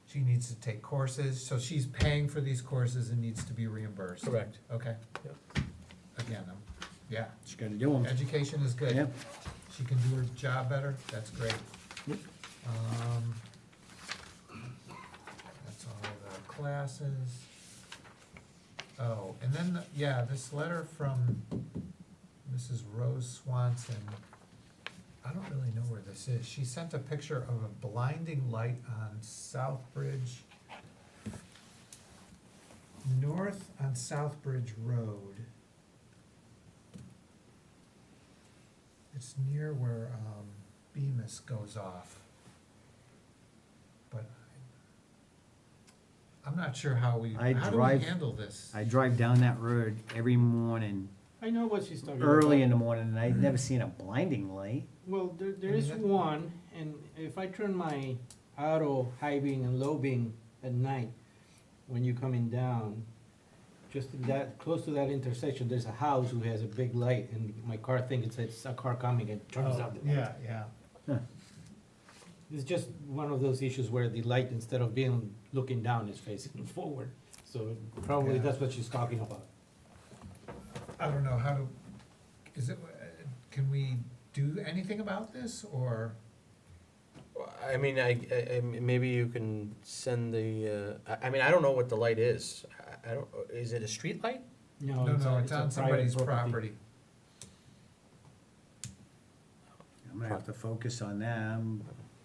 she needs to take courses, so she's paying for these courses and needs to be reimbursed.
Correct.
Okay.
Yep.
Again, yeah,
Just gotta do them.
education is good.
Yep.
She can do her job better, that's great.
Yep.
That's all the classes. Oh, and then, yeah, this letter from Mrs. Rose Swanson, I don't really know where this is. She sent a picture of a blinding light on Southbridge, north on Southbridge Road. It's near where Bemis goes off. But I'm not sure how do we handle this?
I drive down that road every morning,
I know what she's talking about.
early in the morning, and I've never seen a blinding light.
Well, there
I
is
mean, that-
one, and if I turn my auto high beam and low beam at night, when you're coming down, just that, close to that intersection, there's a house who has a big light, and my car thinks it's a car coming and turns out the light.
Yeah.
It's just one of those issues where the light, instead of being looking down, is facing forward. So probably
Yeah.
that's what she's talking about.
I don't know, can we do anything about this, or?
I mean, maybe you can send I mean, I don't know what the light is. I don't, is it a street light?
No, it's
a
on
private
somebody's property.
I'm gonna have to focus on that,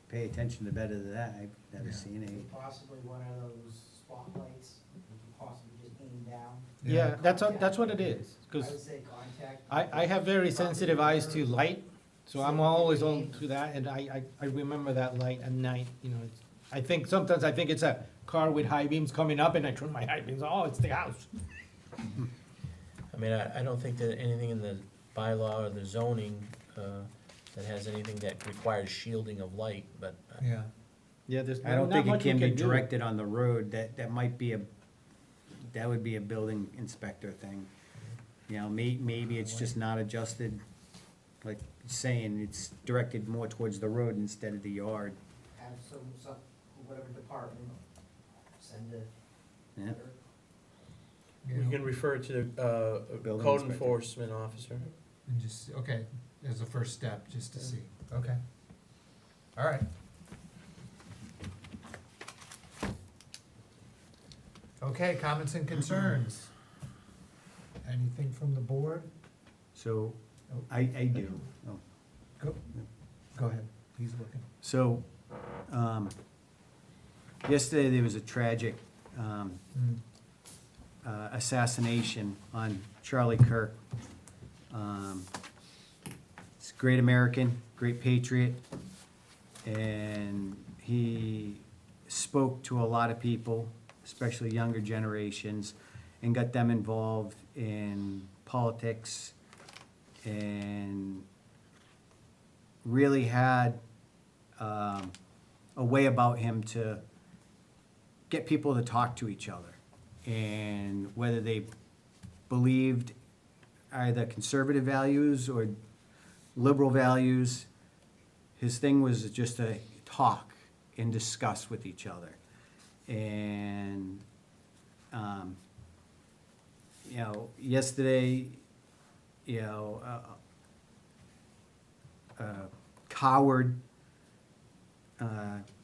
pay attention to better than that, I've never
Yeah.
seen any.
Possibly one of those spotlights, you can possibly just aim down.
Yeah, that's what it is,
I would
because
say contact.
I have very sensitive eyes to light, so I'm always on to that, and I remember that light at night, you know, sometimes I think it's a car with high beams coming up, and I turn my high beams, oh, it's the house.
I mean, I don't think that anything in the bylaw or the zoning, that has anything that requires shielding of light, but.
Yeah,
Yeah, there's
I don't
not
think it
much you
can be
do.
directed on the road, that might be that would be a building inspector thing. You know, maybe it's just not adjusted, like saying, it's directed more towards the road instead of the yard.
Have some, whatever department, send a
Yeah.
letter.
We can refer to the
Building
code
inspector.
enforcement officer.
and just, okay, as a first step, just to see, okay. All right. Okay, comments and concerns. Anything from the board?
So, I do. Oh.
Go ahead, he's looking.
So, yesterday there was a tragic assassination on Charlie Kirk. He's a great American, great patriot, and he spoke to a lot of people, especially younger generations, and got them involved in politics, and really had a way about him to get people to talk to each other. And whether they believed either conservative values or liberal values, his thing was just to talk and discuss with each other. And, you know, yesterday, you know, coward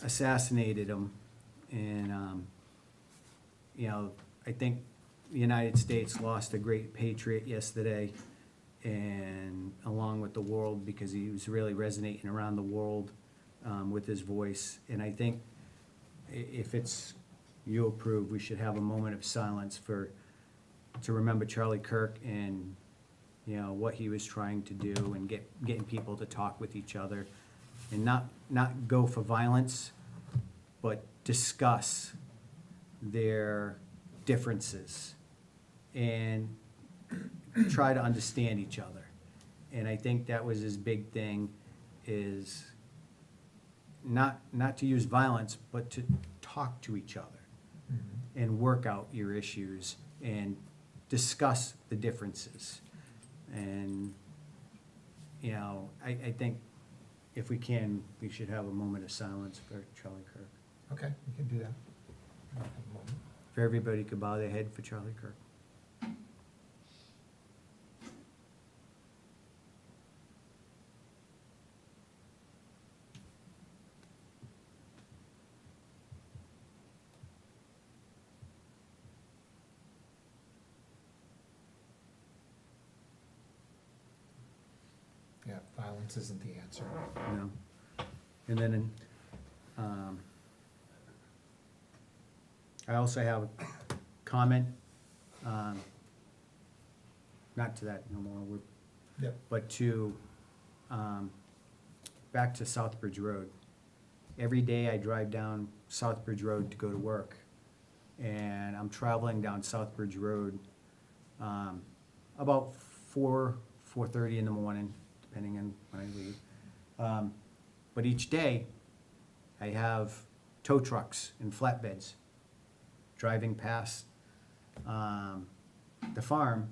assassinated him. And, you know, I think the United States lost a great patriot yesterday, and along with the world, because he was really resonating around the world with his voice. And I think if it's you approve, we should have a moment of silence to remember Charlie Kirk and, you know, what he was trying to do and getting people to talk with each other and not go for violence, but discuss their differences and try to understand each other. And I think that was his big thing, is not to use violence, but to talk to each other and work out your issues and discuss the differences. And, you know, I think if we can, we should have a moment of silence for Charlie Kirk.
Okay, we can do that. Have a moment.
If everybody could bow their head for Charlie Kirk.
Yeah, violence isn't the answer.
No. And then, I also have a comment, not to that no more,
Yep.
but to, back to Southbridge Road. Every day I drive down Southbridge Road to go to work, and I'm traveling down Southbridge Road, about 4:30 in the morning, depending on when I leave. But each day, I have tow trucks and flatbeds driving past the farm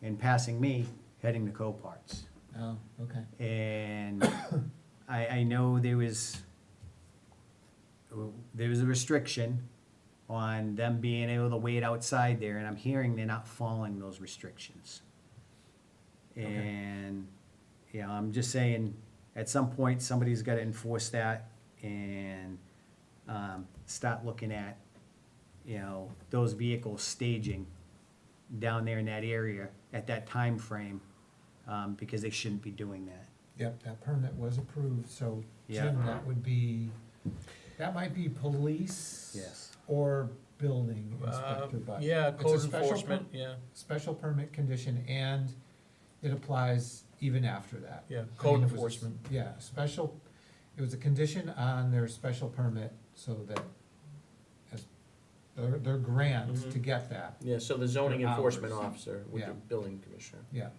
and passing me, heading to Coparts.
Oh, okay.
And I know there was a restriction on them being able to wait outside there, and I'm hearing they're not following those restrictions. And, you know, I'm just saying, at some point, somebody's gotta enforce that and, start looking at, you know, those vehicles staging down there in that area at that time frame, because they shouldn't be doing that.
Yep, that permit was approved, so
Yeah.
Jim, that might be police.
Yes.
Or building inspector, but.
Yeah,
it's a
code
special
enforcement, yeah.
Special permit condition, and it applies even after that.
Yeah,
I mean,
code
it was-
enforcement.
Yeah, it was a condition on their special permit, so that as, their grant to get that,
Yeah, so the zoning
For
enforcement
hours.
officer with
Yeah.
the building commissioner.
yeah.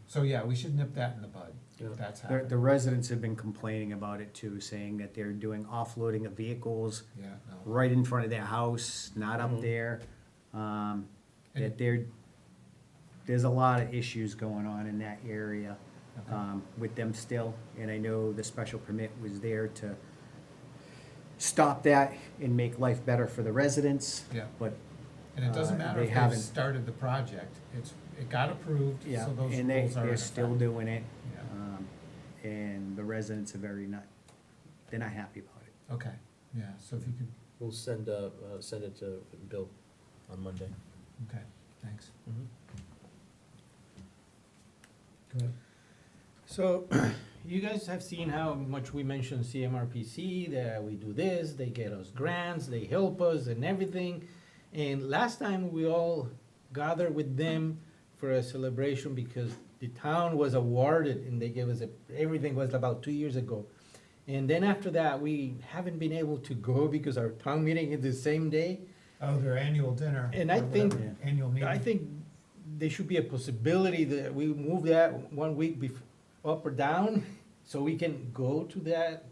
So, yeah, we should nip that in the bud,
Yeah.
if that's
The
happening.
residents have been complaining about it too, saying that they're doing offloading of vehicles
Yeah, no.
right in front of their house, not up
Mhm.
there.
And-
That there's a lot of issues going on in that area,
Okay.
with them still. And I know the special permit was there to stop that and make life better for the residents,
Yeah,
but,
and it doesn't matter
they
if they've
haven't-
started the project, it got approved,
yeah,
so those
and
rules are in
they're still
effect.
doing it.
Yeah.
And the residents are they're not happy about it.
Okay, yeah, so if you could,
We'll send it to Bill on Monday.
okay, thanks.
Mhm.
Go ahead.
So, you guys have seen how much we mention CMRPC, that we do this, they get us grants, they help us and everything. And last time we all gathered with them for a celebration because the town was awarded and they gave us everything was about 2 years ago. And then after that, we haven't been able to go because our town meeting is the same day.
Oh, their annual dinner.
And I
or
think-
whatever, Annual meeting.
I think there should be a possibility that we move that 1 week up or down, so we can go to that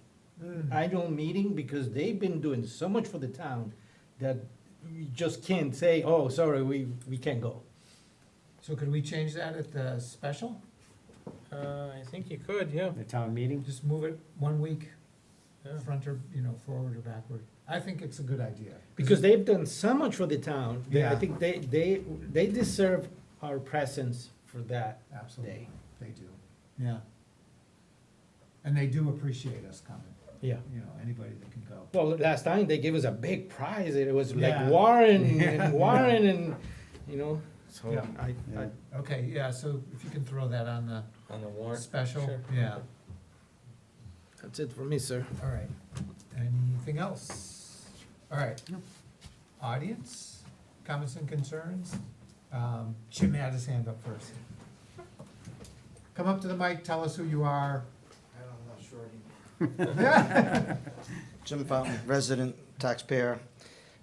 Mm.
annual meeting, because they've been doing so much for the town that you just can't say, oh, sorry, we can't go.
So could we change that at the special?
I think you could, yeah.
The town meeting,
Just move it 1 week,
Yeah.
front or, forward or backward? I think it's a good idea.
Because they've done so much for the town, that I
Yeah.
think they deserve our presence for that
Absolutely,
day.
they do, yeah. And they do appreciate us coming,
Yeah.
anybody that can go.
Well, last time they gave us a big prize, it was like
Yeah.
Warren
Yeah.
and Warren and, so
Yeah.
I
Okay, yeah, so if you can throw that on the
On the warrant.
special,
Sure.
yeah,
that's it for me, sir.
all right. Anything else? All right. audience, comments and concerns? Jim had his hand up first. Come up to the mic, tell us who you are.
I'm not sure anymore. Jim Fountain, resident taxpayer.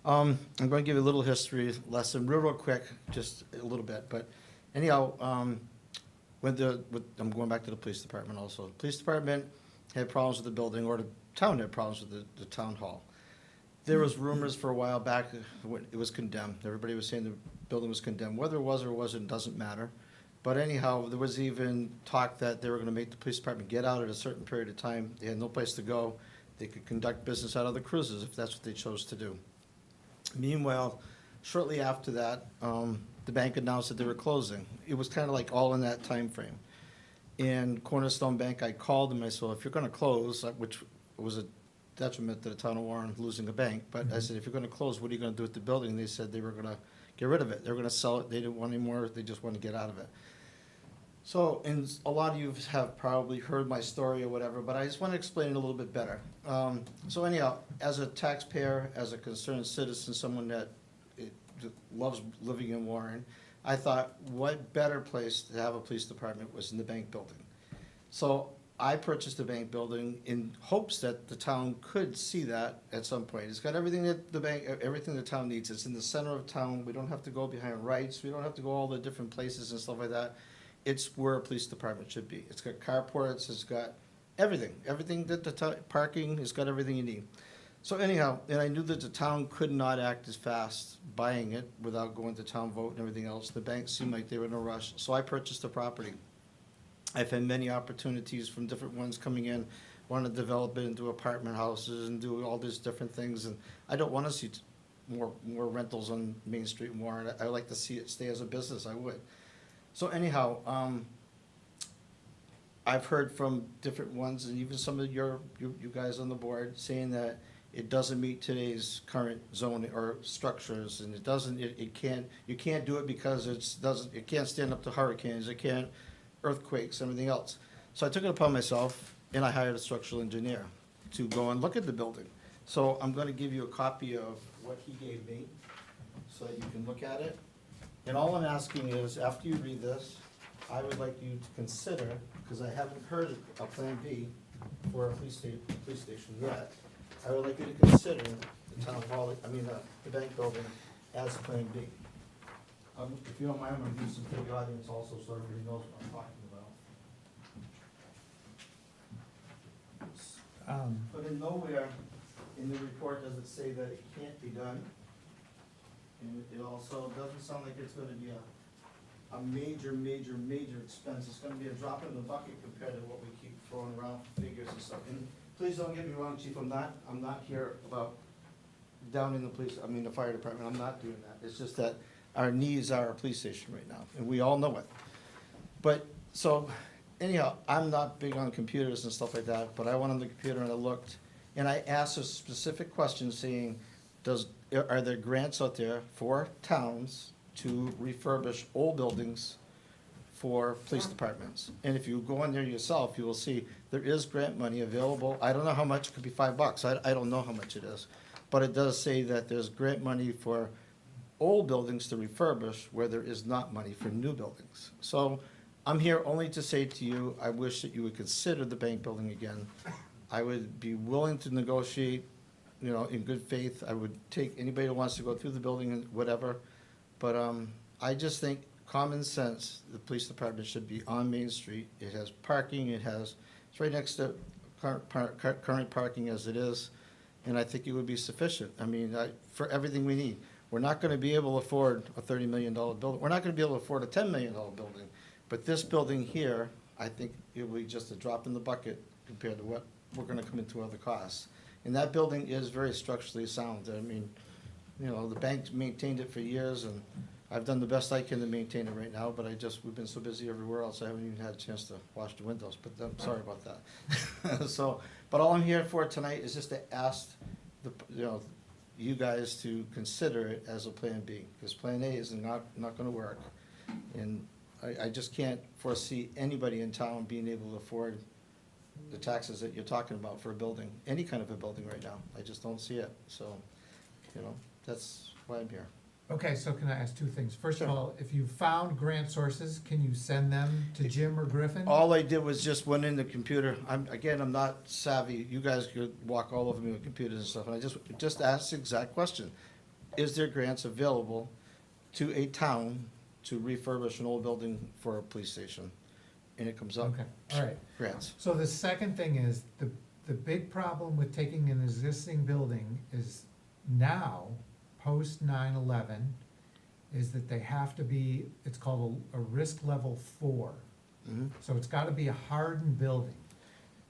I'm going to give you a little history lesson, real quick, just a little bit. But anyhow, I'm going back to the police department also. The police department had problems with the building, or the town had problems with the town hall. There was rumors for a while back when it was condemned. Everybody was saying the building was condemned. Whether it was or wasn't doesn't matter. But anyhow, there was even talk that they were going to make the police department get out at a certain period of time. They had no place to go. They could conduct business out of the cruises if that's what they chose to do. Meanwhile, shortly after that, the bank announced that they were closing. It was kind of like all in that time frame. And Cornerstone Bank, I called them, I said, if you're gonna close, which was a detriment to the town of Warren losing a bank, but I said, if you're gonna close, what are you gonna do with the building? And they said they were gonna get rid of it. They were gonna sell it. They didn't want any more. They just wanted to get out of it. So, and a lot of you have probably heard my story or whatever, but I just want to explain it a little bit better. So anyhow, as a taxpayer, as a concerned citizen, someone that loves living in Warren, I thought, what better place to have a police department was in the bank building. So I purchased the bank building in hopes that the town could see that at some point. It's got everything that everything the town needs. It's in the center of town. We don't have to go behind Wrights. We don't have to go all the different places and stuff like that. It's where a police department should be. It's got carports, it's got everything that parking, it's got everything you need. So anyhow, and I knew that the town could not act as fast buying it without going to town vote and everything else. The bank seemed like they were in a rush, so I purchased the property. I've had many opportunities from different ones coming in, wanting to develop it into apartment houses and do all these different things, and I don't want to see more rentals on Main Street in Warren. I like to see it stay as a business, I would. So anyhow, I've heard from different ones, and even some of you guys on the board, saying that it doesn't meet today's current zoning or structures, and you can't do it because it can't stand up to hurricanes, it can't earthquakes, everything else. So I took it upon myself, and I hired a structural engineer to go and look at the building. So I'm going to give you a copy of what he gave me, so that you can look at it. And all I'm asking is, after you read this, I would like you to consider, because I haven't heard a Plan B for a police station yet, I would like you to consider the town hall, the bank building as Plan B. If you don't mind, I'm going to use some for the audience also, so everybody knows what I'm talking about. But in nowhere in the report does it say that it can't be done. And it also doesn't sound like it's gonna be a major expense. It's gonna be a drop in the bucket compared to what we keep throwing around figures and stuff. And please don't get me wrong, Chief, I'm not here about downing the fire department. I'm not doing that. It's just that our needs are a police station right now, and we all know it. But, so, anyhow, I'm not big on computers and stuff like that, but I went on the computer and I looked, and I asked a specific question saying, are there grants out there for towns to refurbish old buildings for police departments? And if you go in there yourself, you will see there is grant money available. I don't know how much, it could be $5. I don't know how much it is. But it does say that there's grant money for old buildings to refurbish where there is not money for new buildings. So I'm here only to say to you, I wish that you would consider the bank building again. I would be willing to negotiate, in good faith. I would take anybody that wants to go through the building and whatever. But I just think common sense, the police department should be on Main Street. It has parking, it's right next to current parking as it is. And I think it would be sufficient. For everything we need. We're not gonna be able to afford a $30 million building. We're not gonna be able to afford a $10 million building. But this building here, I think it will be just a drop in the bucket compared to what we're gonna come into other costs. And that building is very structurally sound. The bank maintained it for years, and I've done the best I can to maintain it right now, but we've been so busy everywhere else, I haven't even had a chance to wash the windows, but I'm sorry about that. But all I'm here for tonight is just to ask you guys to consider it as a Plan B, because Plan A is not gonna work. And I just can't foresee anybody in town being able to afford the taxes that you're talking about for a building, any kind of a building right now. I just don't see it. So, that's why I'm here.
Okay, so can I ask two things? First of all, if you found grant sources, can you send them to Jim or Griffin?
All I did was just went in the computer. I'm not savvy. You guys could walk all over me with computers and stuff. And I just asked the exact question. Is there grants available to a town to refurbish an old building for a police station? And it comes up,
Okay, all right.
grants.
So the second thing is, the big problem with taking an existing building is now, post 9/11, is that they have to be, it's called a risk level 4.
Mhm.
So it's gotta be a hardened building.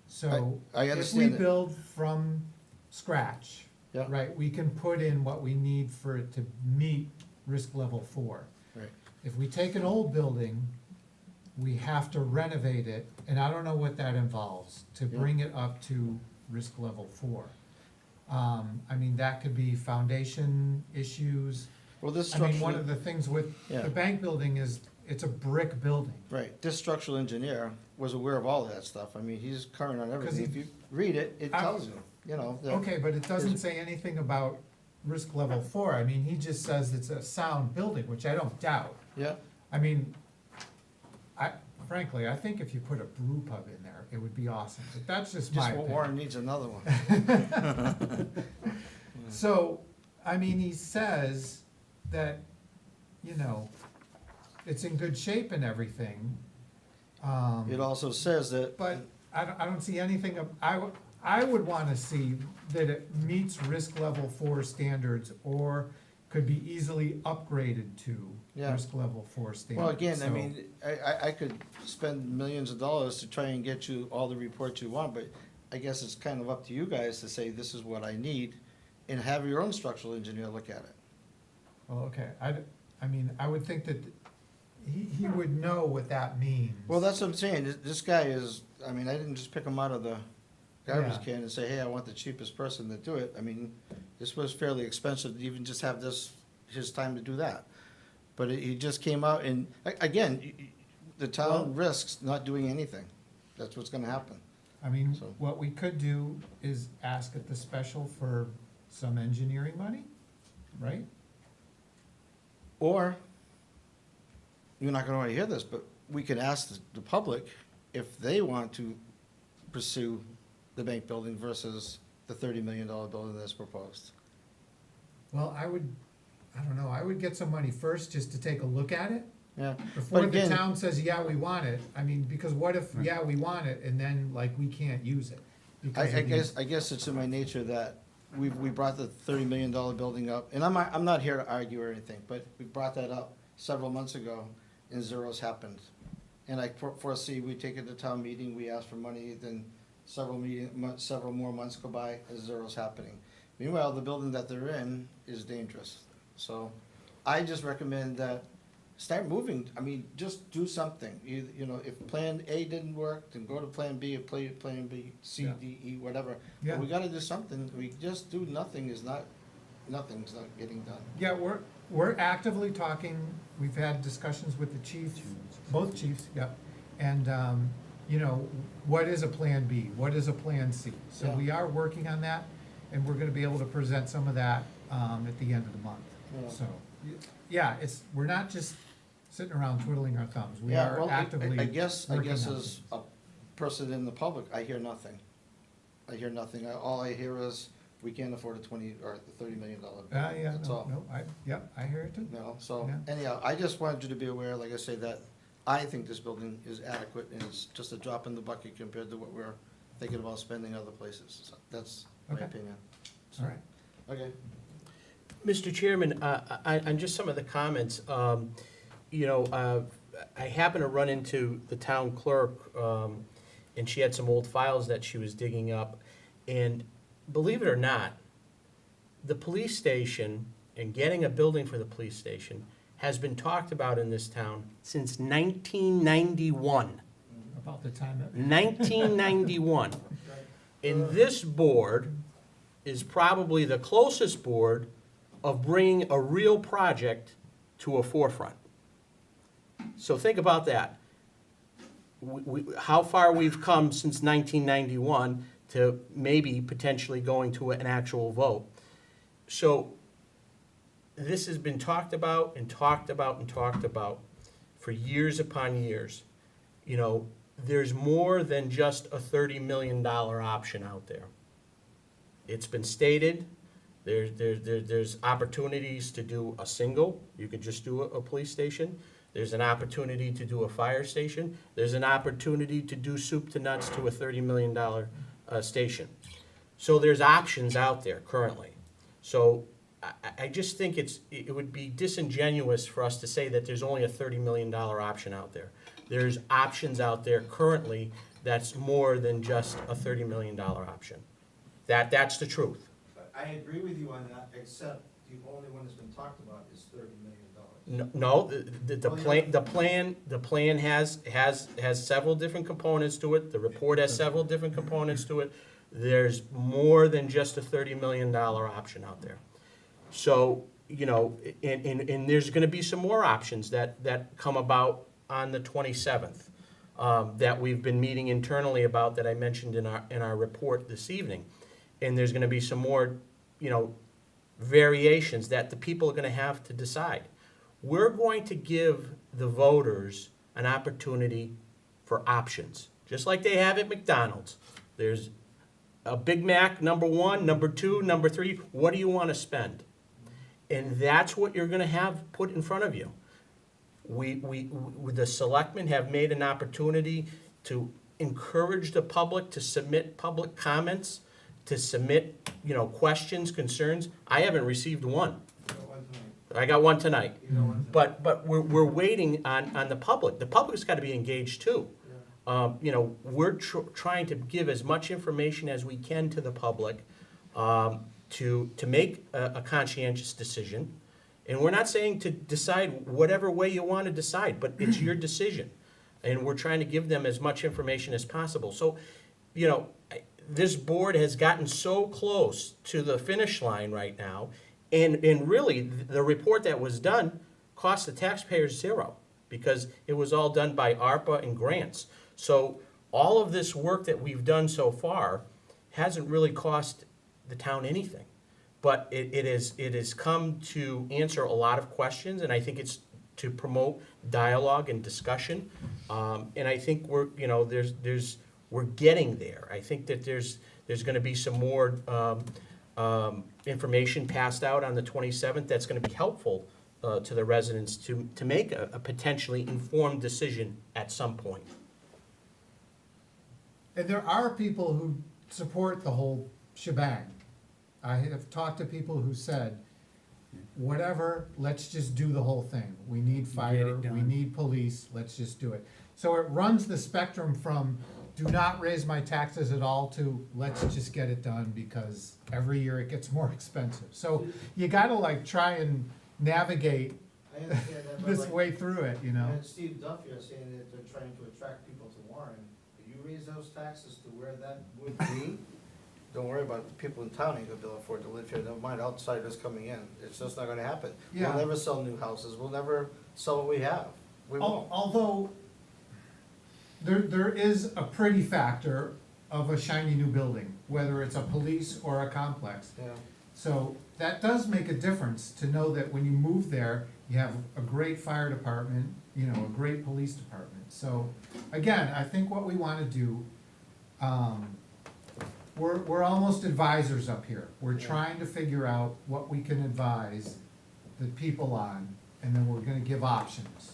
So
I
if we
understand that.
build from scratch,
Yeah.
right, we can put in what we need for it to meet risk level 4.
Right.
If we take an old building, we have to renovate it, and I don't know what that involves, to
Yeah.
bring it up to risk level 4. I mean, that could be foundation issues.
Well, this
I mean, one
structural,
of the things with
Yeah.
the bank building is, it's a brick building.
right, this structural engineer was aware of all of that stuff. I mean, he's current on everything.
he-
If you read it, it
I-
tells you, you know. that-
Okay, but it doesn't say anything about risk level 4. I mean, he just says it's a sound building, which I don't doubt.
Yeah,
I mean, frankly, I think if you put a brew pub in there, it would be awesome, but that's just my
just what
opinion.
Warren needs another one.
So, I mean, he says that, you know, it's in good shape and everything.
It also says that.
But I don't see anything I would wanna see that it meets risk level 4 standards or could be easily upgraded to
Yeah.
risk level 4 standards.
Well, again, I
So-
mean, I could spend millions of dollars to try and get you all the reports you want, but I guess it's kind of up to you guys to say, this is what I need, and have your own structural engineer look at it.
Well, okay, I mean, I would think that he would know what that means.
Well, that's what I'm saying, this guy is, I mean, I didn't just pick him out of the garbage
Yeah.
can and say, hey, I want the cheapest person to do it. I mean, this was fairly expensive to even just have his time to do that. But he just came out and, again, the town risks not doing anything. That's what's gonna happen.
I mean,
So-
what we could do is ask at the special for some engineering money, right?
Or, you're not gonna wanna hear this, but we could ask the public if they want to pursue the bank building versus the $30 million building that's proposed.
Well, I don't know, I would get some money first just to take a look at it,
Yeah,
before
But
the
again-
town says, yeah, we want it. I mean, because what if, yeah, we want it, and then, like, we can't use it? because
I
of these-
guess, I guess it's in my nature that we brought the $30 million building up, and I'm not here to argue or anything, but we brought that up several months ago, and zeros happened. And I foresee, we take it to town meeting, we ask for money, then several more months go by, and zeros happening. Meanwhile, the building that they're in is dangerous. So I just recommend that, start moving, I mean, just do something. You know, if Plan A didn't work, then go to Plan B, or Plan B, C,
Yeah.
D, E, whatever.
Yeah.
But we gotta do something, we just do nothing's not getting done.
Yeah, we're actively talking, we've had discussions with the chief, both chiefs, yep. And, you know, what is a Plan B? What is a Plan C? So
Yeah.
we are working on that, and we're gonna be able to present some of that, at the end of the month.
Yeah.
So, yeah, we're not just sitting around twiddling our thumbs. We
Yeah,
are
well,
actively
I guess
working on
as
things.
a person in the public, I hear nothing. I hear nothing. All I hear is, we can't afford a $30 million building.
Yeah,
That's
no,
all.
no, yep, I hear it too.
You know, so
Yeah.
anyhow, I just wanted you to be aware, like I say, that I think this building is adequate, and it's just a drop in the bucket compared to what we're thinking about spending other places. So that's my
Okay.
opinion.
All right.
Okay.
Mr. Chairman, on just some of the comments, you know, I happened to run into the town clerk, and she had some old files that she was digging up. And believe it or not, the police station and getting a building for the police station has been talked about in this town since 1991.
About the time that.
1991. And this board is probably the closest board of bringing a real project to a forefront. So think about that. How far we've come since 1991 to maybe potentially going to an actual vote. So this has been talked about and talked about and talked about for years upon years. You know, there's more than just a $30 million option out there. It's been stated, there's opportunities to do a single, you could just do a police station. There's an opportunity to do a fire station. There's an opportunity to do soup to nuts to a $30 million station. So there's options out there currently. So I just think it would be disingenuous for us to say that there's only a $30 million option out there. There's options out there currently that's more than just a $30 million option. That's the truth.
I agree with you on that, except the only one that's been talked about is $30 million.
No, the plan has several different components to it. The report has several different components to it. There's more than just a $30 million option out there. So, you know, and there's gonna be some more options that come about on the 27th, that we've been meeting internally about, that I mentioned in our report this evening. And there's gonna be some more, you know, variations that the people are gonna have to decide. We're going to give the voters an opportunity for options, just like they have at McDonald's. There's a Big Mac, number 1, number 2, number 3. What do you want to spend? And that's what you're going to have put in front of you. The selectmen have made an opportunity to encourage the public to submit public comments, to submit, you know, questions, concerns. I haven't received one. I got one tonight. But we're waiting on the public. The public's got to be engaged too. You know, we're trying to give as much information as we can to the public to make a conscientious decision. And we're not saying to decide whatever way you want to decide, but it's your decision. And we're trying to give them as much information as possible. So, you know, this board has gotten so close to the finish line right now. And really, the report that was done cost the taxpayers $0 because it was all done by ARPA and grants. So all of this work that we've done so far hasn't really cost the town anything. But it has come to answer a lot of questions, and I think it's to promote dialogue and discussion. And I think we're, you know, we're getting there. I think that there's going to be some more information passed out on the 27th that's going to be helpful to the residents to make a potentially informed decision at some point.
And there are people who support the whole shebang. I have talked to people who said, whatever, let's just do the whole thing. We need fire, we need police, let's just do it. So it runs the spectrum from do not raise my taxes at all to let's just get it done because every year it gets more expensive. So you gotta like try and navigate
I understand that, but
this
like,
way through it, you know?
and Steve Duffy is saying that they're trying to attract people to Warren. If you raise those taxes to where that would be, don't worry about it. The people in town ain't gonna be able to afford to live here. Never mind outsiders coming in. It's just not gonna happen.
Yeah.
We'll never sell new houses. We'll never sell what we have. We won't.
Although, there is a pretty factor of a shiny new building, whether it's a police or a complex.
Yeah.
So that does make a difference to know that when you move there, you have a great fire department, you know, a great police department. So, again, I think what we wanna do, we're almost advisors up here. We're trying to figure out what we can advise the people on, and then we're gonna give options.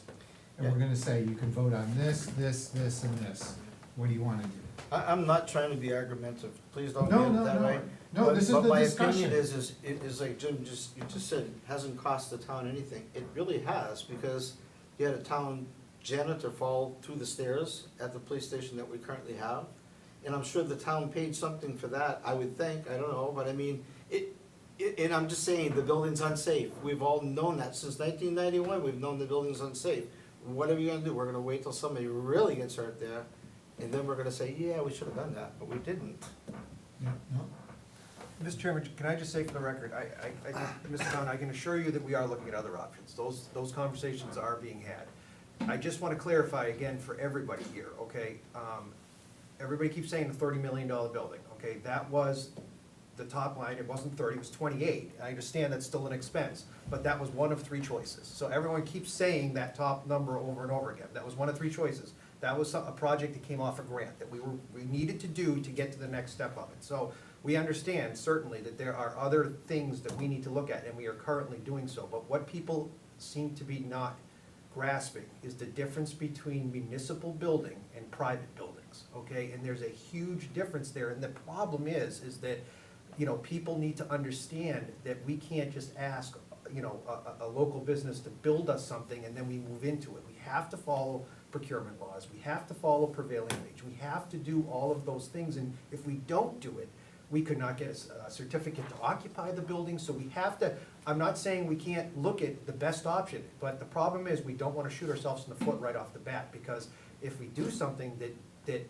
And we're gonna say, you can vote on this, this, this, and this. What do you wanna do?
I'm not trying to be argumentative. Please don't
No,
get
no,
it that
no.
way.
No,
But-
this is the
But my
discussion.
opinion is like Jim you just said, it hasn't cost the town anything. It really has, because you had a town janitor fall through the stairs at the police station that we currently have. And I'm sure the town paid something for that, I would think, I don't know, but I mean, and I'm just saying, the building's unsafe. We've all known that since 1991, we've known the building's unsafe. What are we gonna do? We're gonna wait till somebody really gets hurt there, and then we're gonna say, yeah, we should have done that, but we didn't.
Yeah, no?
Mr. Chairman, can I just say for the record, Mr. Town, I can assure you that we are looking at other options. Those conversations are being had. I just want to clarify again for everybody here, okay? Everybody keeps saying the $30 million building, okay? That was
the top line, it wasn't 30, it was 28. I understand that's still an expense, but that was one of 3 choices. So everyone keeps saying that top number over and over again. That was one of 3 choices. That was a project that came off a grant that we needed to do to get to the next step of it. So we understand certainly that there are other things that we need to look at, and we are currently doing so. But what people seem to be not grasping is the difference between municipal building and private buildings, okay? And there's a huge difference there, and the problem is that, you know, people need to understand that we can't just ask, you know, a local business to build us something and then we move into it. We have to follow procurement laws, we have to follow prevailing wage, we have to do all of those things, and if we don't do it, we could not get a certificate to occupy the building, so we have to, I'm not saying we can't look at the best option, but the problem is we don't wanna shoot ourselves in the foot right off the bat, because if we do something that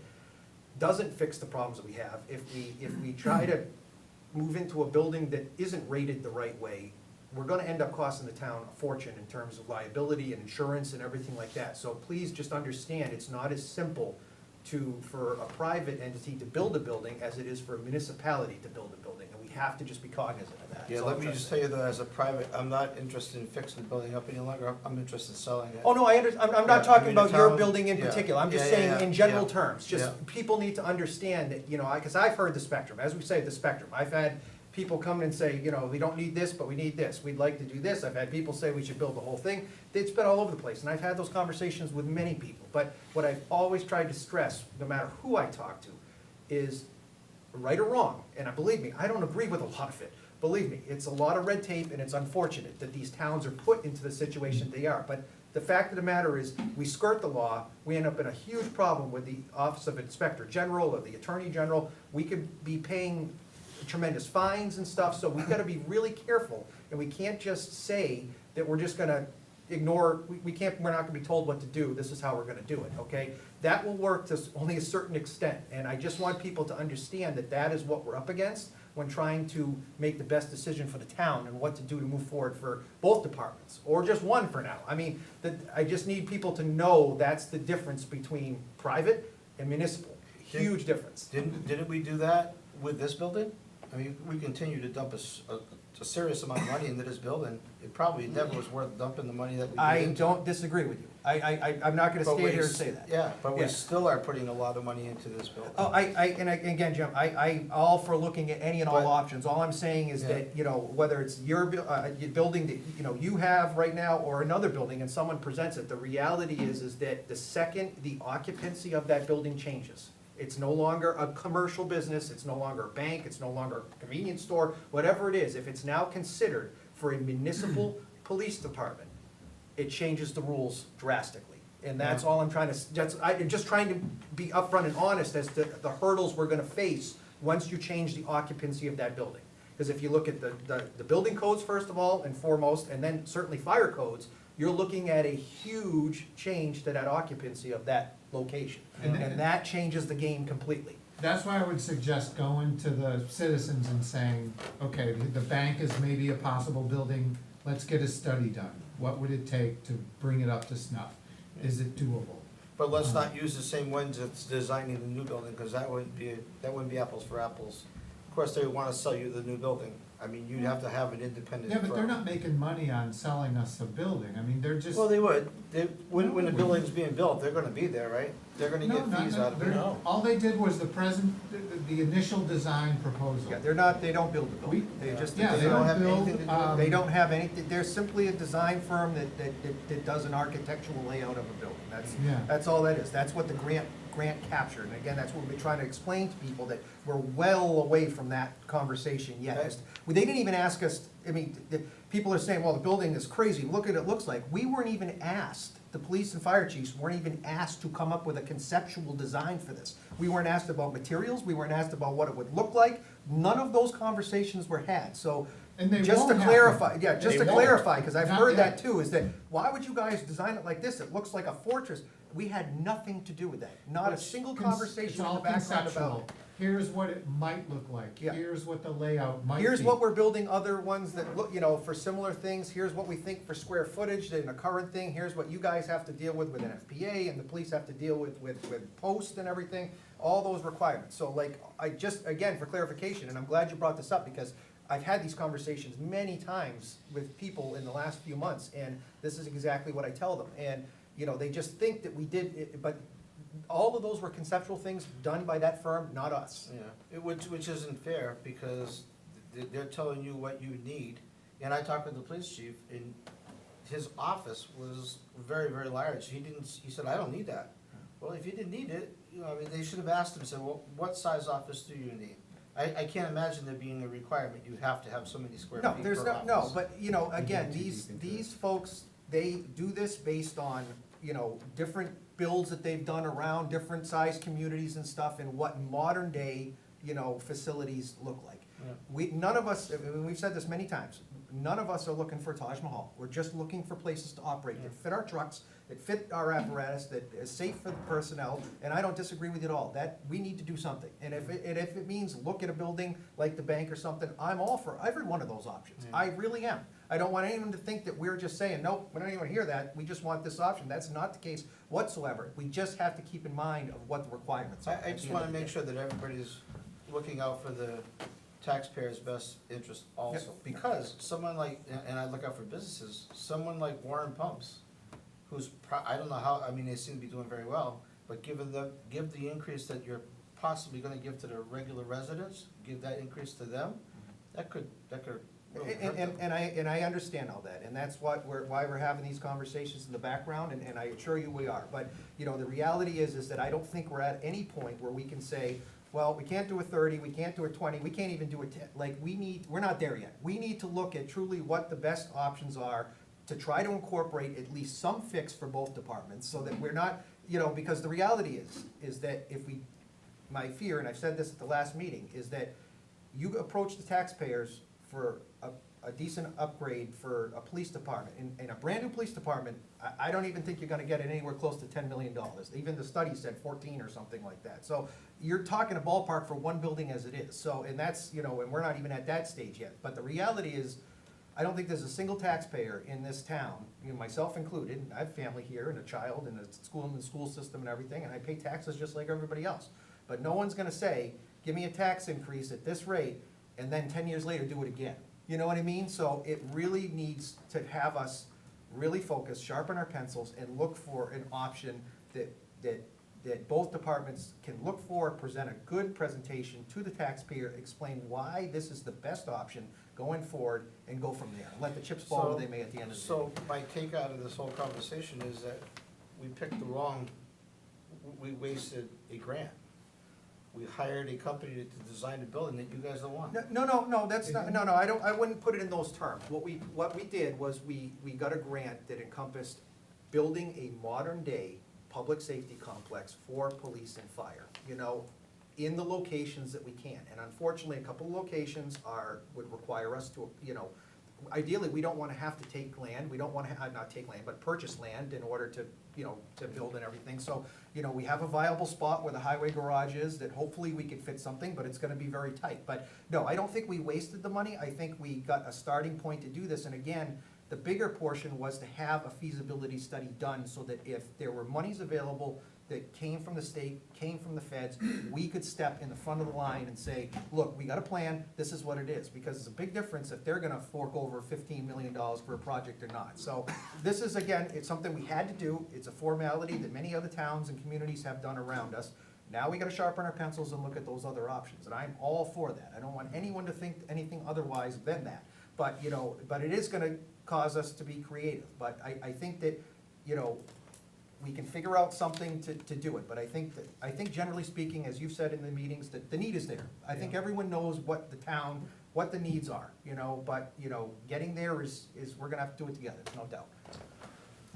doesn't fix the problems that we have, if we try to move into a building that isn't rated the right way, we're gonna end up costing the town a fortune in terms of liability and insurance and everything like that. So please just understand, it's not as simple for a private entity to build a building as it is for a municipality to build a building, and we have to just be cognizant of that.
Yeah,
That's all
let
I'm
me
trying to
just
say.
tell you that as a private, I'm not interested in fixing the building up any longer, I'm interested in selling it.
Oh, no, I'm
Yeah,
not
I
talking
mean,
about
the
your
town-
building in
yeah.
particular, I'm just
Yeah, yeah,
saying
yeah,
in general
yeah.
terms, just,
Yeah.
people need to understand that, you know, because I've heard the spectrum, as we say, the spectrum. I've had people come and say, you know, we don't need this, but we need this, we'd like to do this. I've had people say we should build the whole thing. It's been all over the place, and I've had those conversations with many people. But what I've always tried to stress, no matter who I talk to, is right or wrong, and believe me, I don't agree with a lot of it. Believe me, it's a lot of red tape, and it's unfortunate that these towns are put into the situation they are. But the fact of the matter is, we skirt the law, we end up in a huge problem with the Office of Inspector General or the Attorney General. We could be paying tremendous fines and stuff, so we've gotta be really careful, and we can't just say that we're just gonna ignore, we're not gonna be told what to do, this is how we're gonna do it, okay? That will work to only a certain extent, and I just want people to understand that that is what we're up against when trying to make the best decision for the town and what to do to move forward for both departments, or just one for now. I mean, I just need people to know that's the difference between private and municipal, huge difference.
Didn't we do that with this building? I mean, we continue to dump a serious amount of money into this building. It probably never was worth dumping the money that we did
I
into it.
don't disagree with you. I'm not gonna
But
stand
we
here and
s-
say that.
Yeah, but we
Yeah.
still are putting a lot of money into this building.
Oh, again, Jim, I'm all for looking at any and all
But-
options. All I'm saying is
Yeah.
that, you know, whether it's your building that, you know, you have right now or another building and someone presents it, the reality is that the second the occupancy of that building changes, it's no longer a commercial business, it's no longer a bank, it's no longer a convenience store, whatever it is, if it's now considered for a municipal police department, it changes the rules drastically. And that's all I'm trying to, I'm just trying to be upfront and honest as to the hurdles we're gonna face once you change the occupancy of that building. Because if you look at the building codes first of all and foremost, and then certainly fire codes, you're looking at a huge change to that occupancy of that location. And that changes the game completely.
That's why I would suggest going to the citizens and saying, okay, the bank is maybe a possible building, let's get a study done. What would it take to bring it up to snuff? Is it doable?
But let's not use the same ones that's designing the new building, because that wouldn't be apples for apples. Of course, they would wanna sell you the new building. I mean, you'd have to have an independent
Yeah, but they're
firm.
not making money on selling us a building. I mean, they're just.
Well, they would. When the building's being built, they're gonna be there, right? They're gonna
No,
get
not-
fees out of
they're-
it.
all they did was the initial design proposal.
Yeah, they don't build the building. They just.
Yeah, they
don't
don't
have anything to
build,
do-
They don't have anything, they're simply a design firm that does an architectural layout of a building.
Yeah.
That's all that is. That's what the grant captured. And again, that's what we've been trying to explain to people, that we're well away from that conversation yet. They didn't even ask us, I mean, people are saying, well, the building is crazy, look at it looks like. We weren't even asked, the police and fire chiefs weren't even asked to come up with a conceptual design for this. We weren't asked about materials, we weren't asked about what it would look like. None of those conversations were had, so.
And they
Just to
won't
clarify,
happen.
yeah, just
They
to
won't.
clarify, because I've
Not
heard
yet.
that too, is that, why would you guys design it like this? It looks like a fortress. We had nothing to do with that, not a single
It's
conversation in
all
the background about
conceptual.
it.
here's what it might look like,
Yeah.
here's what the layout might be.
Here's what we're building other ones that look, for similar things, here's what we think for square footage in a current thing, here's what you guys have to deal with an FPA, and the police have to deal with post and everything, all those requirements. So like, I just, again, for clarification, and I'm glad you brought this up, because I've had these conversations many times with people in the last few months, and this is exactly what I tell them. And, they just think that we did it, but all of those were conceptual things done by that firm, not us.
Yeah, which isn't fair, because they're telling you what you need. And I talked with the police chief, and his office was very, very large. He said, I don't need that. Well, if you didn't need it, they should have asked him, said, well, what size office do you need? I can't imagine there being a requirement, you have to have so many square feet
No,
per
there's
office.
no, but, again, these folks, they do this based on, different builds that they've done around different size communities and stuff, and what modern day, facilities look like.
Yeah.
None of us, we've said this many times, none of us are looking for Taj Mahal. We're just looking for places to operate that fit our trucks, that fit our apparatus, that is safe for the personnel, and I don't disagree with it at all. That, we need to do something. And if it means look at a building like the bank or something, I'm all for every one of those options.
Yeah.
I really am. I don't want anyone to think that we're just saying, nope, we don't even hear that, we just want this option. That's not the case whatsoever. We just have to keep in mind of what the requirements are.
I just wanna make sure that everybody's looking out for the taxpayers' best interest also.
Yep.
Because someone like, and I look out for businesses, someone like Warren Pumps, who's, I don't know how, they seem to be doing very well, but give the increase that you're possibly gonna give to the regular residents, give that increase to them, that could really hurt them.
And I understand all that, and that's why we're having these conversations in the background, and I assure you we are. But, the reality is that I don't think we're at any point where we can say, well, we can't do a 30, we can't do a 20, we can't even do a 10. Like, we're not there yet. We need to look at truly what the best options are to try to incorporate at least some fix for both departments, so that we're not, because the reality is that if my fear, and I've said this at the last meeting, is that you approach the taxpayers for a decent upgrade for a police department. In a brand-new police department, I don't even think you're gonna get it anywhere close to $10 million. Even the study said 14 or something like that. So you're talking a ballpark for one building as it is. So, and that's, and we're not even at that stage yet. But the reality is, I don't think there's a single taxpayer in this town, myself included, I have family here and a child and a school in the school system and everything, and I pay taxes just like everybody else. But no one's gonna say, give me a tax increase at this rate, and then 10 years later do it again. You know what I mean? So it really needs to have us really focus, sharpen our pencils, and look for an option that both departments can look for, present a good presentation to the taxpayer, explain why this is the best option going forward, and go from there. Let the chips fall where they may at the end of the day.
So my take out of this whole conversation is that we picked the wrong, we wasted a grant. We hired a company to design a building that you guys don't want.
No, that's not, no, I wouldn't put it in those terms. What we did was we got a grant that encompassed building a modern-day public safety complex for police and fire, in the locations that we can. And unfortunately, a couple of locations would require us to, ideally, we don't wanna have to take land, we don't wanna, not take land, but purchase land in order to, to build and everything. So, we have a viable spot where the highway garage is, that hopefully we could fit something, but it's gonna be very tight. But no, I don't think we wasted the money, I think we got a starting point to do this, and again, the bigger portion was to have a feasibility study done, so that if there were monies available that came from the state, came from the feds, we could step in the front of the line and say, look, we got a plan, this is what it is. Because it's a big difference if they're gonna fork over $15 million for a project or not. So this is, again, it's something we had to do, it's a formality that many other towns and communities have done around us. Now we gotta sharpen our pencils and look at those other options, and I'm all for that. I don't want anyone to think anything otherwise than that. But, but it is gonna cause us to be creative. But I think that, we can figure out something to do it, but I think generally speaking, as you've said in the meetings, that the need is there. I think everyone knows what the needs are, but, getting there is, we're gonna have to do it together, no doubt.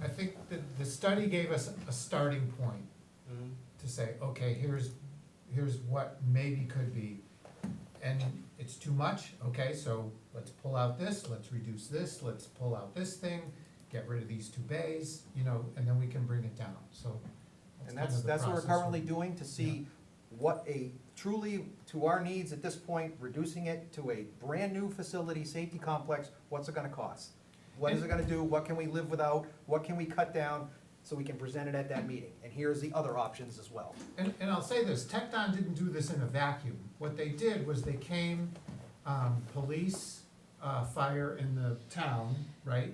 I think that the study gave us a starting point
Mhm.
to say, okay, here's what maybe could be. And it's too much, okay, so let's pull out this, let's reduce this, let's pull out this thing, get rid of these two bays, and then we can bring it down, so.
And
kind
that's
of the
what we're
process
currently doing, to see what a, truly, to our needs at this point, reducing it to a brand-new facility, safety complex, what's it gonna cost? What is it gonna do? What can we live without? What can we cut down? So we can present it at that meeting. And here's the other options as well.
And I'll say this, Tecton didn't do this in a vacuum. What they did was they came, police, fire in the town, right?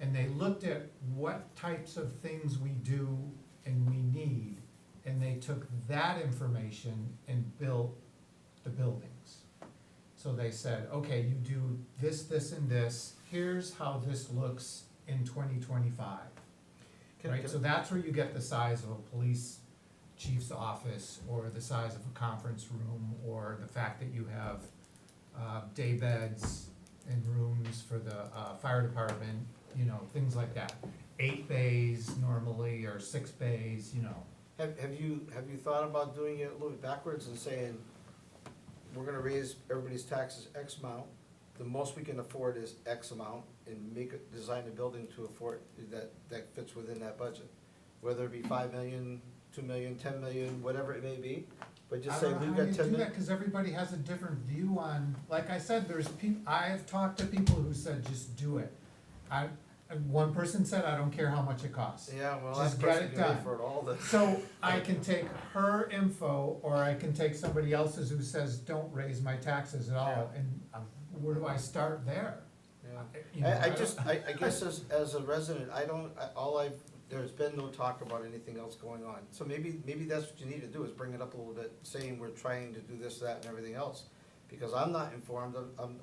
And they looked at what types of things we do and we need, and they took that information and built the buildings. So they said, okay, you do this, this, and this, here's how this looks in 2025. Right, so that's where you get the size of a police chief's office, or the size of a conference room, or the fact that you have day beds and rooms for the fire department, you know, things like that. 8 bays normally, or 6 bays, you know.
Have you thought about doing it a little bit backwards and saying, we're gonna raise everybody's taxes X amount, the most we can afford is X amount, and design a building to afford, that fits within that budget? Whether it be 5 million, 2 million, 10 million, whatever it may be, but just say, we've got 10
I don't know how you do
million.
that, cause everybody has a different view on, like I said, I have talked to people who said, just do it. One person said, I don't care how much it costs.
Yeah, well,
Just
that
get
person
it
can pay
done.
for it all the.
So I can take her info, or I can take somebody else's who says, don't raise my taxes at all, and where do I start there? You know,
I guess as a resident, there's been no talk about anything else going on. So maybe that's what you need to do, is bring it up a little bit, saying we're trying to do this, that, and everything else. Because I'm not informed,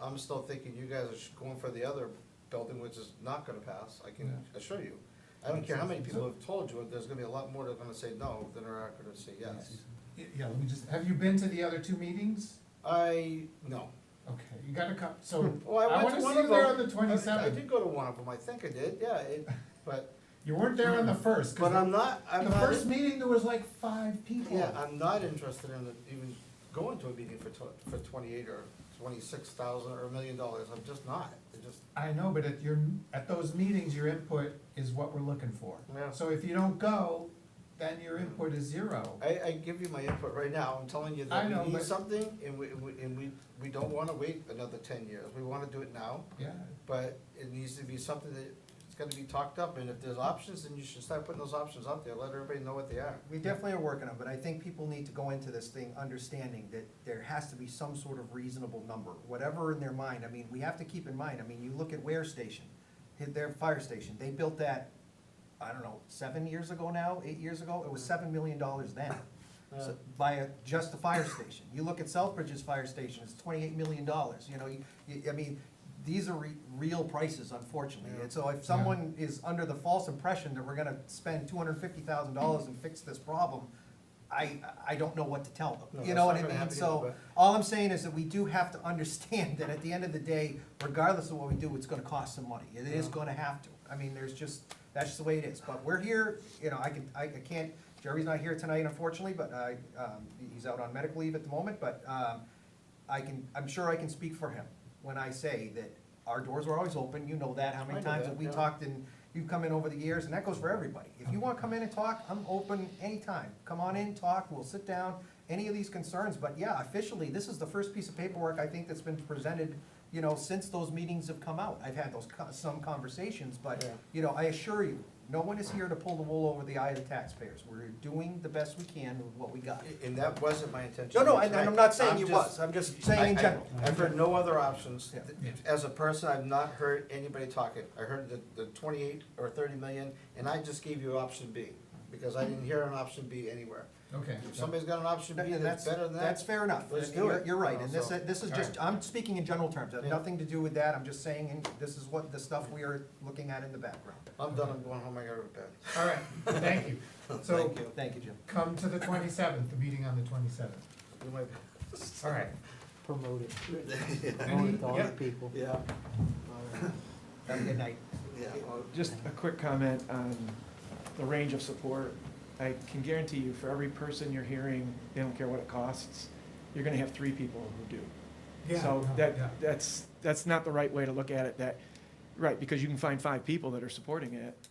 I'm still thinking you guys are going for the other building, which is not gonna pass, I can assure you. I don't care how many people have told you, there's gonna be a lot more that are gonna say no than are gonna say yes.
Yeah, let me just, have you been to the other 2 meetings?
No.
Okay, you gotta come, so,
Well, I
I
went to
wanna
one
see
of
you there
them.
on the
I
27th.
did go to one of them, I think I did, yeah, but,
You weren't there on the first, cause
but I'm not.
the first meeting, there was like 5 people.
Yeah, I'm not interested in even going to a meeting for 28 or 26,000 or $1 million, I'm just not,
I know, but at those meetings, your input is what we're looking for.
Yeah.
So if you don't go, then your input is 0.
I give you my input right now, I'm telling you
I
that
know,
we need
but-
something, and we don't wanna wait another 10 years, we wanna do it now,
Yeah,
but it needs to be something that, it's gotta be talked up, and if there's options, then you should start putting those options out there, let everybody know what they are.
We definitely are working on it, but I think people need to go into this thing understanding that there has to be some sort of reasonable number, whatever in their mind. I mean, we have to keep in mind, I mean, you look at Ware Station, their fire station, they built that, I don't know, 7 years ago now, 8 years ago, it was $7 million then. So, just the fire station. You look at Southbridge's fire station, it's $28 million, you know, I mean, these are real prices, unfortunately. And so if someone is under the false impression that we're gonna spend $250,000 and fix this problem, I don't know what to tell them,
No,
you know what
that's
I
not gonna
mean?
happen
So,
either,
all I'm saying is that we do have to understand that at the end of the day, regardless of what we do, it's gonna cost some money. It is gonna have to. I mean, that's just the way it is. But we're here, you know, I can't, Jerry's not here tonight unfortunately, but he's out on medical leave at the moment, but I'm sure I can speak for him when I say that our doors are always open, you know that, how many
I know
times
that,
have we
yeah.
talked and you've come in over the years, and that goes for everybody. If you wanna come in and talk, I'm open anytime. Come on in, talk, we'll sit down, any of these concerns, but yeah, officially, this is the first piece of paperwork I think that's been presented, you know, since those meetings have come out. I've had some conversations, but,
Yeah.
you know, I assure you, no one is here to pull the wool over the eye of the taxpayers. We're doing the best we can with what we got.
And that wasn't my intention.
No, and I'm not saying
I'm
you
just-
was, I'm just saying in general.
I've heard no other options.
Yeah.
As a person, I've not heard anybody talking. I heard the 28 or 30 million, and I just gave you option B, because I didn't hear an option B anywhere.
okay.
If somebody's got an option B
And
that's better than that.
That's fair enough.
let's do it.
You're right,
You
and
know,
this is
so-
just, I'm speaking in general terms, it has
Yeah.
nothing to do with that, I'm just saying, and this is what, the stuff we are looking at in the background.
I'm done, I'm going home, I gotta go to bed.
All right, thank you. So,
Thank you.
Thank you, Jim.
come to the 27th, the meeting on the 27th.
Do my best.
All right.
Promote it.
Any-
To all
yeah.
the people.
Yeah.
Have a good night.
Yeah.
Just a quick comment on the range of support. I can guarantee you, for every person you're hearing, they don't care what it costs, you're gonna have 3 people who do.
Yeah,
So
no,
that,
yeah.
that's not the right way to look at it, right, because you can find 5 people that are supporting it.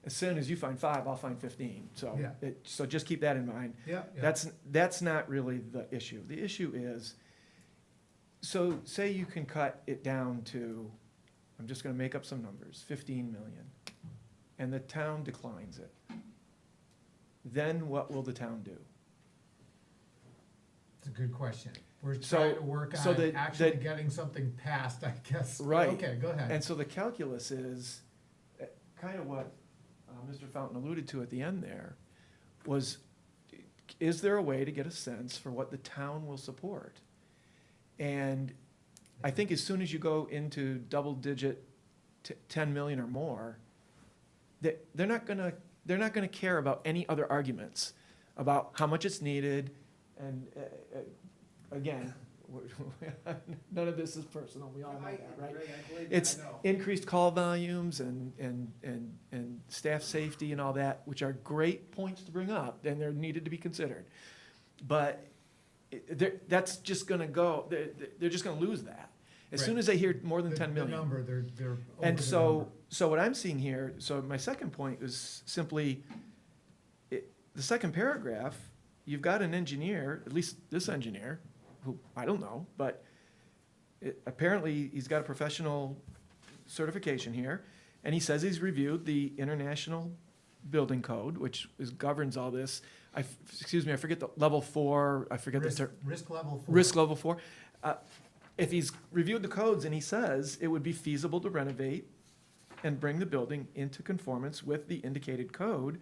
as soon as you find 5, I'll find 15. So,
Yeah.
so just keep that in mind.
Yeah, yeah.
That's not really the issue. The issue is, so say you can cut it down to, I'm just gonna make up some numbers, 15 million, and the town declines it. Then what will the town do?
It's a good question. We're
So-
trying to work
so
on
the-
actually
the-
getting something passed, I guess.
Right.
Okay, go ahead.
And so the calculus is, kind of what Mr. Fountain alluded to at the end there, was, is there a way to get a sense for what the town will support? And I think as soon as you go into double-digit, 10 million or more, they're not gonna care about any other arguments about how much it's needed, and, again, none of this is personal, we all know that, right? It's increased call volumes and staff safety and all that, which are great points to bring up, and they're needed to be considered. But that's just gonna go, they're just gonna lose that. As soon
Right.
as they hear more than
The-
10 million.
The number, they're over
And
the
so,
number.
so what I'm seeing here, so my second point is simply, the second paragraph, you've got an engineer, at least this engineer, who, I don't know, but apparently he's got a professional certification here, and he says he's reviewed the International Building Code, which governs all this. Excuse me, I forget the level 4, I forget the term.
Risk level 4.
Risk level 4. If he's reviewed the codes and he says it would be feasible to renovate and bring the building into conformance with the indicated code,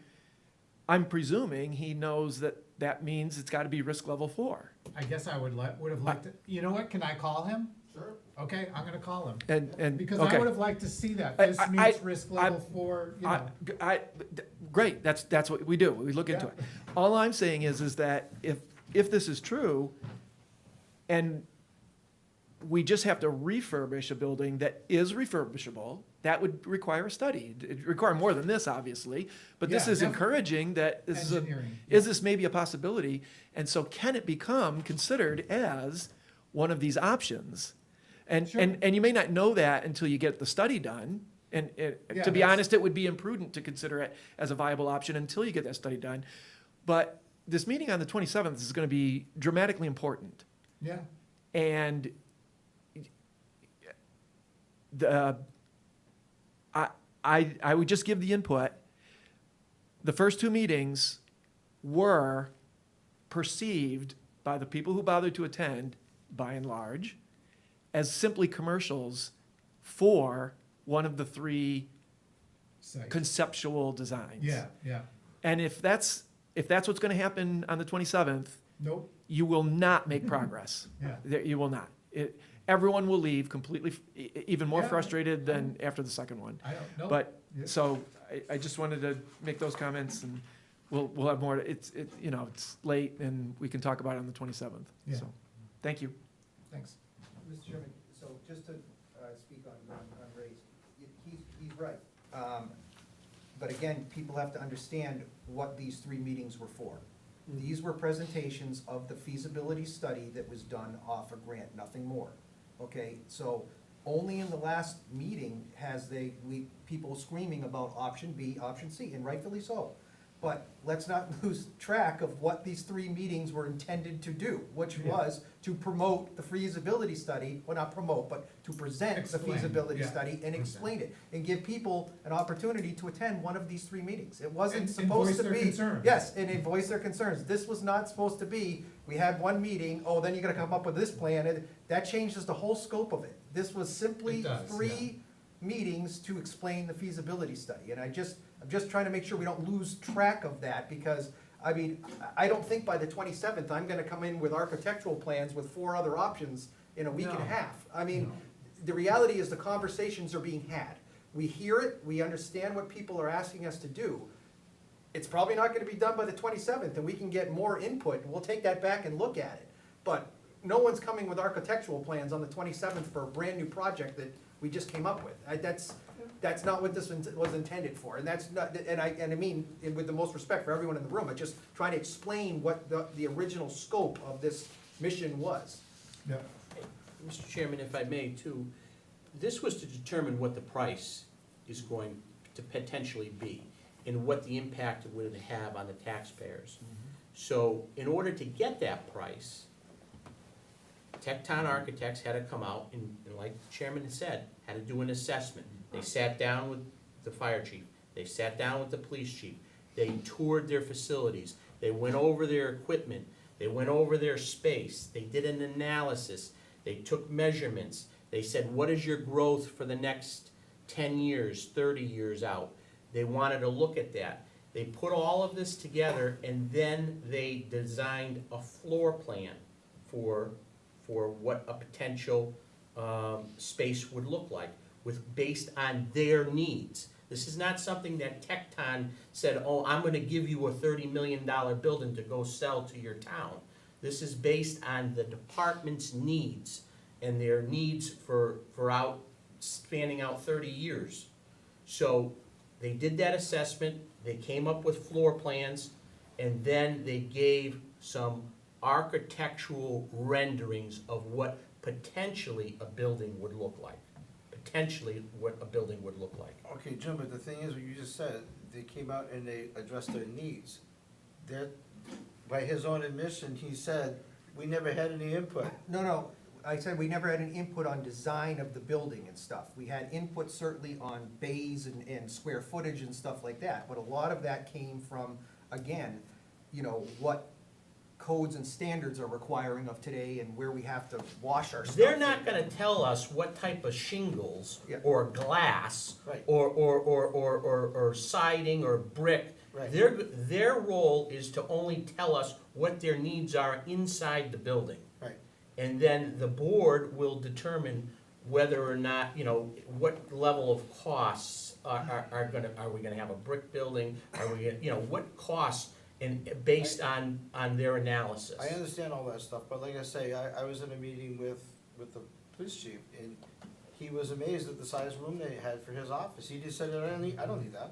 I'm presuming he knows that that means it's gotta be risk level 4.
I guess I would have liked to, you know what, can I call him?
Sure.
Okay, I'm gonna call him.
And,
Because
okay.
I would have liked to see that.
I-
This
I-
meets
I-
risk
I-
level 4, you know.
Great, that's what we do, we look into
Yeah.
it. All I'm saying is that if this is true, and we just have to refurbish a building that is refurbishable, that would require a study. It'd require more than this, obviously, but this
Yeah,
is
definitely.
encouraging that this is
Engineering,
is this maybe a possibility? And so can it become considered as one of these options? And,
Sure.
and you may not know that until you get the study done. And
Yeah,
to be
that's-
honest, it would be imprudent to consider it as a viable option until you get that study done. But this meeting on the 27th is going to be dramatically important.
Yeah,
And I would just give the input. The first 2 meetings were perceived by the people who bothered to attend, by and large, as simply commercials for one of the 3
site.
conceptual designs.
Yeah, yeah.
And if that's what's going to happen on the 27th,
Nope,
you will not make progress.
yeah.
You will not. Everyone will leave completely, even more
Yeah.
frustrated than after the second one.
I don't know.
But, so, I just wanted to make those comments, and we'll have more, it's late, and we can talk about it on the 27th.
Yeah.
So, thank you.
Thanks.
Mr. Chairman, so just to speak on Ray's, he's right. But again, people have to understand what these 3 meetings were for. These were presentations of the feasibility study that was done off a grant, nothing more. Okay, so only in the last meeting has people screaming about option B, option C, and rightfully so. But let's not lose track of what these 3 meetings were intended to do, which
Yeah.
was to promote the feasibility study, well, not promote, but to present the
Explain,
feasibility
yeah.
study and explain it, and give people an opportunity to attend one of these 3 meetings. It wasn't
And
supposed
voice
to
their
be.
concerns.
Yes, and they voice their concerns. This was not supposed to be, we had 1 meeting, oh, then you're gonna come up with this plan, and that changes the whole scope of it. This was simply
It does,
3 meetings to explain the feasibility study, and I'm just trying to make sure we don't lose track of that, because, I mean, I don't think by the 27th, I'm gonna come in with architectural plans with 4 other options in a week and a
No.
half. I mean,
No.
the reality is the conversations are being had. We hear it, we understand what people are asking us to do. It's probably not gonna be done by the 27th, and we can get more input, and we'll take that back and look at it. But no one's coming with architectural plans on the 27th for a brand-new project that we just came up with. That's not what this was intended for, and that's not, and I mean, with the most respect for everyone in the room, I'm just trying to explain what the original scope of this mission was.
Yeah.
Mr. Chairman, if I may too, this was to determine what the price is going to potentially be. and what the impact it would have on the taxpayers. So in order to get that price, Tecton Architects had to come out and like the chairman had said, had to do an assessment. They sat down with the fire chief, they sat down with the police chief, they toured their facilities, they went over their equipment, they went over their space, they did an analysis, they took measurements, they said, what is your growth for the next 10 years, 30 years out? They wanted to look at that. They put all of this together, and then they designed a floor plan for what a potential space would look like, based on their needs. This is not something that Tecton said, oh, I'm gonna give you a $30 million building to go sell to your town. This is based on the department's needs, and their needs for spanning out 30 years. So they did that assessment, they came up with floor plans, and then they gave some architectural renderings of what potentially a building would look like. Potentially what a building would look like.
Okay, Jim, but the thing is, what you just said, they came out and they addressed their needs. By his own admission, he said, we never had any input.
No, I said we never had an input on design of the building and stuff. We had input certainly on bays and square footage and stuff like that, but a lot of that came from, again, you know, what codes and standards are requiring of today and where we have to wash our stuff.
They're not gonna tell us what type of shingles
Yeah.
or glass
Right.
or siding or brick.
Right.
Their role is to only tell us what their needs are inside the building.
Right.
And then the board will determine whether or not, you know, what level of costs are we gonna have a brick building? Are we gonna, you know, what costs, and based on their analysis.
I understand all that stuff, but like I say, I was in a meeting with the police chief, and he was amazed at the size room they had for his office. He just said, I don't need that.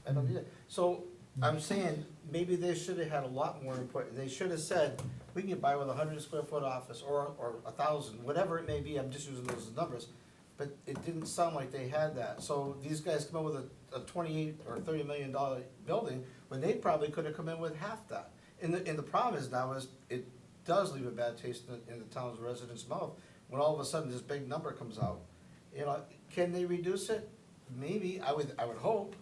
I don't need it. So I'm saying, maybe they should have had a lot more input. They should have said, we can get by with a 100 square foot office, or 1,000, whatever it may be, I'm just using those as numbers. But it didn't sound like they had that. So these guys come up with a $28 or $30 million building, when they probably could have come in with half that. And the problem is now is, it does leave a bad taste in the town's residents' mouth, when all of a sudden this big number comes out. You know, can they reduce it? Maybe, I would hope,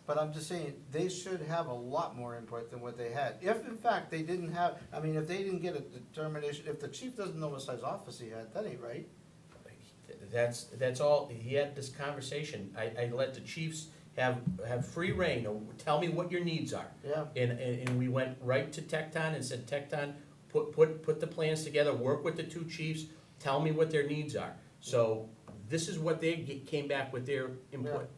but I'm just saying, they should have a lot more input than what they had. If in fact they didn't have, I mean, if they didn't get a determination, if the chief doesn't know what size office he had, that ain't right.
That's all, he had this conversation, I let the chiefs have free reign, tell me what your needs are.
Yeah.
And we went right to Tecton and said, Tecton, put the plans together, work with the two chiefs, tell me what their needs are. So this is what they came back with their input.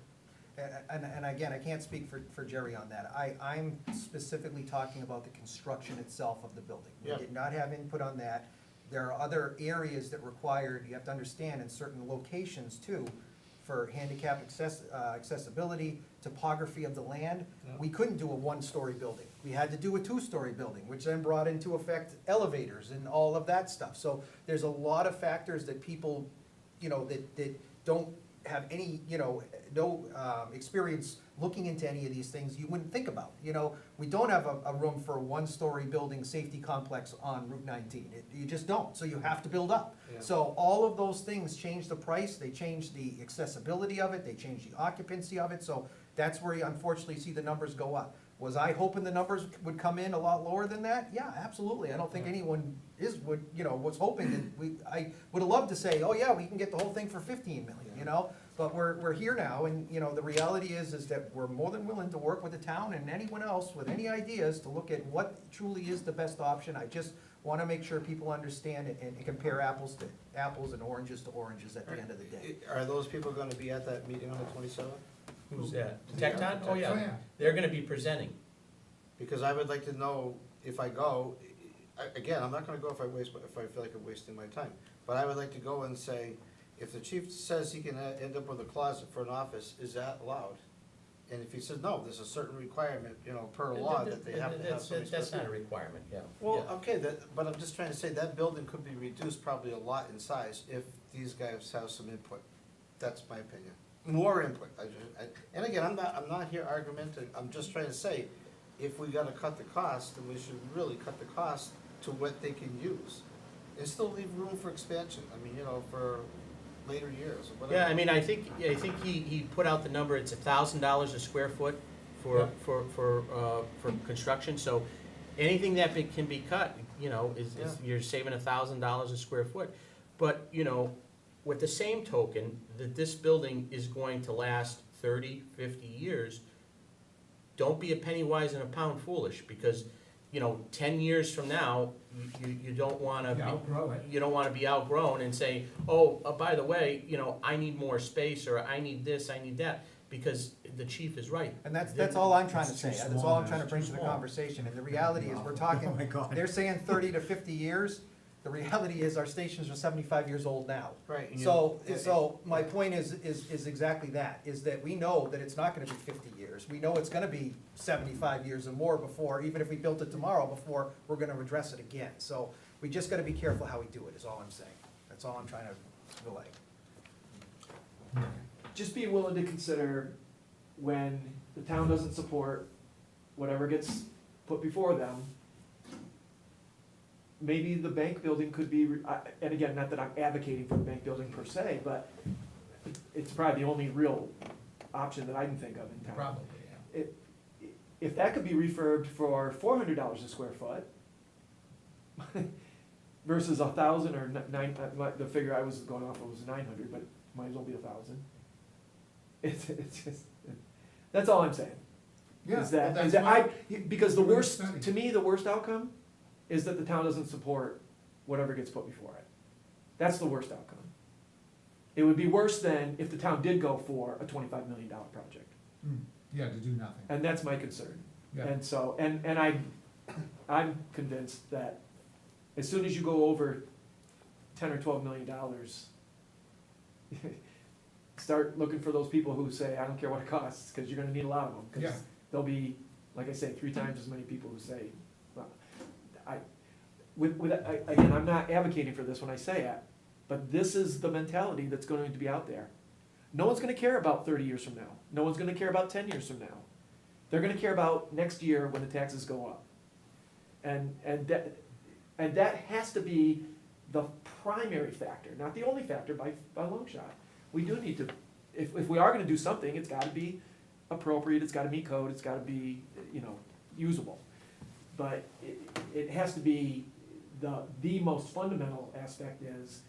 And again, I can't speak for Jerry on that. I'm specifically talking about the construction itself of the building. We
Yeah.
did not have input on that. There are other areas that required, you have to understand, in certain locations too, for handicap accessibility, topography of the land.
Yeah.
We couldn't do a one-story building. We had to do a two-story building, which then brought into effect elevators and all of that stuff. So there's a lot of factors that people, you know, that don't have any, you know, no experience looking into any of these things, you wouldn't think about. You know, we don't have a room for a one-story building safety complex on Route 19. You just don't, so you have to build up.
Yeah.
So all of those things change the price, they change the accessibility of it, they change the occupancy of it, so that's where you unfortunately see the numbers go up. Was I hoping the numbers would come in a lot lower than that? Yeah, absolutely. I don't think anyone was hoping that I would have loved to say, oh yeah, we can get the whole thing for 15 million, you know? But we're here now, and, you know, the reality is that we're more than willing to work with the town and anyone else with any ideas to look at what truly is the best option. I just want to make sure people understand it and compare apples to apples and oranges to oranges at the end of the day.
Are those people gonna be at that meeting on the 27th?
Who's that? Tecton? Oh,
Oh,
yeah,
yeah.
they're gonna be presenting.
Because I would like to know, if I go, again, I'm not gonna go if I feel like I'm wasting my time. But I would like to go and say, if the chief says he can end up with a closet for an office, is that allowed? And if he says, no, there's a certain requirement, you know, per law that they have to have so many square
That's not a
feet.
requirement, yeah.
Well,
Yeah.
okay, but I'm just trying to say, that building could be reduced probably a lot in size if these guys have some input. That's my opinion. more input. And again, I'm not here argumenting, I'm just trying to say, if we gotta cut the cost, then we should really cut the cost to what they can use. And still leave room for expansion, I mean, you know, for later years, or whatever.
Yeah, I mean, I think he put out the number, it's $1,000 a square foot for construction, so anything that can be cut, you know, is, you're saving $1,000 a square foot. But, you know, with the same token, that this building is going to last 30, 50 years, don't be a penny wise and a pound foolish, because, you know, 10 years from now, you don't wanna be.
Outgrow it.
You don't wanna be outgrown and say, oh, by the way, you know, I need more space, or I need this, I need that, because the chief is right.
And that's all I'm trying to
It's too
say, that's
small
all I'm
now.
trying to
It's
bring
too
to the
small.
conversation, and the reality is, we're talking,
Oh my God.
they're saying 30 to 50 years, the reality is, our stations are 75 years old now.
Right. and
So my point is exactly that, is that we know that it's not gonna be 50 years. We know it's gonna be 75 years or more before, even if we built it tomorrow, before we're gonna address it again. So we just gotta be careful how we do it, is all I'm saying. That's all I'm trying to relay.
Just be willing to consider when the town doesn't support whatever gets put before them, maybe the bank building could be, and again, not that I'm advocating for the bank building per se, but it's probably the only real option that I can think of in town.
Probably, yeah.
If that could be refurbed for $400 a square foot versus 1,000 or the figure I was going off of was 900, but might as well be 1,000. It's just, that's all I'm saying.
Yeah,
Is that,
that's
is that
why-
because the
We're
worst,
studying.
to me, the worst outcome is that the town doesn't support whatever gets put before it. That's the worst outcome. It would be worse than if the town did go for a $25 million project.
Yeah, to do nothing.
And that's my concern.
Yeah.
And so, and I'm convinced that as soon as you go over $10 or $12 million, start looking for those people who say, I don't care what it costs, because you're gonna need a lot of them. 'Cause
Yeah.
there'll be, like I say, 3 times as many people who say, well, again, I'm not advocating for this when I say it, but this is the mentality that's going to be out there. No one's gonna care about 30 years from now. No one's gonna care about 10 years from now. They're gonna care about next year when the taxes go up. And that has to be the primary factor, not the only factor by a long shot. We do need to, if we are gonna do something, it's gotta be appropriate, it's gotta meet code, it's gotta be, you know, usable. But it has to be, the most fundamental aspect is,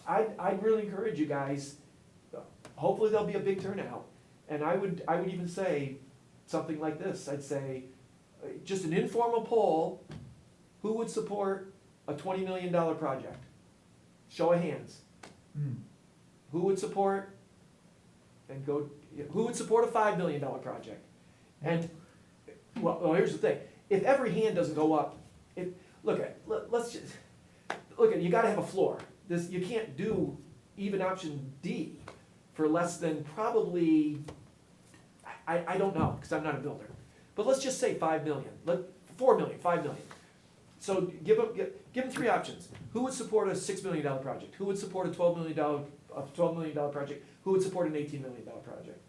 I'd really encourage you guys, hopefully there'll be a big turnout, and I would even say something like this, I'd say, just an informal poll, who would support a $20 million project? Show of hands. Who would support, who would support a $5 million project? And, well, here's the thing, if every hand doesn't go up, let's just, you gotta have a floor. You can't do even option D for less than probably, I don't know, because I'm not a builder. But let's just say 5 million, 4 million, 5 million. So give them 3 options. Who would support a $6 million project? Who would support a $12 million project? Who would support an $18 million project?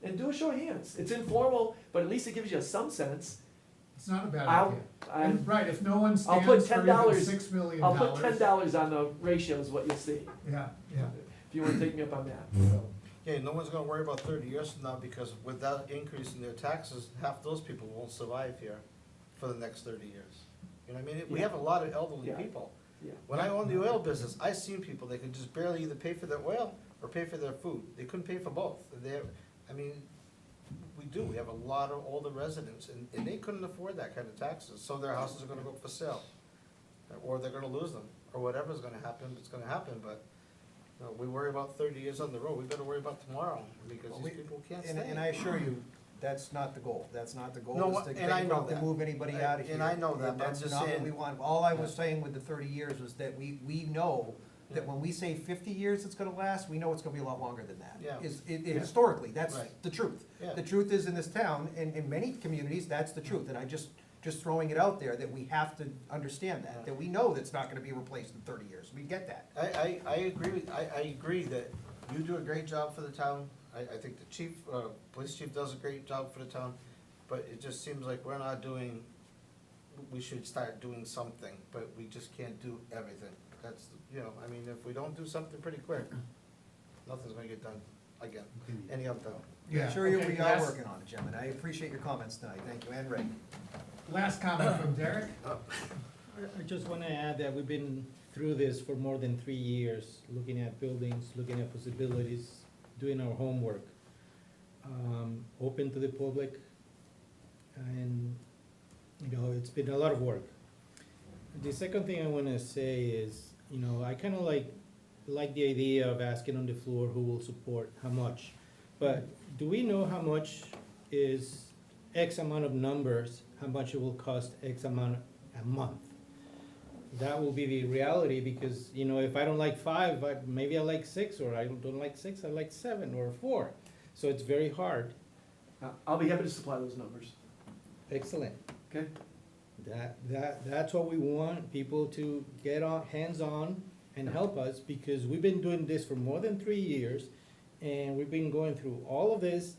And do a show of hands. It's informal, but at least it gives you some sense.
It's not a bad
I'll-
idea.
I'm-
And right, if no one
I'll put
stands for even
$10
$6 million.
I'll put $10 on the ratios, what you'll see,
Yeah,
if you wanna take me up on that. So,
Yeah, no one's gonna worry about 30 years from now, because without increasing their taxes, half those people won't survive here for the next 30 years. You know what I mean? We
Yeah.
have a lot of elderly
Yeah.
people.
Yeah.
When I owned the oil business, I seen people, they could just barely either pay for their oil or pay for their food. They couldn't pay for both. We have a lot of older residents, and they couldn't afford that kind of taxes, so their houses are gonna go for sale. Or they're gonna lose them, or whatever's gonna happen, it's gonna happen, but, you know, we worry about 30 years on the road, we better worry about tomorrow, because
Well,
these people can't
And
stay.
I assure you, that's not the goal. That's not the goal,
No,
is to
and I know
to
that.
move anybody out of here.
And I know that, but I'm
That's
just
not what
saying-
we want. All I was saying with the 30 years was that we know that when we say 50 years it's gonna last, we know it's gonna be a lot longer than that.
Yeah.
Historically, that's
Right.
the truth.
Yeah.
The truth is, in this town, and in many communities, that's the truth. And I just throwing it out there, that we have to understand that we know that's not gonna be replaced in 30 years. We get that.
I agree that you do a great job for the town. I think the chief, police chief does a great job for the town, but it just seems like we're not doing, we should start doing something, but we just can't do everything. That's, you know, I mean, if we don't do something pretty quick, nothing's gonna get done again, any other town.
Yeah,
Sure, you-
okay,
we are
last-
working on it, Jim, and I appreciate your comments tonight. Thank you, and Ray.
Last comment from Derek?
I just want to add that we've been through this for more than 3 years, looking at buildings, looking at possibilities, doing our homework, open to the public, and, you know, it's been a lot of work. The second thing I want to say is, you know, I kind of like the idea of asking on the floor who will support how much. But do we know how much is X amount of numbers, how much it will cost X amount a month? That will be the reality, because, you know, if I don't like 5, maybe I like 6, or I don't like 6, I like 7 or 4. So it's very hard.
I'll be happy to supply those numbers.
Excellent.
Okay.
That's what we want, people to get on, hands-on and help us, because we've been doing this for more than 3 years, and we've been going through all of this.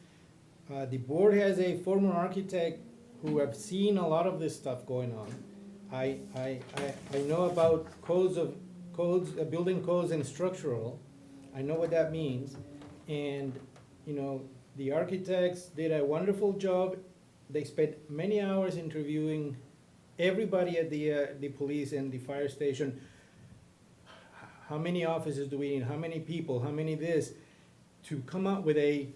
The board has a former architect who have seen a lot of this stuff going on. I know about building codes and structural. I know what that means. And, you know, the architects did a wonderful job. They spent many hours interviewing everybody at the police and the fire station. How many offices do we need? How many people? How many this? To come up with a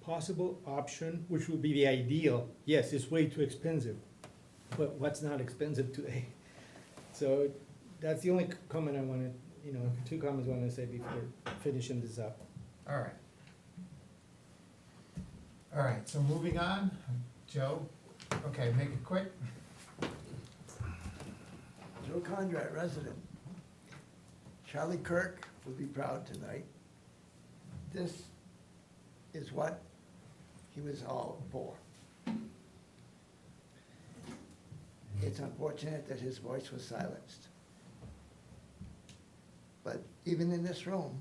possible option, which would be the ideal. Yes, it's way too expensive, but what's not expensive today? So that's the only comment I wanted, you know, 2 comments I want to say before finishing this up.
All right. All right, so moving on, Joe, okay, make it quick.
Joe Conrad, resident. Charlie Kirk will be proud tonight. This is what he was all for. It's unfortunate that his voice was silenced. But even in this room,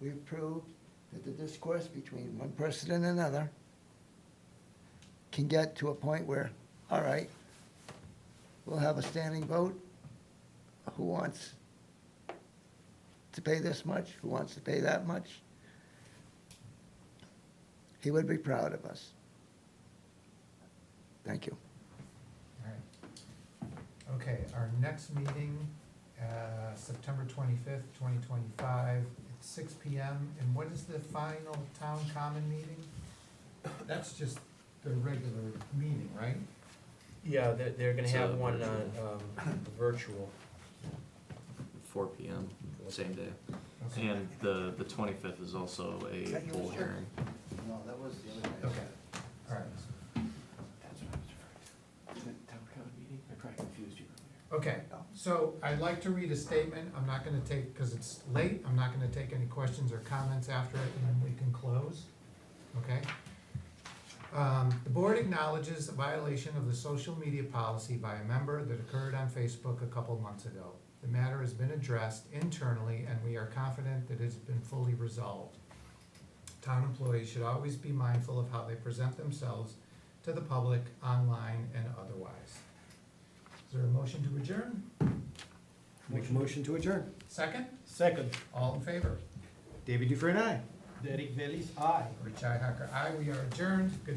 we've proved that the discourse between one person and another can get to a point where, all right, we'll have a standing vote. Who wants to pay this much? Who wants to pay that much? He would be proud of us. Thank you.
All right. Okay, our next meeting, September 25th, 2025, at 6 PM. And what is the final town common meeting? That's just the regular meeting, right?
Yeah, they're gonna
It's
have
a
one,
virtual.
virtual.
4 PM, same day.
Okay.
And the 25th is also a poll hearing.
No, that was the other
Okay, all right.
That's what I was referring to. Town common meeting? I probably confused you earlier.
Okay, so I'd like to read a statement. I'm not gonna take, because it's late, I'm not gonna take any questions or comments after it, and then we can close, okay? The board acknowledges a violation of the social media policy by a member that occurred on Facebook a couple months ago. The matter has been addressed internally, and we are confident that it's been fully resolved. Town employees should always be mindful of how they present themselves to the public, online and otherwise. Is there a motion to adjourn?
Make a motion to adjourn.
Second?
Second,
All in favor?
David Dufresne, aye.
Derek Bailey's aye.
Richi Hacker, aye. We are adjourned. Good